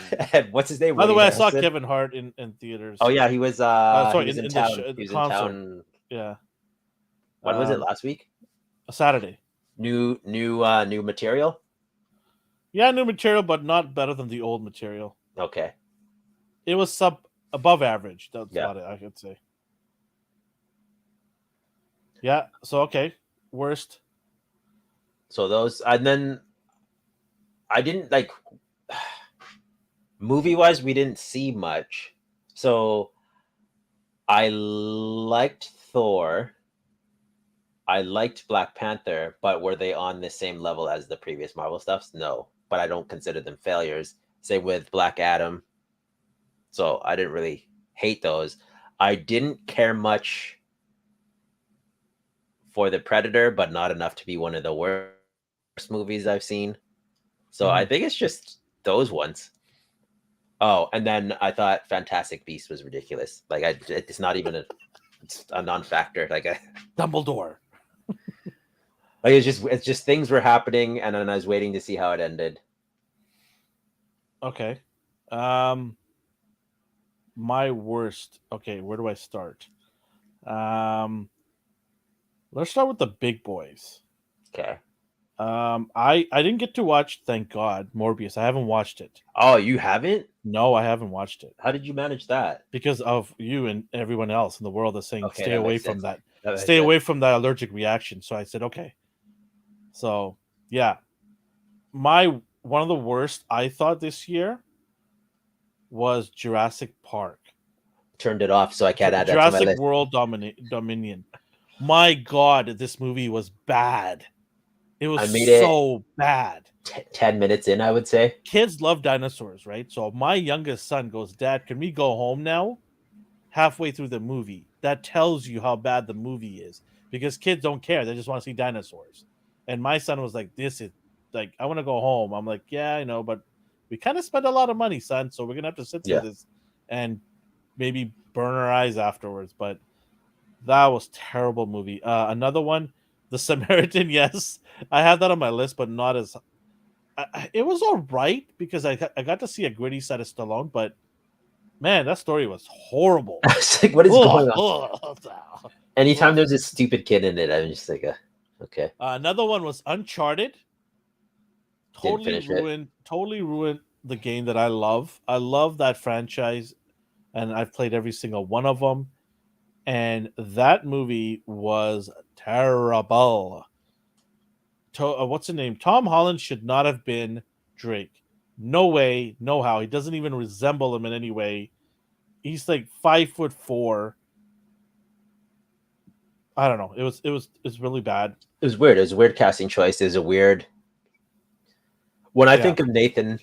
B: What's his name?
A: By the way, I saw Kevin Hart in theaters.
B: Oh yeah, he was.
A: Sorry,
B: he was in town. He was in town.
A: Yeah.
B: When was it? Last week?
A: A Saturday.
B: New material.
A: Yeah, new material, but not better than the old material.
B: Okay.
A: It was above average. That's about it, I could say. Yeah. So okay, worst.
B: So those, and then I didn't like movie wise. We didn't see much. So I liked Thor. I liked Black Panther, but were they on the same level as the previous Marvel stuffs? No, but I don't consider them failures. Same with Black Adam. So I didn't really hate those. I didn't care much for The Predator, but not enough to be one of the worst movies I've seen. So I think it's just those ones. Oh, and then I thought Fantastic Beasts was ridiculous. Like it's not even it's a non-factor. Like
A: Dumbledore.
B: Like it's just things were happening, and then I was waiting to see how it ended.
A: Okay. My worst. Okay, where do I start? Let's start with the big boys.
B: Okay.
A: I didn't get to watch, thank God, Morbius. I haven't watched it.
B: Oh, you haven't?
A: No, I haven't watched it.
B: How did you manage that?
A: Because of you and everyone else in the world that's saying stay away from that.
B: Stay
A: away from that allergic reaction. So I said, okay. So yeah. One of the worst I thought this year was Jurassic Park.
B: Turned it off, so I can't add that to my list.
A: Jurassic World Dominion. My God, this movie was bad. It was so bad.
B: 10 minutes in, I would say.
A: Kids love dinosaurs, right? So my youngest son goes, "Dad, can we go home now?" Halfway through the movie. That tells you how bad the movie is. Because kids don't care. They just want to see dinosaurs. And my son was like, "This is like, I want to go home. I'm like, yeah, I know, but we kind of spent a lot of money, son, so we're gonna have to sit through this and maybe burn our eyes afterwards. But that was terrible movie. Another one, The Samaritan. Yes, I have that on my list, but not as. It was all right because I got to see a gritty side of Stallone, but man, that story was horrible.
B: I was like, what is going on? Anytime there's a stupid kid in it, I'm just like, okay.
A: Another one was Uncharted. Totally ruined the game that I love. I love that franchise, and I've played every single one of them. And that movie was terrible. What's the name? Tom Holland should not have been Drake. No way, no how. He doesn't even resemble him in any way. He's like 5'4". I don't know. It's really bad.
B: It was weird. It was a weird casting choice. It was a weird. When I think of Nathan,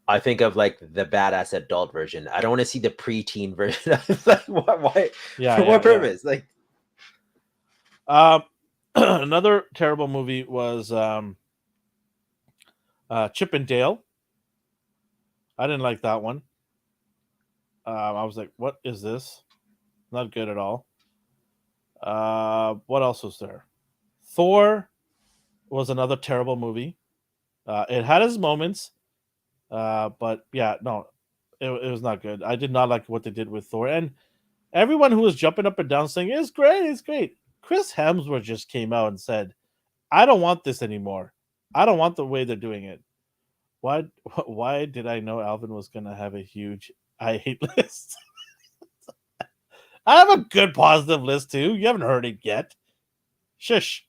B: I think of like the badass adult version. I don't want to see the preteen version. Like, why?
A: Yeah.
B: For what purpose? Like,
A: another terrible movie was Chip and Dale. I didn't like that one. I was like, what is this? Not good at all. What else was there? Thor was another terrible movie. It had its moments, but yeah, no, it was not good. I did not like what they did with Thor, and everyone who was jumping up and down saying it's great, it's great. Chris Hemsworth just came out and said, "I don't want this anymore. I don't want the way they're doing it." Why did I know Alvin was gonna have a huge I hate list? I have a good positive list too. You haven't heard it yet. Shush.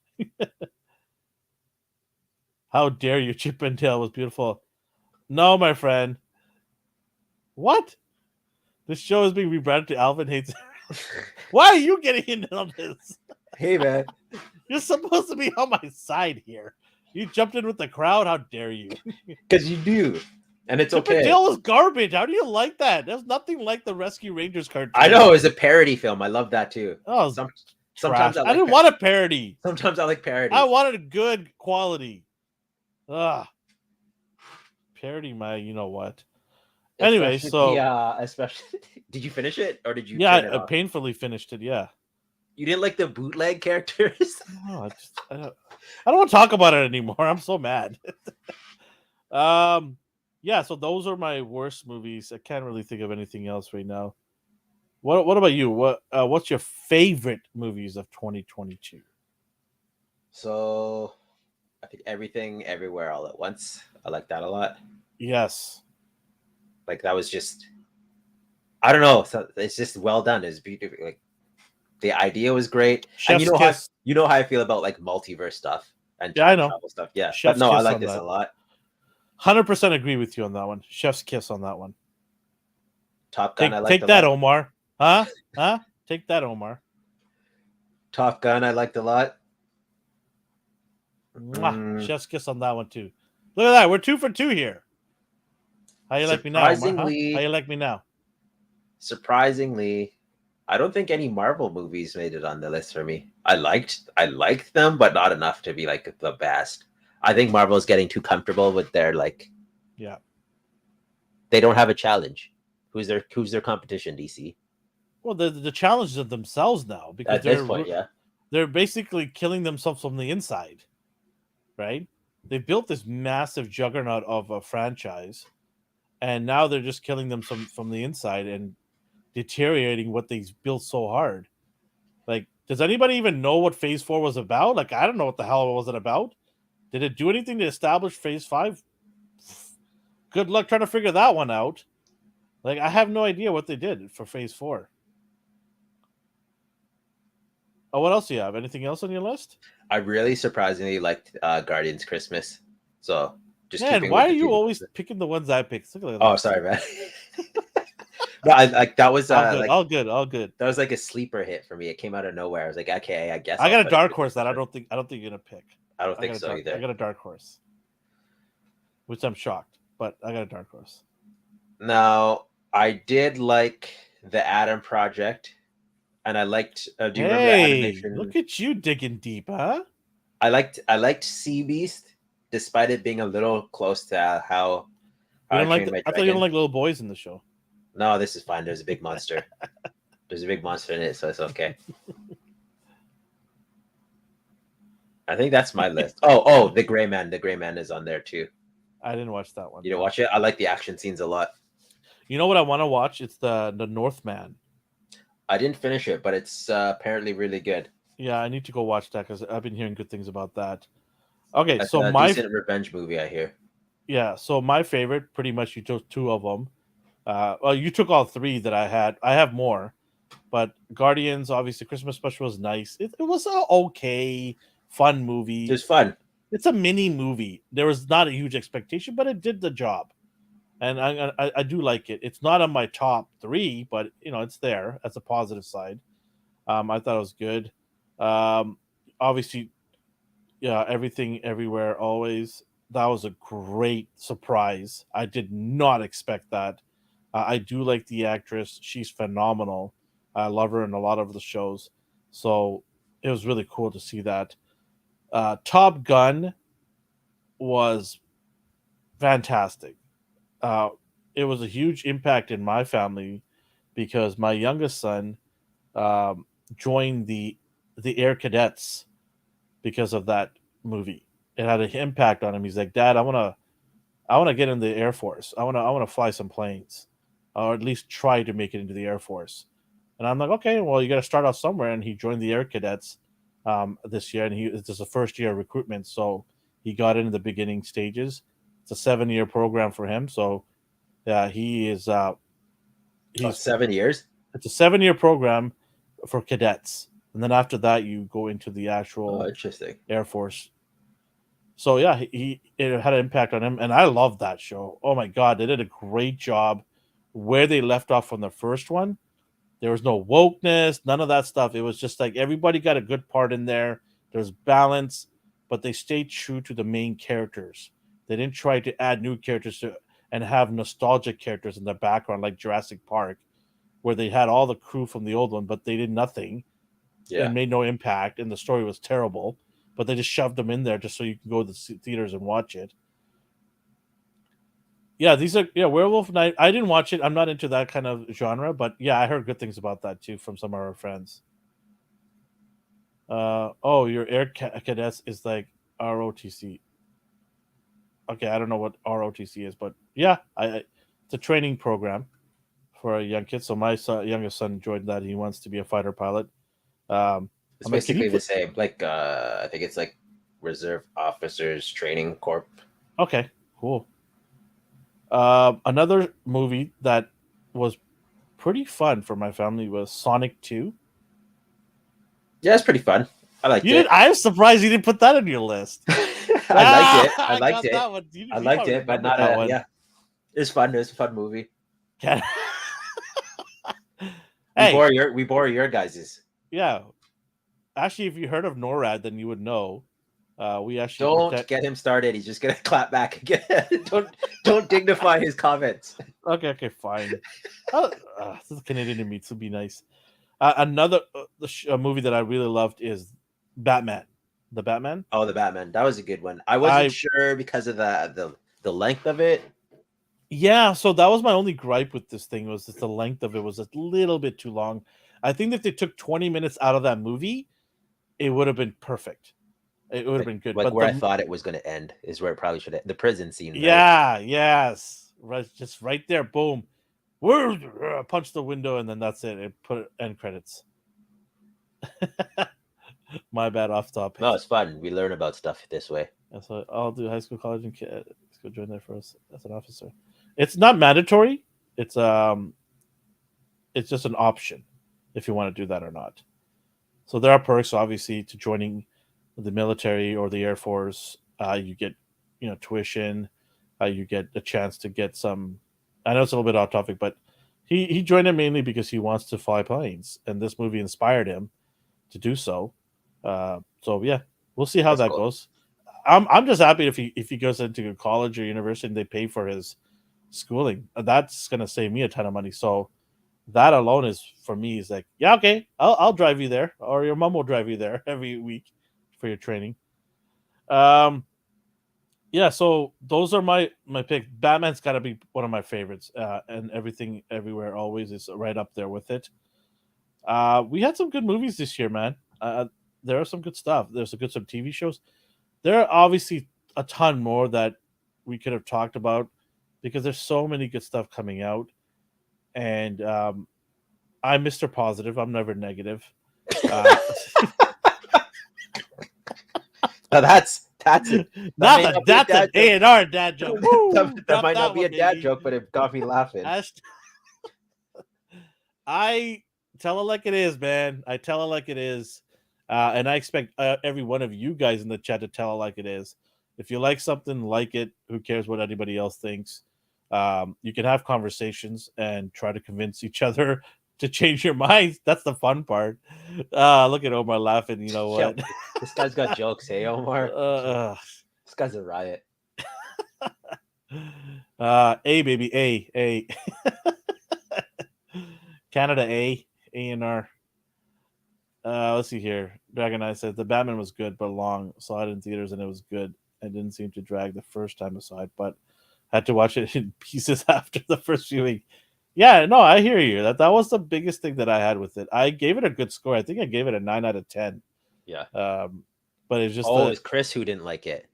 A: How dare you? Chip and Dale was beautiful. No, my friend. What? This show is being rebranded to Alvin Hates. Why are you getting in on this?
B: Hey, man.
A: You're supposed to be on my side here. You jumped in with the crowd. How dare you?
B: Because you do. And it's
A: Chip
B: okay.
A: and Dale was garbage. How do you like that? There's nothing like the Rescue Rangers cartoon.
B: I know. It was a parody film. I love that too.
A: Oh,
B: sometimes
A: I didn't want a parody.
B: Sometimes I like parodies.
A: I wanted a good quality. Ugh. Parody my, you know what. Anyway,
B: especially did you finish it or did you?
A: Yeah, I painfully finished it. Yeah.
B: You didn't like the bootleg characters?
A: No, I don't want to talk about it anymore. I'm so mad. Yeah, so those are my worst movies. I can't really think of anything else right now. What about you? What's your favorite movies of 2022?
B: So I think Everything Everywhere All at Once. I like that a lot.
A: Yes.
B: Like that was just, I don't know. So it's just well done. It's beautiful. Like the idea was great.
A: Chef's
B: and
A: kiss.
B: You know how I feel about like multiverse stuff and
A: I know
B: travel stuff. Yeah,
A: Chef's
B: but no, I
A: kiss
B: like
A: on
B: this
A: that.
B: a lot.
A: 100% agree with you on that one. Chef's kiss on that one.
B: Top Gun.
A: Take that, Omar. Huh? Take that, Omar.
B: Top Gun. I liked a lot.
A: Chef's kiss on that one too. Look at that. We're 2 for 2 here. How you like me now, Omar? How you like me now?
B: Surprisingly, I don't think any Marvel movies made it on the list for me. I liked them, but not enough to be like the best. I think Marvel is getting too comfortable with their
A: yeah.
B: They don't have a challenge. Who's their competition? DC.
A: Well, the challenges of themselves now because
B: at this point, yeah,
A: they're basically killing themselves from the inside, right? They built this massive juggernaut of a franchise, and now they're just killing them from the inside and deteriorating what they built so hard. Like, does anybody even know what Phase 4 was about? Like, I don't know what the hell it was about. Did it do anything to establish Phase 5? Good luck trying to figure that one out. Like, I have no idea what they did for Phase 4. Oh, what else do you have? Anything else on your list?
B: I really surprisingly liked Guardians Christmas. So just
A: why are you always picking the ones I picked?
B: Oh, sorry, man. No, that was
A: all good.
B: That was like a sleeper hit for me. It came out of nowhere. I was like, okay, I guess
A: I got a dark horse that I don't think you're gonna pick.
B: I don't think so either.
A: I got a dark horse, which I'm shocked, but I got a dark horse.
B: Now, I did like the Adam Project, and I liked. Do you remember animation?
A: Look at you digging deep, huh?
B: I liked Sea Beast despite it being a little close to how
A: You
B: I
A: don't like?
B: Trained My
A: I thought you don't
B: Dragon.
A: like little boys in the show.
B: No, this is fine. There's a big monster. There's a big monster in it, so it's okay. I think that's my list. Oh, the Gray Man. The Gray Man is on there too.
A: I didn't watch that one.
B: You didn't watch it? I like the action scenes a lot.
A: You know what I want to watch? It's the Northman.
B: I didn't finish it, but it's apparently really good.
A: Yeah, I need to go watch that because I've been hearing good things about that. Okay,
B: That's
A: so
B: a
A: my
B: decent revenge movie, I hear.
A: yeah, so my favorite, pretty much you took two of them. Well, you took all three that I had. I have more, but Guardians, obviously, Christmas special was nice. It was a okay, fun movie.
B: It was fun.
A: It's a mini movie. There was not a huge expectation, but it did the job, and I do like it. It's not on my top three, but it's there. That's a positive side. I thought it was good. Obviously, yeah, everything, everywhere, always. That was a great surprise. I did not expect that. I do like the actress; she's phenomenal. I love her in a lot of the shows, so it was really cool to see that. Top Gun was fantastic. Uh, it was a huge impact in my family because my youngest son um, joined the Air Cadets because of that movie. It had an impact on him. He's like, Dad, I want to get in the Air Force. I want to fly some planes, or at least try to make it into the Air Force. And I'm like, okay, well, you got to start off somewhere. And he joined the Air Cadets this year, and it's just the first year of recruitment, so he got in the beginning stages. It's a 7-year program for him, so yeah, he is. He's
B: 7 years.
A: It's a 7-year program for cadets, and then after that, you go into the
B: Oh,
A: actual
B: interesting.
A: Air Force. So yeah, it had an impact on him, and I love that show. Oh my god, they did a great job. Where they left off from the first one, there was no wokeness, none of that stuff. It was just like everybody got a good part in there. There's balance, but they stayed true to the main characters. They didn't try to add new characters and have nostalgic characters in the background like Jurassic Park, where they had all the crew from the old one, but they did nothing
B: Yeah.
A: and made no impact, and the story was terrible. But they just shoved them in there just so you can go to the theaters and watch it. Yeah, these are Werewolf Night. I didn't watch it. I'm not into that kind of genre, but yeah, I heard good things about that too from some of our friends. Your Air Cadets is like ROTC. Okay, I don't know what ROTC is, but yeah, it's a training program for a young kid. So my youngest son enjoyed that. He wants to be a fighter pilot.
B: It's basically the same. Like I think it's like Reserve Officers Training Corp.
A: Okay, cool. Another movie that was pretty fun for my family was Sonic 2.
B: Yeah, it's pretty fun. I liked it.
A: I'm surprised you didn't put that on your list.
B: I liked it. I liked it, but not
A: that one.
B: Yeah, it's fun. It's a fun movie.
A: Hey,
B: We bore your guys's.
A: Yeah, actually, if you heard of NORAD, then you would know. We actually
B: don't get him started. He's just gonna clap back again. don't dignify his comments.
A: Okay, fine. This is Canadian in me, so be nice. Another movie that I really loved is Batman. The Batman.
B: Oh, the Batman. That was a good one. I wasn't sure because of the length of it.
A: Yeah, so that was my only gripe with this thing was that the length of it was a little bit too long. I think if they took 20 minutes out of that movie, it would have been perfect. It would have been good.
B: Like
A: but
B: where I thought it was going to end is where it probably should end. The prison scene.
A: Yeah, right? Yes. Just right there. Boom. Punch the window, and then that's it. It put end credits. My bad, off topic.
B: No, it's fun. We learn about stuff this way.
A: So I'll do high school, college, and let's go join there for us as an officer. It's not mandatory. It's just an option if you want to do that or not. So there are perks, obviously, to joining the military or the Air Force. You get, tuition. You get a chance to get some. I know it's a little bit off topic, but he joined it mainly because he wants to fly planes, and this movie inspired him to do so. So yeah, we'll see how that goes. I'm just happy if he goes into college or university and they pay for his schooling. That's gonna save me a ton of money. So that alone is for me is like, yeah, okay, I'll drive you there, or your mom will drive you there every week for your training. Yeah, so those are my picks. Batman's got to be one of my favorites, and Everything Everywhere Always is right up there with it. We had some good movies this year, man. There are some good stuff. There's some TV shows. There are obviously a ton more that we could have talked about because there's so many good stuff coming out. And I'm Mr. Positive. I'm never negative. Uh,
B: Now that's
A: Not that that's an ANR dad joke. Woo!
B: that might not be
A: one,
B: a dad
A: baby.
B: joke, but it got me laughing.
A: I tell it like it is, man. I tell it like it is. And I expect every one of you guys in the chat to tell it like it is. If you like something, like it. Who cares what anybody else thinks? You can have conversations and try to convince each other to change your minds. That's the fun part. Look at Omar laughing. You know what?
B: Yeah, this guy's got jokes, hey Omar. This guy's a riot.
A: A baby, A. Canada ANR. Let's see here. Dragon Eye says the Batman was good but long. Saw it in theaters and it was good. I didn't seem to drag the first time aside, but had to watch it in pieces after the first viewing. Yeah, no, I hear you. That was the biggest thing that I had with it. I gave it a good score. I think I gave it a 9 out of 10.
B: Yeah.
A: But it's just
B: it was Chris who didn't like it.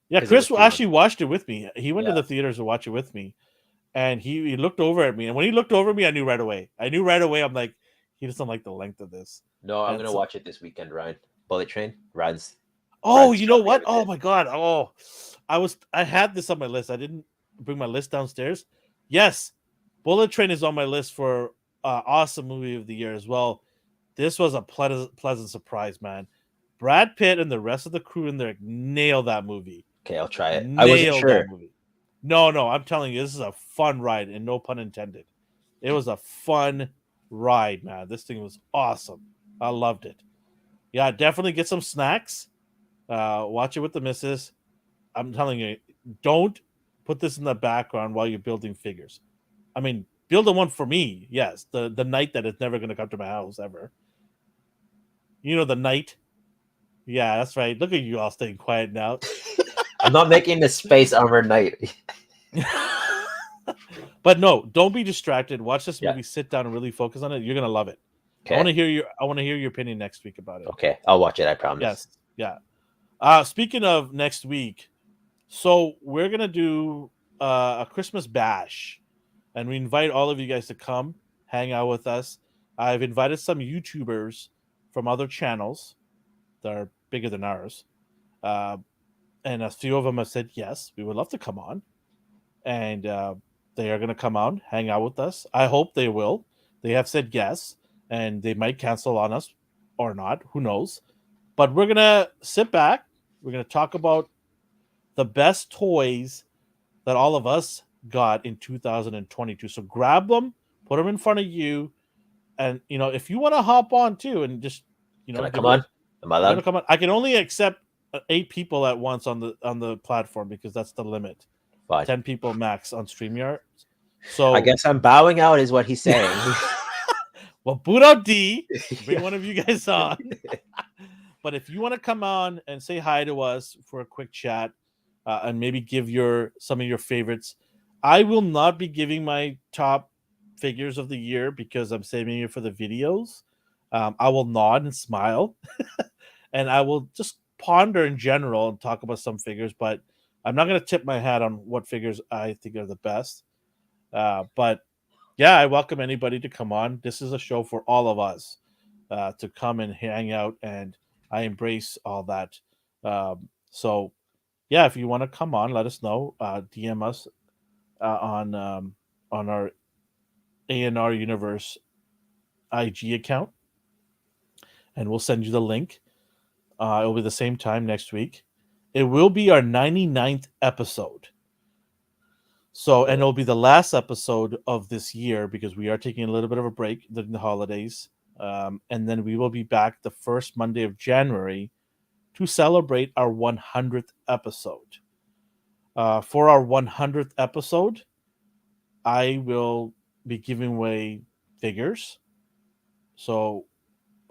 A: Yeah, Chris actually watched it with me. He went to the theaters to watch it with me. And he looked over at me. And when he looked over at me, I knew right away. I'm like, he doesn't like the length of this.
B: No, I'm going to watch it this weekend, Ryan. Bullet Train, Ryan's.
A: Oh, you know what? Oh, my God. Oh, I had this on my list. I didn't bring my list downstairs. Yes, Bullet Train is on my list for awesome movie of the year as well. This was a pleasant surprise, man. Brad Pitt and the rest of the crew in there nailed that movie.
B: Okay, I'll try it. I wasn't sure.
A: No, I'm telling you, this is a fun ride, and no pun intended. It was a fun ride, man. This thing was awesome. I loved it. Yeah, definitely get some snacks. Watch it with the missus. I'm telling you, don't put this in the background while you're building figures. I mean, build a one for me, yes. The night that it's never going to come to my house ever. You know the night? Yeah, that's right. Look at you all staying quiet now.
B: I'm not making the space armor knight.
A: But no, don't be distracted. Watch this movie. Sit down and really focus on it. You're gonna love it. Okay. I want to hear your opinion next week about it.
B: Okay, I'll watch it. I promise.
A: Yes. Yeah. Speaking of next week, so we're gonna do a Christmas bash, and we invite all of you guys to come hang out with us. I've invited some YouTubers from other channels that are bigger than ours, and a few of them have said yes, we would love to come on, and they are going to come on, hang out with us. I hope they will. They have said yes, and they might cancel on us or not. Who knows? But we're going to sit back. We're going to talk about the best toys that all of us got in 2022. So grab them, put them in front of you, and if you want to hop on too, and just
B: can I come on? Am I allowed?
A: Come on. I can only accept 8 people at once on the platform because that's the limit.
B: Fine.
A: 10 people max on StreamYard. So
B: I guess I'm bowing out, is what he's saying.
A: Well, boot out D. Bring one of you guys on. But if you want to come on and say hi to us for a quick chat, and maybe give some of your favorites, I will not be giving my top figures of the year because I'm saving it for the videos. I will nod and smile, and I will just ponder in general and talk about some figures, but I'm not going to tip my hat on what figures I think are the best. But yeah, I welcome anybody to come on. This is a show for all of us to come and hang out, and I embrace all that. So yeah, if you want to come on, let us know. DM us on our ANR Universe IG account, and we'll send you the link. It'll be the same time next week. It will be our 99th episode. So, and it'll be the last episode of this year because we are taking a little bit of a break during the holidays. And then we will be back the first Monday of January to celebrate our 100th episode. For our 100th episode, I will be giving away figures. So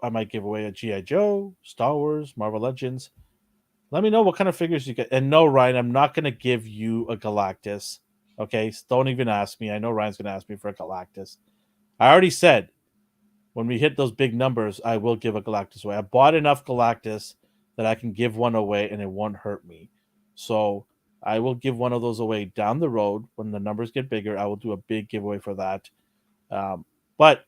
A: I might give away a G.I. Joe, Star Wars, Marvel Legends. Let me know what kind of figures you get. And no, Ryan, I'm not going to give you a Galactus. Okay, so don't even ask me. I know Ryan's going to ask me for a Galactus. I already said when we hit those big numbers, I will give a Galactus away. I bought enough Galactus that I can give one away and it won't hurt me. So I will give one of those away down the road when the numbers get bigger. I will do a big giveaway for that. But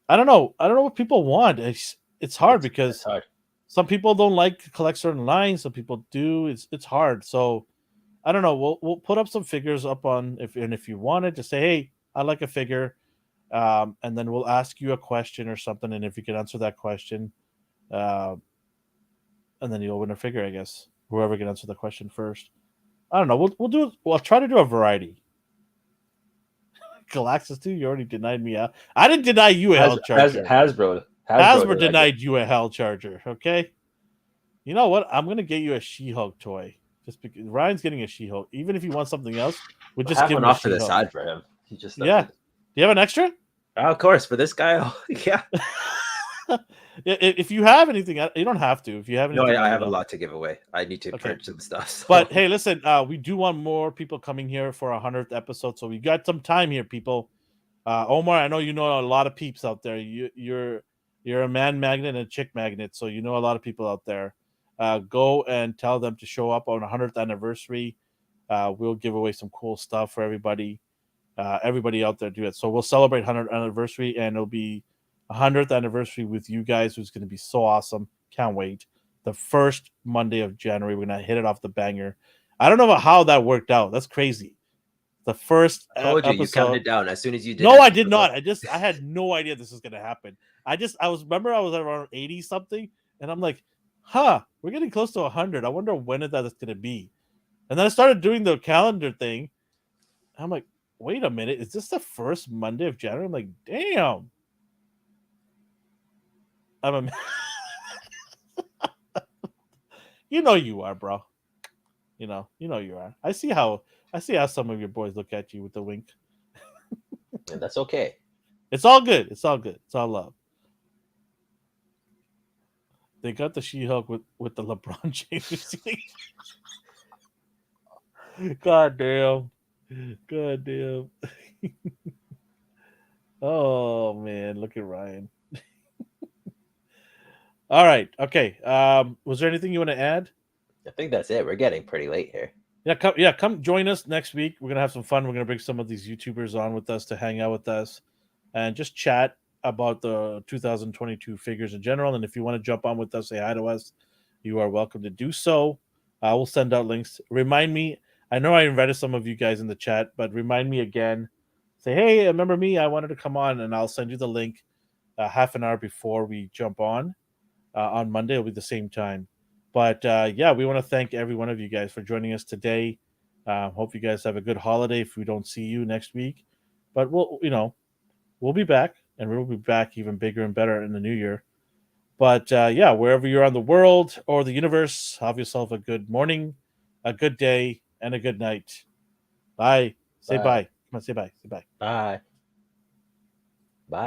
A: I don't know. I don't know what people want. It's hard because
B: hard.
A: some people don't like to collect certain lines. Some people do. It's hard. So I don't know. We'll put up some figures up on if you wanted to say, hey, I like a figure, and then we'll ask you a question or something, and if you can answer that question, uh, and then you'll win a figure, I guess. Whoever can answer the question first. I don't know. We'll do. We'll try to do a variety. Galactus 2, you already denied me. I didn't deny you a Hell Charger. Hasbro denied you a Hell Charger. Okay. You know what? I'm gonna get you a She-Hulk toy. Just because Ryan's getting a She-Hulk. Even if he wants something else, we'll just give him
B: off
A: to
B: the side for him. He just
A: yeah. Do you have an extra?
B: Of course, for this guy. Yeah.
A: If you have anything, you don't have to. If you have anything,
B: no, I have a lot to give away. I need to purchase some stuff. So.
A: But hey, listen, we do want more people coming here for our 100th episode, so we got some time here, people. Omar, I know you know a lot of peeps out there. You're a man magnet and a chick magnet, so you know a lot of people out there. Go and tell them to show up on 100th anniversary. We'll give away some cool stuff for everybody. Everybody out there do it. So we'll celebrate 100th anniversary, and it'll be 100th anniversary with you guys, who's going to be so awesome. Can't wait. The first Monday of January, we're going to hit it off the banger. I don't know about how that worked out. That's crazy. The first
B: I told you,
A: episode,
B: you counted down as soon as you did.
A: No, I did not. I had no idea this was going to happen. I was around 80 something, and I'm like, we're getting close to 100. I wonder when that's going to be. And then I started doing the calendar thing. I'm like, wait a minute, is this the first Monday of January? I'm like, damn. You know you are, bro. You know you are. I see how some of your boys look at you with the wink.
B: And that's okay.
A: It's all good. It's all good. It's all love. They got the She-Hulk with the LeBron James. God damn. Oh man, look at Ryan. All right. Okay. Was there anything you want to add?
B: I think that's it. We're getting pretty late here.
A: Come join us next week. We're gonna have some fun. We're gonna bring some of these YouTubers on with us to hang out with us and just chat about the 2022 figures in general. And if you want to jump on with us, say hi to us, you are welcome to do so. We'll send out links. Remind me. I know I invited some of you guys in the chat, but remind me again. Say, hey, remember me? I wanted to come on, and I'll send you the link half an hour before we jump on Monday. It'll be the same time. But we want to thank every one of you guys for joining us today. Hope you guys have a good holiday if we don't see you next week. But we'll be back, and we'll be back even bigger and better in the new year. But wherever you're on the world or the universe, have yourself a good morning, a good day, and a good night. Bye. Say bye. Come on, say bye. Say bye.
B: Bye. Bye.